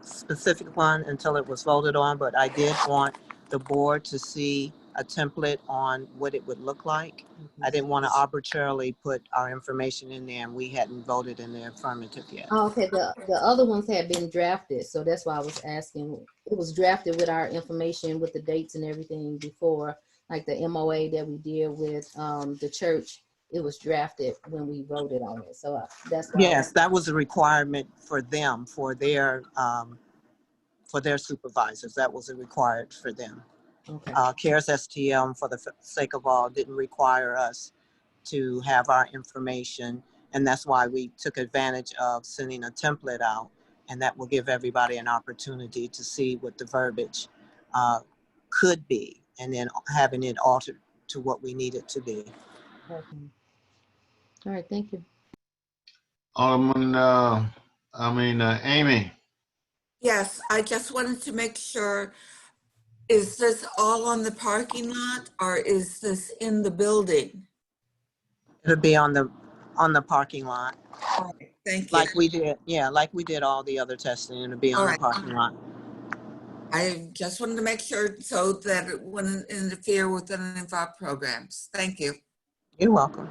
specific one until it was voted on, but I did want the board to see a template on what it would look like. I didn't want to arbitrarily put our information in there and we hadn't voted in the affirmative yet. Oh, okay, the other ones had been drafted, so that's why I was asking. It was drafted with our information, with the dates and everything before, like the MOA that we did with the church. It was drafted when we voted on it, so that's why. Yes, that was a requirement for them, for their supervisors. That was a required for them. Okay. CARES STM, for the sake of all, didn't require us to have our information. And that's why we took advantage of sending a template out, and that will give everybody an opportunity to see what the verbiage could be, and then having it altered to what we need it to be. Okay. All right, thank you. Amy. Yes, I just wanted to make sure, is this all on the parking lot or is this in the building? It'll be on the parking lot. All right, thank you. Like we did, yeah, like we did all the other testing. It'll be on All the right. parking lot. I just wanted to make sure so that it wouldn't interfere with any of our programs. Thank you. You're welcome.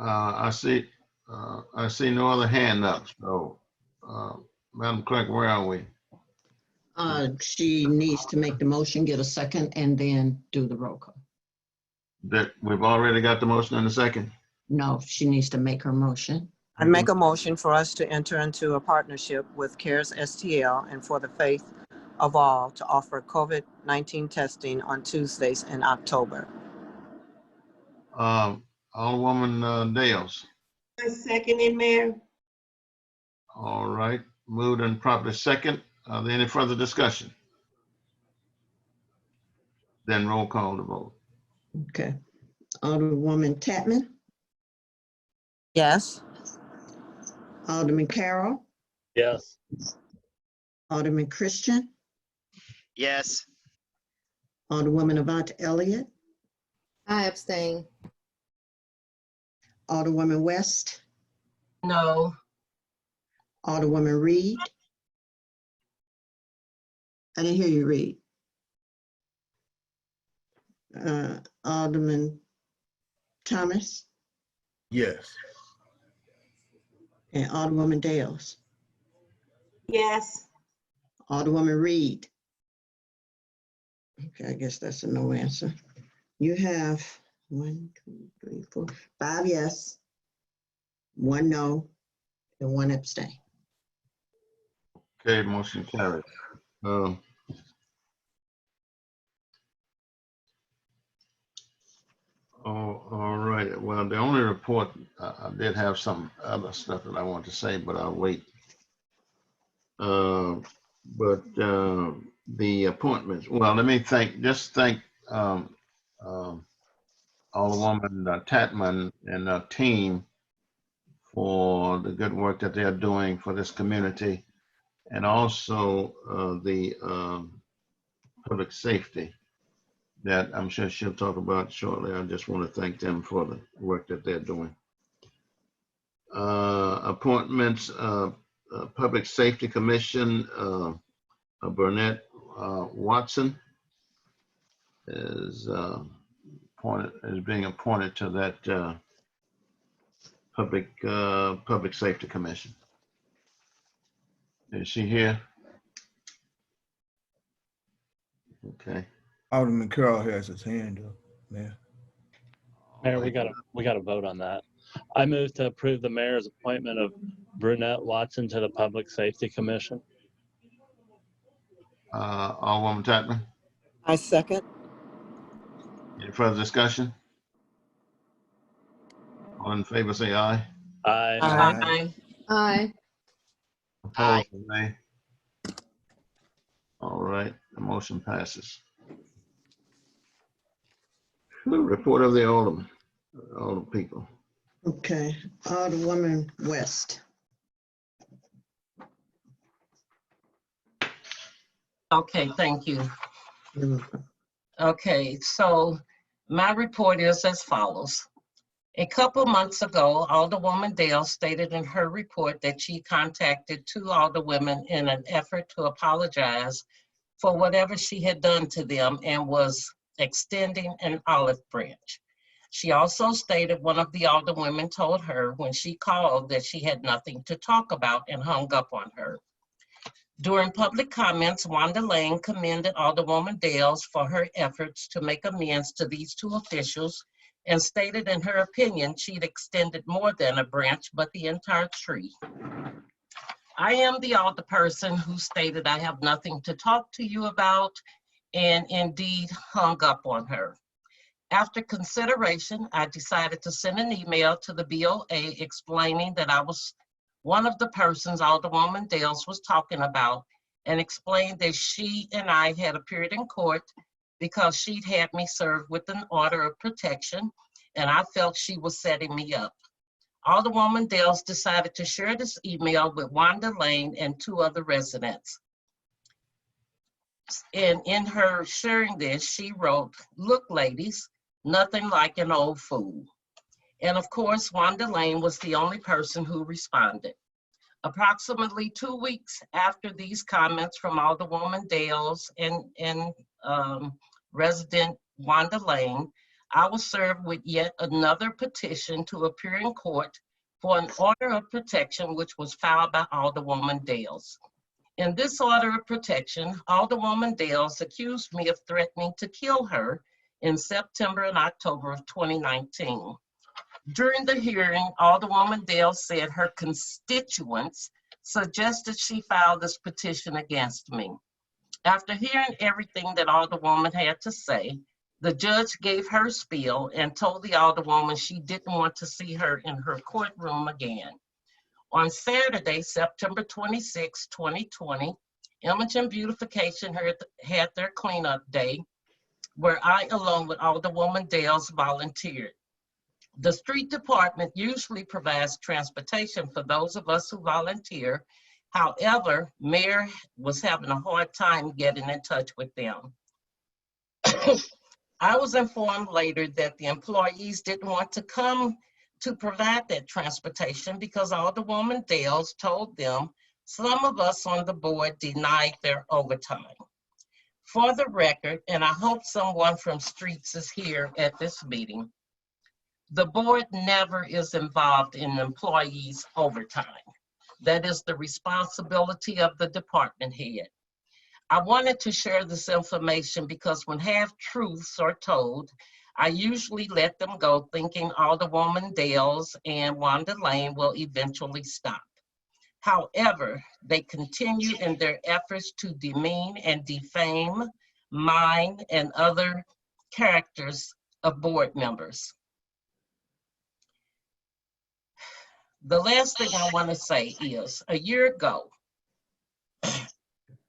I see no other hand up. So, Madam Clerk, where are we? She needs to make the motion, get a second, and then do the roll call. That we've already got the motion in a second. No, she needs to make her motion. I make a motion for us to enter into a partnership with CARES STL and for the faith of all to offer COVID-19 testing on Tuesdays in October. Alderwoman Dales. I second it, Mayor. All right, moved and properly second. Are there any further discussion? Then roll call to vote. Okay. Alderwoman Tatman, Yes. Alderman Carroll, Yes. Alderman Christian, Yes. Alderwoman Avant Elliott, I abstain. Alderwoman West, No. Alderwoman Reed. I didn't hear you, Reed. Alderman Thomas Yes. and Alderwoman Dales. Yes. Alderwoman Reed. Okay, I guess that's a no answer. You have 1, 2, 3, 4, 5 yes, 1 no, and 1 abstain. Okay, motion carried. All right. Well, the only report, I did have some other stuff that I want to say, but I'll wait. The appointments. Well, let me thank Alderwoman Tatman and her team for the good work that they're doing for this community, and also the public safety that I'm sure she'll talk about shortly. I just want to thank them for the work that they're doing. Appointments, Public Safety Commission, Burnett Watson is being appointed to that Public Safety Commission. Is she here? Okay. Alderman Carroll has his hand up, man. Mayor, we gotta vote on that. I move to approve the mayor's appointment of Brunette Watson to the Public Safety Commission. Alderwoman Tatman. I second. Any further discussion? All in favor, say aye. Aye. Aye. Aye. Opposed, nay. All right, the motion passes. Report of the Alderman, all the people. Okay, Alderwoman West. Okay, thank you. You're welcome. Okay, so my report is as follows. A couple months ago, Alderwoman Dale stated in her report that she contacted 2 alderwomen in an effort to apologize for whatever she had done to them and was extending an olive branch. She also stated one of the alderwomen told her when she called that she had nothing to talk about and hung up on her. During public comments, Wanda Lane commended Alderwoman Dales for her efforts to make amends to these two officials and stated in her opinion she'd extended more than a branch, but the entire tree. I am the alderperson who stated I have nothing to talk to you about and indeed hung up on her. After consideration, I decided to send an email to the BOA explaining that I was one of the persons Alderwoman Dales was talking about and explained that she and I had appeared in court because she'd had me served with an order of protection and I felt she was setting me up. Alderwoman Dales decided to share this email with Wanda Lane and two other residents. And in her sharing this, she wrote, "Look, ladies, nothing like an old fool." And of course, Wanda Lane was the only person who responded. Approximately 2 weeks after these comments from Alderwoman Dales and resident Wanda Lane, I was served with yet another petition to appear in court for an order of protection, which was filed by Alderwoman Dales. In this order of protection, Alderwoman Dales accused me of threatening to kill her in September and October of 2019. During the hearing, Alderwoman Dales said her constituents suggested she file this petition against me. After hearing everything that Alderwoman had to say, the judge gave her spiel and told the Alderwoman she didn't want to see her in her courtroom again. On Saturday, September 26, 2020, Image and Beautification had their cleanup day, where I, along with Alderwoman Dales, volunteered. The street department usually provides transportation for those of us who volunteer. However, Mayor was having a hard time getting in touch with them. I was informed later that the employees didn't want to come to provide that transportation because Alderwoman Dales told them some of us on the board denied their overtime. For the record, and I hope someone from Streets is here at this meeting, the board never is involved in employees' overtime. That is the responsibility of the department head. I wanted to share this information because when half-truths are told, I usually let them go thinking Alderwoman Dales and Wanda Lane will eventually stop. However, they continue in their efforts to demean and defame mine and other characters of board members. The last thing I want to say is, a year ago,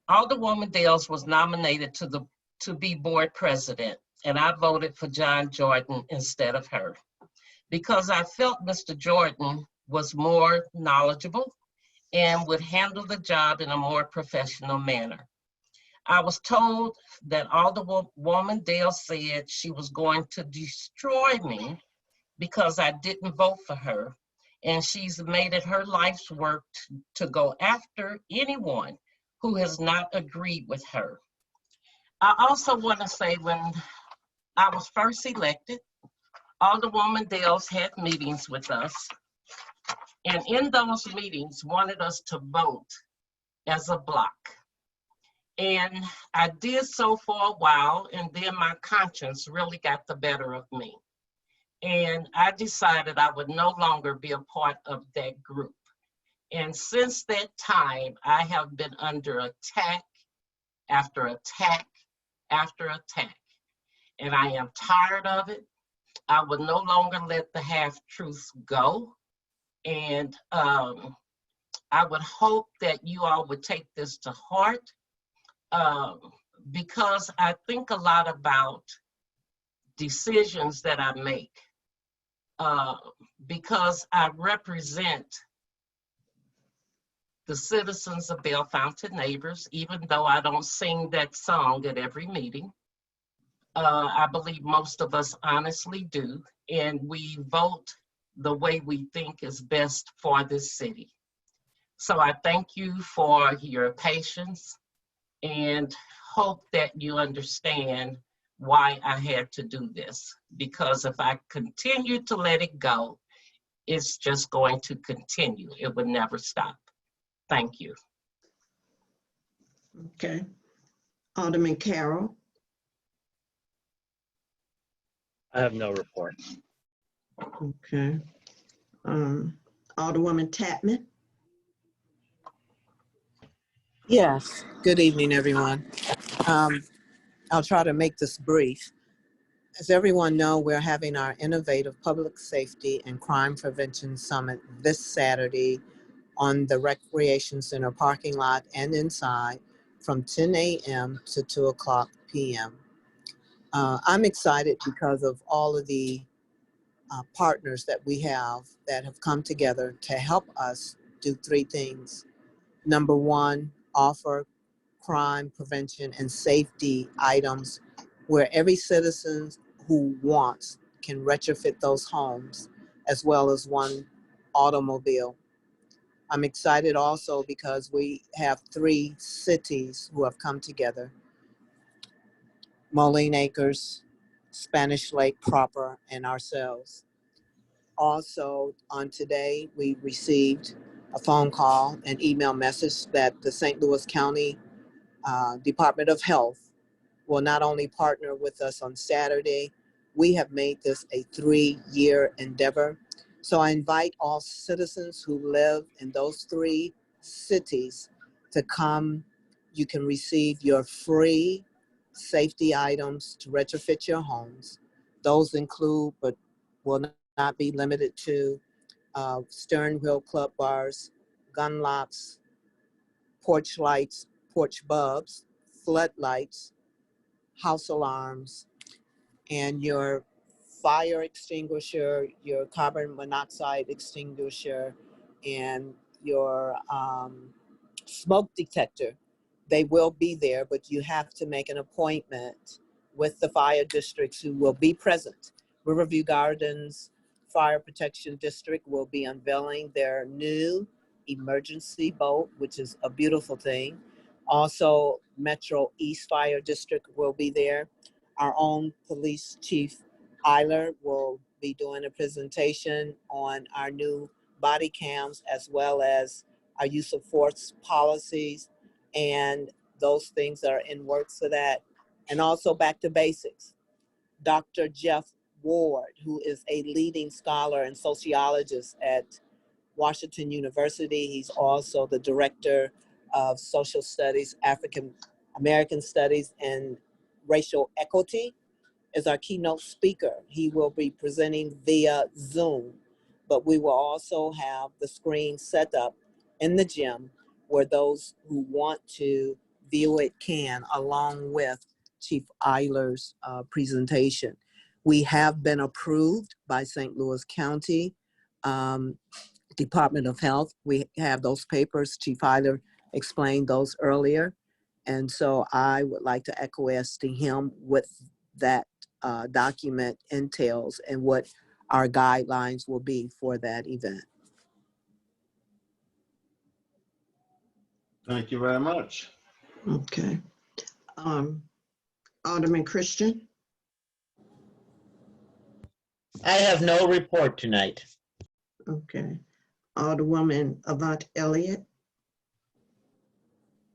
Alderwoman Dales was nominated to be board president, and I voted for John Jordan instead of her because I felt Mr. Jordan was more knowledgeable and would handle the job in a more professional manner. I was told that Alderwoman Dales said she was going to destroy me because I didn't vote for her, and she's made it her life's work to go after anyone who has not agreed with her. I also want to say when I was first elected, Alderwoman Dales had meetings with us, and in those meetings wanted us to vote as a block. And I did so for a while, and then my conscience really got the better of me. And I decided I would no longer be a part of that group. And since that time, I have been under attack after attack after attack. And I am tired of it. I would no longer let the half-truths go. And I would hope that you all would take this to heart because I think a lot about decisions that I make because I represent the citizens of Bellefontaine Neighbors, even though I don't sing that song at every meeting. I believe most of us honestly do, and we vote the way we think is best for this city. So I thank you for your patience. and hope that you understand why I had to do this. Because if I continue to let it go, it's just going to continue. It would never stop. Thank you. Okay. Alderman Carroll. I have no report. Okay. Alderwoman Tapman. Yes, good evening, everyone. I'll try to make this brief. As everyone knows, we're having our Innovative Public Safety and Crime Prevention Summit this Saturday on the Recreation Center parking lot and inside from 10 a.m. to 2 o'clock p.m. I'm excited because of all of the partners that we have that have come together to help us do three things. Number one, offer crime prevention and safety items where every citizen who wants can retrofit those homes as well as one automobile. I'm excited also because we have three cities who have come together: Moline Acres, Spanish Lake proper, and ourselves. Also, on today, we received a phone call and email message that the St. Louis County Department of Health will not only partner with us on Saturday, we have made this a 3-year endeavor. So I invite all citizens who live in those three cities to come. You can receive your free safety items to retrofit your homes. Those include, but will not be limited to, steering wheel club bars, gun locks, porch lights, porch bulbs, floodlights, house alarms, and your fire extinguisher, your carbon monoxide extinguisher, and your smoke detector. They will be there, but you have to make an appointment with the fire districts who will be present. Riverview Gardens Fire Protection District will be unveiling their new emergency boat, which is a beautiful thing. Also, Metro East Fire District will be there. Our own Police Chief Eiler will be doing a presentation on our new body cams as well as our use of force policies and those things that are in works for that. And also back to basics. Dr. Jeff Ward, who is a leading scholar and sociologist at Washington University. He's also the director of social studies, African American studies, and racial equity, is our keynote speaker. He will be presenting via Zoom, but we will also have the screen set up in the gym where those who want to view it can, along with Chief Eiler's presentation. We have been approved by St. Louis County Department of Health. We have those papers. Chief Eiler explained those earlier. And so I would like to acquiesce to him with that document entails and what our guidelines will be for that event. Thank you very much. Okay. Alderman Christian. I have no report tonight. Okay. Alderwoman Avant Elliott.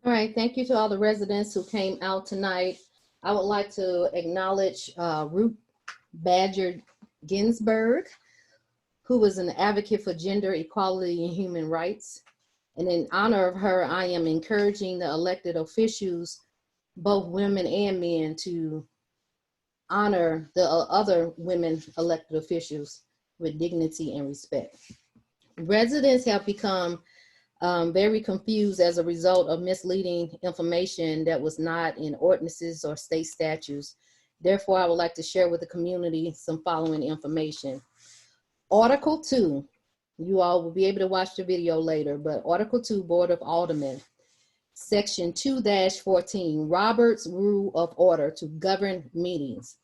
All right, thank you to all the residents who came out tonight. I would like to acknowledge Ruth Badger Ginsburg, who was an advocate for gender equality and human rights. And in honor of her, I am encouraging the elected officials, both women and men, to honor the other women elected officials with dignity and respect. Residents have become very confused as a result of misleading information that was not in ordinances or state statutes. Therefore, I would like to share with the community some following information. Article 2, you all will be able to watch the video later, but Article 2, Board of Aldermen, Section 2-14, Robert's Rule of Order to govern meetings.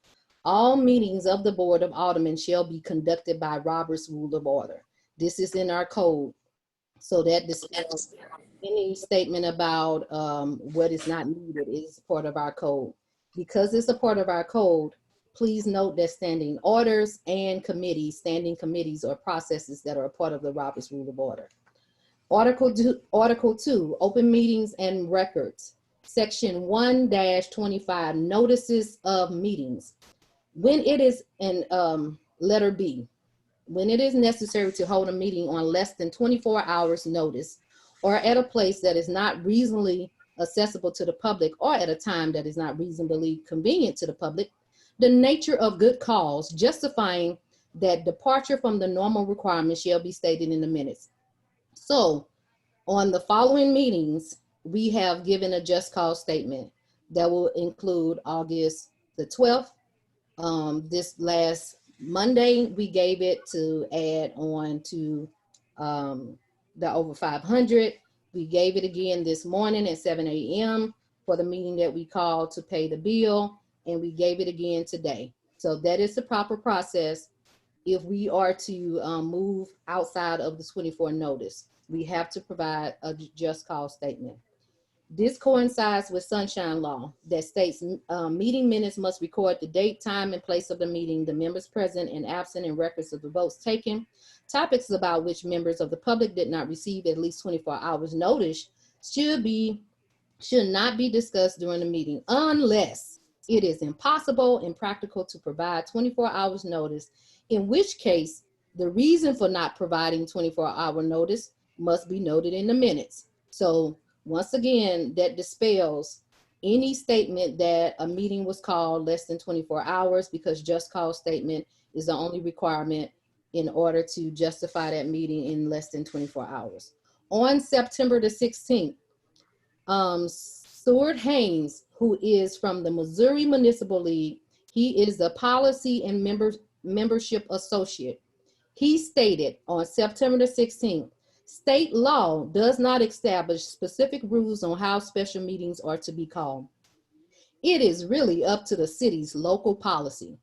All meetings of the Board of Aldermen shall be conducted by Robert's Rule of Order. This is in our code. So that dispels any statement about what is not needed is part of our code. Because it's a part of our code, please note that standing orders and committees, standing committees or processes that are a part of the Robert's Rule of Order. Article 2, open meetings and records. Section 1-25, notices of meetings. When it is in letter B, when it is necessary to hold a meeting on less than 24 hours notice or at a place that is not reasonably accessible to the public or at a time that is not reasonably convenient to the public, the nature of good cause justifying that departure from the normal requirements shall be stated in the minutes. So on the following meetings, we have given a just cause statement that will include August the 12th. This last Monday, we gave it to add on to the over 500. We gave it again this morning at 7 a.m. for the meeting that we called to pay the bill, and we gave it again today. So that is the proper process. If we are to move outside of the 24 notice, we have to provide a just cause statement. This coincides with Sunshine Law that states meeting minutes must record the date, time, and place of the meeting, the members present and absent, and records of the votes taken. Topics about which members of the public did not receive at least 24 hours notice should not be discussed during the meeting unless it is impossible and practical to provide 24 hours notice, in which case the reason for not providing 24-hour notice must be noted in the minutes. So once again, that dispels any statement that a meeting was called less than 24 hours because just cause statement is the only requirement in order to justify that meeting in less than 24 hours. On September the 16th, Stuart Haynes, who is from the Missouri Municipal League, he is a policy and membership associate. He stated on September the 16th, state law does not establish specific rules on how special meetings are to be called. It is really up to the city's local policy.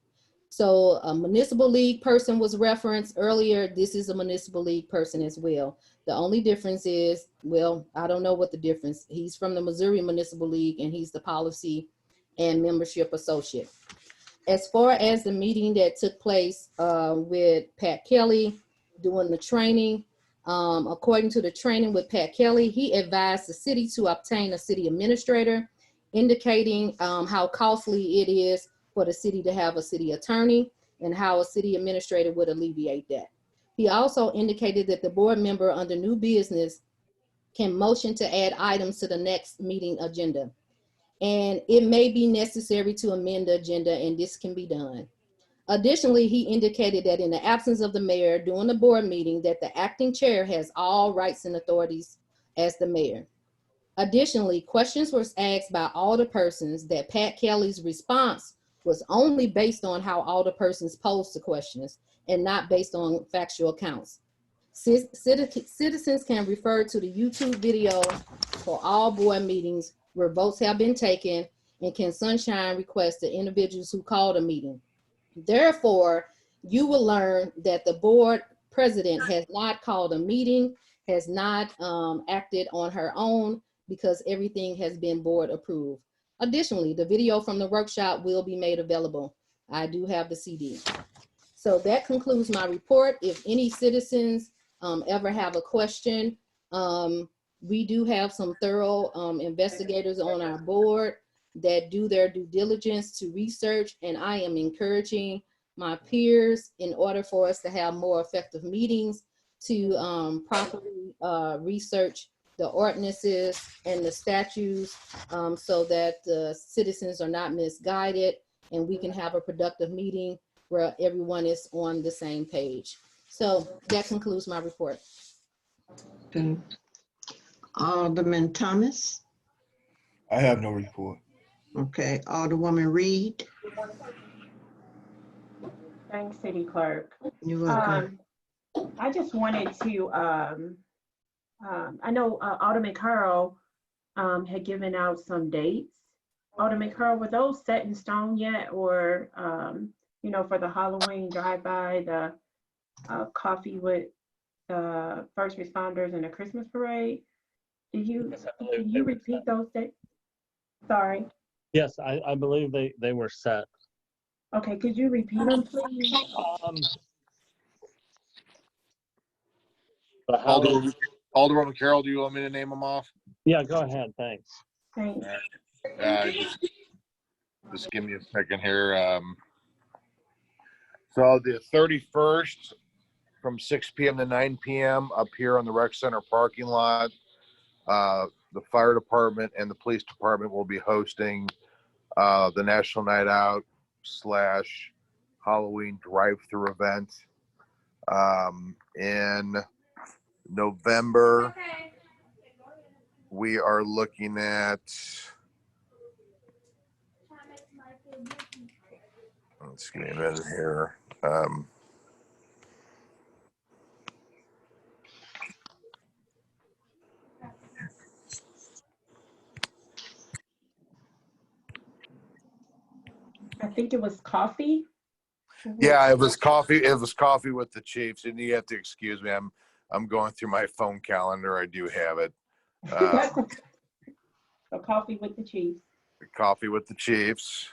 So a municipal league person was referenced earlier. This is a municipal league person as well. The only difference is, well, I don't know what the difference. He's from the Missouri Municipal League and he's the policy and membership associate. As far as the meeting that took place with Pat Kelly doing the training, according to the training with Pat Kelly, he advised the city to obtain a city administrator, indicating how costly it is for the city to have a city attorney and how a city administrator would alleviate that. He also indicated that the board member under new business can motion to add items to the next meeting agenda. And it may be necessary to amend the agenda, and this can be done. Additionally, he indicated that in the absence of the mayor during the board meeting, that the acting chair has all rights and authorities as the mayor. Additionally, questions were asked by all the persons that Pat Kelly's response was only based on how all the persons posed the questions and not based on factual counts. Citizens can refer to the YouTube video for all board meetings where votes have been taken, and can Sunshine request the individuals who called a meeting. Therefore, you will learn that the board president has not called a meeting, has not acted on her own, because everything has been board approved. Additionally, the video from the workshop will be made available. I do have the CD. So that concludes my report. If any citizens ever have a question, we do have some thorough investigators on our board that do their due diligence to research, and I am encouraging my peers, in order for us to have more effective meetings, to properly research the ordinances and the statutes so that the citizens are not misguided and we can have a productive meeting where everyone is on the same page. So that concludes my report. Okay. Alderman Thomas. I have no report. Okay, Alderwoman Reed. Thanks, City Clerk. You're welcome. I just wanted to, I know Alderman Carl had given out some dates. Alderman Carl, were those set in stone yet, or, you know, for the Halloween drive-by, the coffee with first responders and the Christmas parade. Can Yes, I believe they you were repeat set. those dates? Sorry. Yes, I believe they were set. Okay, could you repeat them, please? But how? Alderwoman Carroll, do you want me to name them off? Yeah, go ahead. Thanks. Thanks. Just give me a second here. So the 31st from 6 p.m. to 9 p.m. up here on the rec center parking lot. The fire department and the police department will be hosting the National Night Out / Halloween drive-through event. In November, we are looking at, let's give me a minute here. I think it was coffee. Yeah, it was coffee. It was coffee with the Chiefs, and you have to excuse me. I'm going through my phone calendar. I do have it. So coffee with the Chiefs. Coffee with the Chiefs,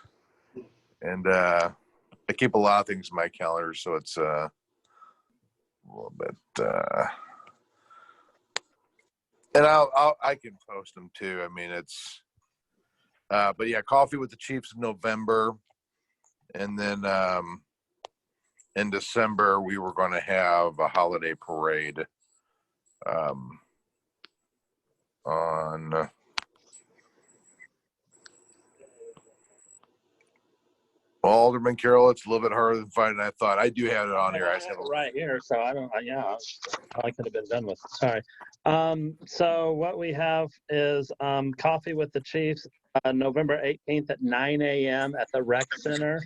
and I keep a lot of things in my calendar, so it's a little bit. And I can post them too. I mean, it's. But yeah, coffee with the Chiefs in November, and then in December we were going to have a holiday parade. On Alderman Carroll, it's a little bit harder than finding. I thought I do have it on here. I just have it right here, so I don't. Yeah, I could have been done with it. Sorry. So what we have is coffee with the Chiefs, November 18th at 9 a.m. at the rec center,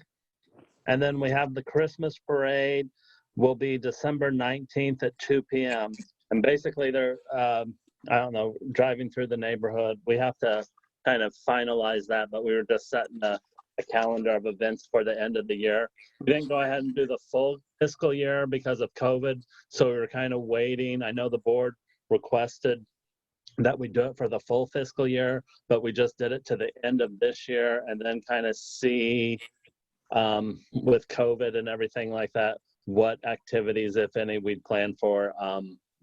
and then we have the Christmas parade. Will be December 19th at 2 p.m. And basically, they're I don't know, driving through the neighborhood. We have to kind of finalize that, but we were just setting a calendar of events for the end of the year. We didn't go ahead and do the full fiscal year because of COVID, so we were kind of waiting. I know the board requested that we do it for the full fiscal year, but we just did it to the end of this year and then kind of see with COVID and everything like that, what activities, if any, we'd plan for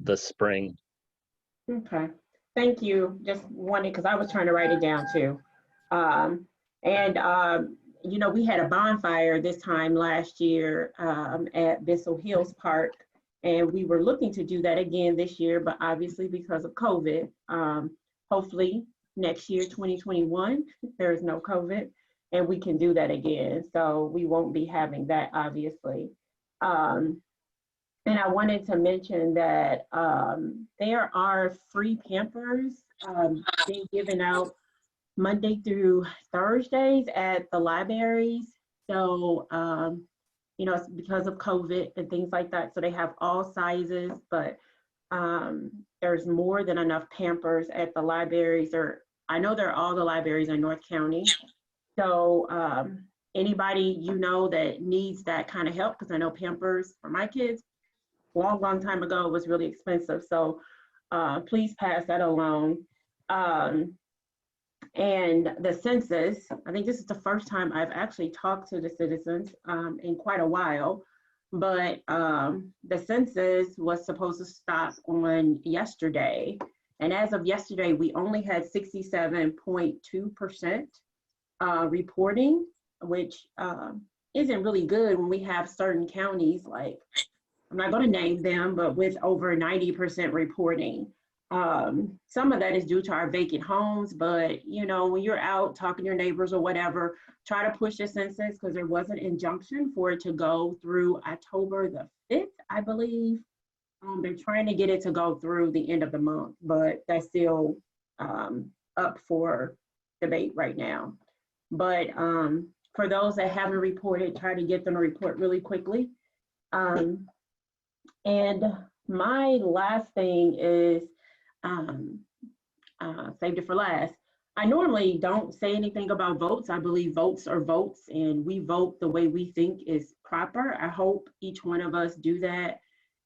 the spring. Okay, thank you. Just wanted, because I was trying to write it down too. You know, we had a bonfire this time last year at Bissell Hills Park, and we were looking to do that again this year, but obviously because of COVID, hopefully next year, 2021, there is no COVID, and we can do that again. So we won't be having that, obviously. And I wanted to mention that there are free Pampers being given out Monday through Thursdays at the libraries. So, you know, it's because of COVID and things like that. So they have all sizes, but there's more than enough Pampers at the libraries. I know they're all the libraries in North County. So anybody you know that needs that kind of help, because I know Pampers for my kids, long time ago, was really expensive. So please pass that along. And the census, I think this is the first time I've actually talked to the citizens in quite a while, but the census was supposed to stop on yesterday. And as of yesterday, we only had 67.2% reporting, which isn't really good when we have certain counties, like, I'm not going to name them, but with over 90% reporting. Some of that is due to our vacant homes, but you know, when you're out talking to your neighbors or whatever, try to push the census, because there was an injunction for it to go through October the 5th, I believe. They're trying to get it to go through the end of the month, but that's still up for debate right now. But for those that haven't reported, try to get them to report really quickly. And my last thing is, saved it for last. I normally don't say anything about votes. I believe votes are votes, and we vote the way we think is proper. I hope each one of us do that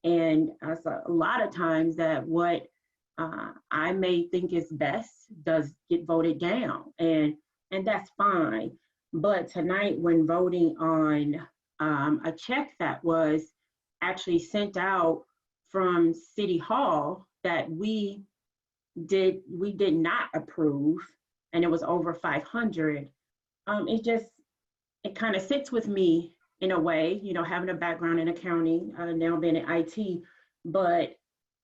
And a lot of times that what I may think is best does get voted down, and that's fine. But tonight, when voting on a check that was actually sent out from City Hall that we did not approve, and it was over 500, it kind of sits with me in a way, you know, having a background in accounting, now being in IT, but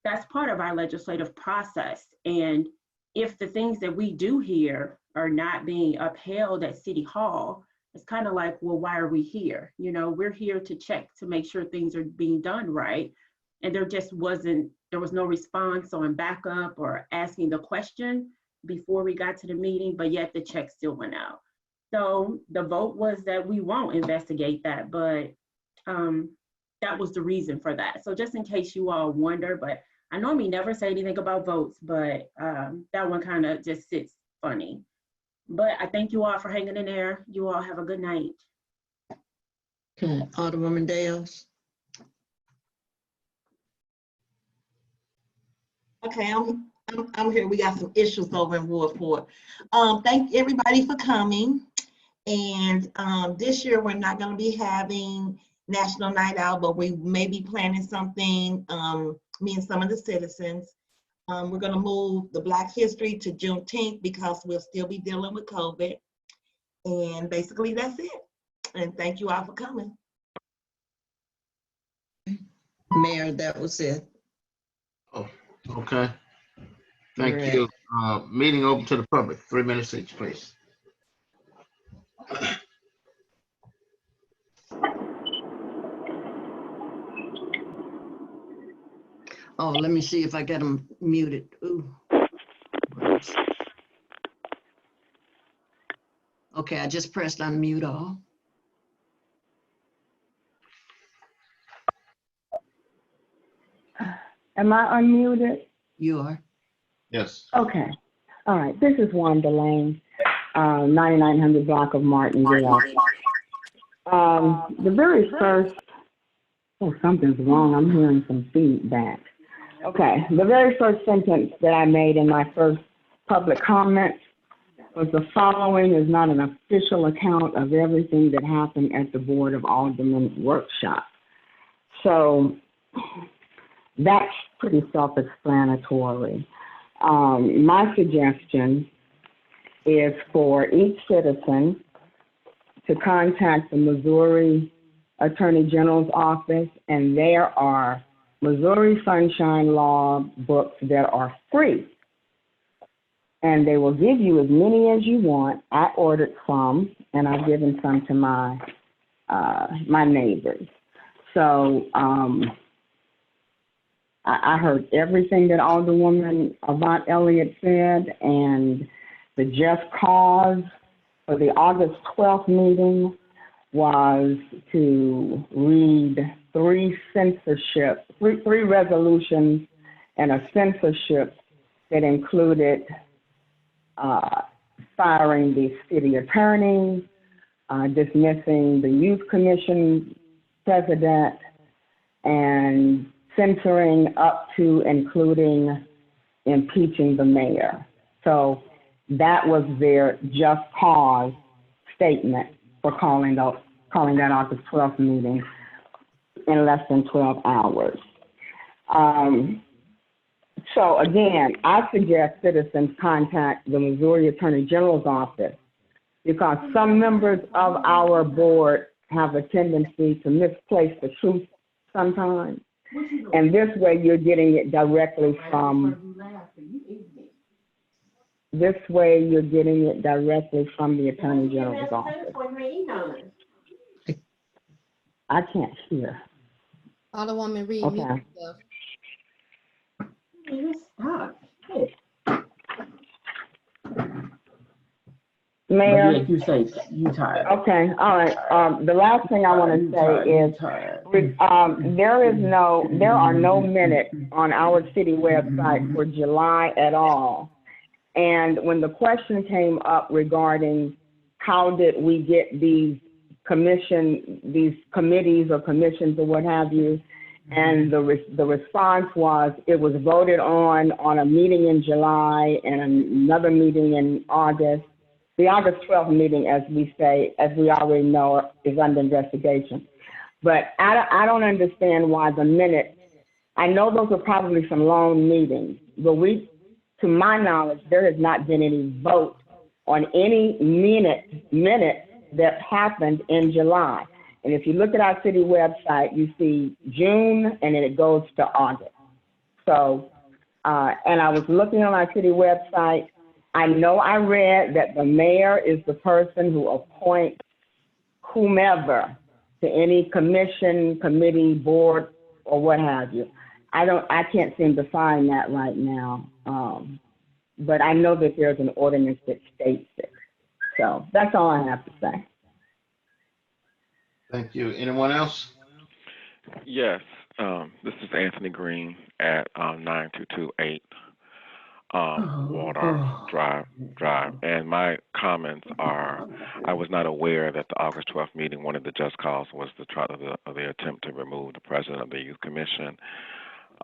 that's part of our legislative process. And if the things that we do here are not being upheld at City Hall, it's kind of like, well, why are we here? You know, we're here to check to make sure things are being done right. And there was no response on backup or asking the question before we got to the meeting, but yet the check still went out. So the vote was that we won't investigate that, but that was the reason for that. So just in case you all wonder, but I normally never say anything about votes, but that one kind of just sits funny. But I thank you all for hanging in there. You all have a good night. Okay, Alderwoman Dales. Okay, I'm here. We got some issues over in Ward 4. Thank everybody for coming. And this year we're not going to be having National Night Out, but we may be planning something, me and some of the citizens. We're going to move the Black History to Juneteenth because we'll still be dealing with COVID. And basically that's it. And thank you all for coming. Mayor, that was it. Oh, okay. Thank Correct. you. Meeting open to the public. 3 minutes each, please. Oh, let me see if I get them muted. Ooh. Okay, I just pressed unmute all. Am I unmuted? You are. Yes. Okay. All right. This is Wanda Lane, 9900 block of Martindale. The very first, oh, something's wrong. I'm hearing some feedback. Okay. The very first sentence that I made in my first public comment was the following is not an official account of everything that happened at the Board of Aldermen workshop. So that's pretty self-explanatory. My suggestion is for each citizen to contact the Missouri Attorney General's office, and there are Missouri Sunshine Law books that are free. And they will give you as many as you want. I ordered some, and I've given some to my my neighbors. So I heard everything that Alderwoman Avant Elliott said, and the just cause for the August 12th meeting was to read three resolutions and a censorship that included firing the city attorney, dismissing the youth commission president, and censoring up to including impeaching the mayor. So that was their just cause statement for calling that August 12th meeting in less than 12 hours. So again, I suggest citizens contact the Missouri Attorney General's office because some members of our board have a tendency to misplace the truth sometimes. And this way you're getting it directly from the Attorney General's office. I can't hear. Alderwoman Reed. Okay. Mayor. You say you tired. Okay, all right. The last thing I want to say is there are no minutes on our city website for July at all. And when the question came up regarding how did we get these committees or commissions or what have you, And the response was, it was voted on a meeting in July and another meeting in August. The August 12th meeting, as we say, as we already know, is under investigation. But I don't understand why the minutes, I know those are probably some long meetings, but to my knowledge, there has not been any vote on any minute that happened in July. And if you look at our city website, you see June and then it goes to August. So, and I was looking on our city website. I know I read that the mayor is the person who appoints whomever to any commission, committee, board, or what have you. I can't seem to find that right now. But I know that there's an ordinance that states it. So that's all I have to say. Thank you. Anyone else? Yes, this is Anthony Green at 9228 Water Drive. And my comments are, I was not aware that the August 12th meeting, one of the just cause was the attempt to remove the president of the Youth Commission.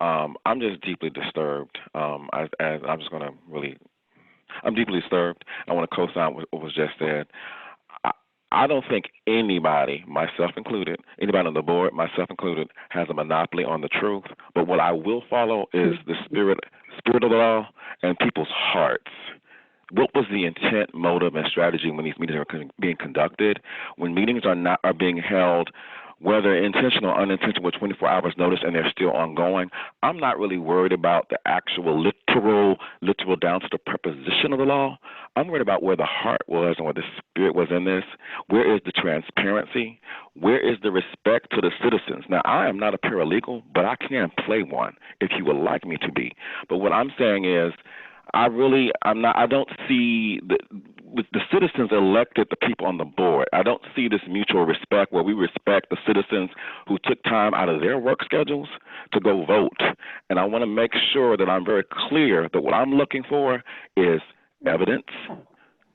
I'm just deeply disturbed. I'm deeply disturbed. I want to co-sign what was just said. I don't think anybody, myself included, anybody on the board, myself included, has a monopoly on the truth. But what I will follow is the spirit of the law and people's hearts. What was the intent, motive, and strategy when these meetings are being conducted? When meetings are being held, whether intentional or unintentional, with 24 hours notice and they're still ongoing, I'm not really worried about the actual literal down to the preposition of the law. I'm worried about where the heart was and where the spirit was in this. Where is the transparency? Where is the respect to the citizens? Now, I am not a paralegal, but I can play one if you would like me to be. But what I'm saying is, I don't see the citizens elected the people on the board. I don't see this mutual respect where we respect the citizens who took time out of their work schedules to go vote. And I want to make sure that I'm very clear that what I'm looking for is evidence,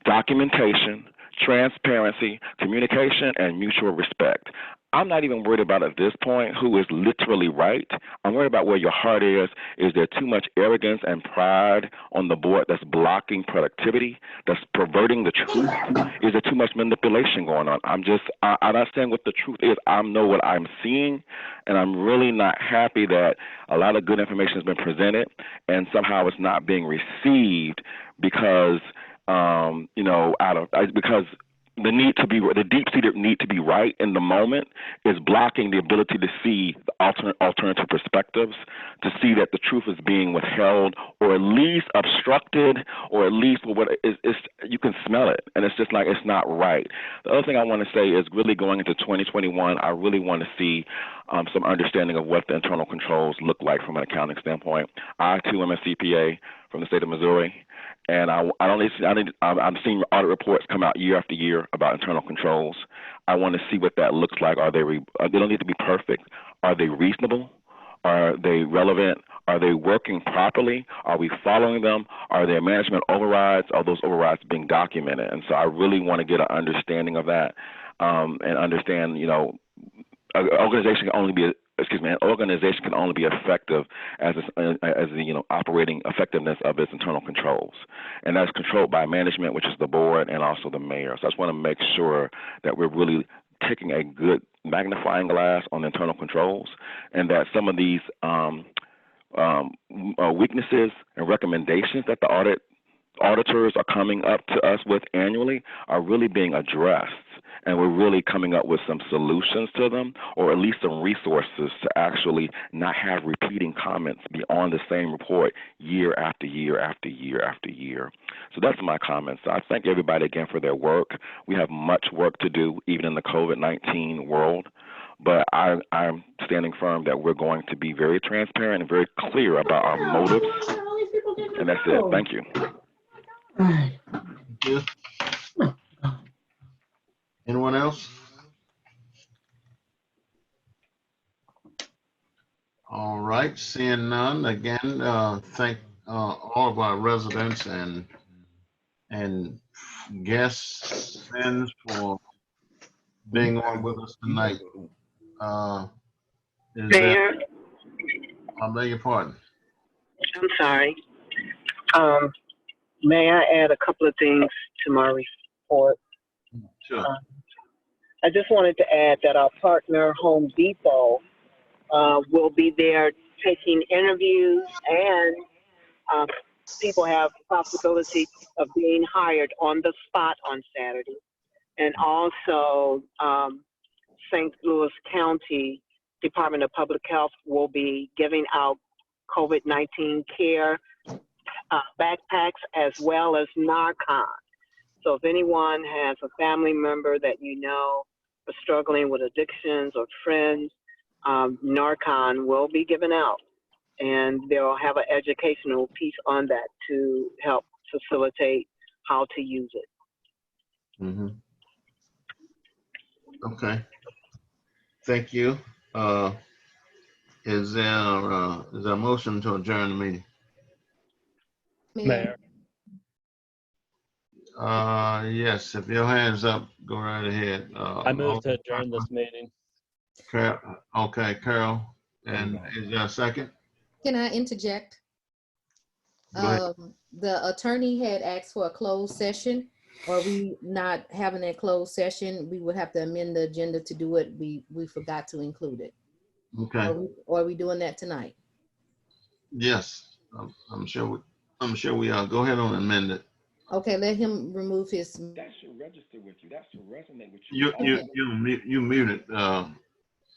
documentation, transparency, communication, and mutual respect. I'm not even worried about at this point who is literally right. I'm worried about where your heart is. Is there too much arrogance and pride on the board that's blocking productivity, that's perverting the truth? Is there too much manipulation going on? I'm not saying what the truth is. I know what I'm seeing, and I'm really not happy that a lot of good information has been presented and somehow it's not being received because because the deep-seated need to be right in the moment is blocking the ability to see the alternative perspectives, to see that the truth is being withheld or at least obstructed, or at least you can smell it, and it's just like it's not right. The other thing I want to say is really going into 2021, I really want to see some understanding of what the internal controls look like from an accounting standpoint. I, too, am a CPA from the state of Missouri. And I'm seeing audit reports come out year after year about internal controls. I want to see what that looks like. They don't need to be perfect. Are they reasonable? Are they relevant? Are they working properly? Are we following them? Are there management overrides? Are those overrides being documented? And so I really want to get an understanding of that and understand, an organization can only be effective as the operating effectiveness of its internal controls, and that's controlled by management, which is the board, and also the mayor. So I just want to make sure that we're really taking a good magnifying glass on internal controls, and that some of these weaknesses and recommendations that the auditors are coming up to us with annually are really being addressed. And we're really coming up with some solutions to them, or at least some resources to actually not have repeating comments beyond the same report year after year after year after year. So that's my comments. I thank everybody again for their work. We have much work to do, even in the COVID-19 world. But I'm standing firm that we're going to be very transparent and very clear about our motives. And that's it. Thank you. Thank you. Anyone else? All right, seeing none, again, thank all of our residents and guests, friends, for being on with us tonight. I beg your pardon. I'm sorry. May I add a couple of things to my report? Sure. I just wanted to add that our partner Home Depot will be there taking interviews, and people have possibility of being hired on the spot on Saturday. And also St. Louis County Department of Public Health will be giving out COVID-19 care backpacks as well as Narcan. So if anyone has a family member that you know is struggling with addictions or friends, Narcan will be given out, and they'll have an educational piece on that to help facilitate how to use it. Mm-hmm. Okay. Thank you. Is there a motion to adjourn the meeting? Mayor. Yes, if your hand's up, go right ahead. I move to adjourn this meeting. Okay, Carol, and is there a second? Can I interject? Go ahead. The attorney had asked for a closed session. Are we not having that closed session? We would have to amend the agenda to do it. We forgot to include it. Okay. Or are we doing that tonight? Yes, I'm sure we are. Go ahead and amend it. Okay, let him remove his. That should register with you. That should resonate with you. You muted,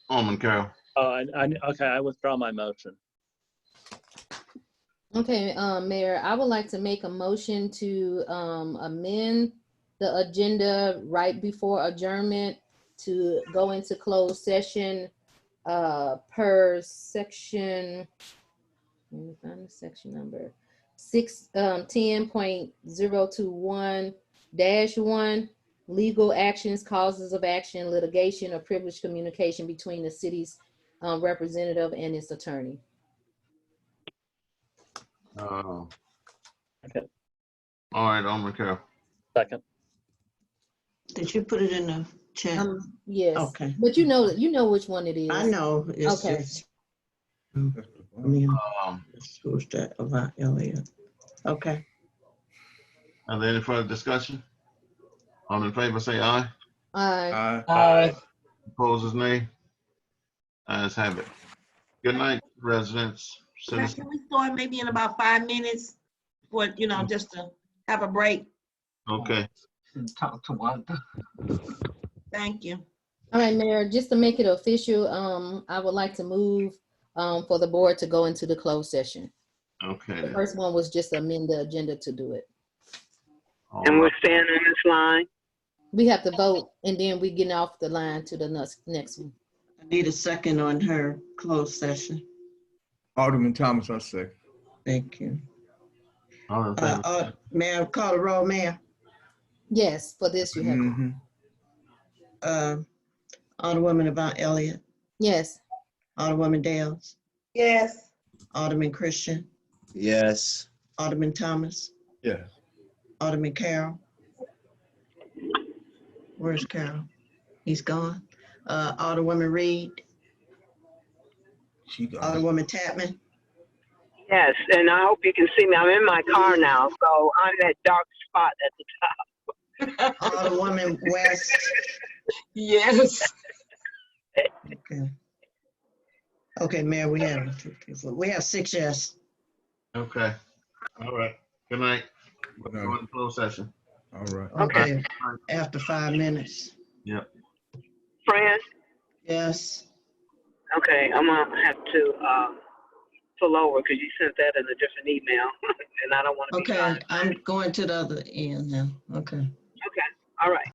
Alderman Carroll. Oh, okay, I withdraw my motion. Okay, Mayor, I would like to make a motion to amend the agenda right before adjournment to go into closed session per section. Let me find the section number 10.021-1, legal actions, causes of action, litigation, or privileged communication between the city's representative and its attorney. Okay. All right, Alderman Carroll. Second. Did you put it in the chat? Yes. Okay. But you know which one it is. I know. It's okay. Just, I mean, who's that about Elliot? Okay. Are there any further discussion? All in favor, say aye. Aye. Aye. Opposers, nay. Ayes have it. Good night, residents. Can we start maybe in about 5 minutes for, just to have a break? Okay. Talk to Wanda. Thank you. All right, Mayor, just to make it official, I would like to move for the board to go into the closed session. Okay. The first one was just amend the agenda to do it. And we're staying on this line? We have to vote, and then we getting off the line to the next one. I need a second on her closed session. Alderman Thomas, I second. Thank you. All in favor. Mayor, call the roll, Mayor. Yes, for this you have. Alderwoman Avant Elliott. Yes. Alderwoman Dales. Yes. Alderman Christian. Yes. Alderman Thomas. Yes. Alderman Carroll. Where's Carroll? He's gone. Alderwoman Reed. She gone. Alderwoman Tapman. Yes, and I hope you can see me. I'm in my car now, so I'm that dark spot at the top. Alderwoman West. Yes. Okay. Okay, Mayor, we have 6 yes. Okay. All right. Good night. We're going to closed session. All right. Okay, after 5 minutes. Yep. Fran? Yes. Okay, I'm gonna have to pull over because you sent that in a different email, and I don't want to. Okay, I'm going to the other end now. Okay. Okay, all right.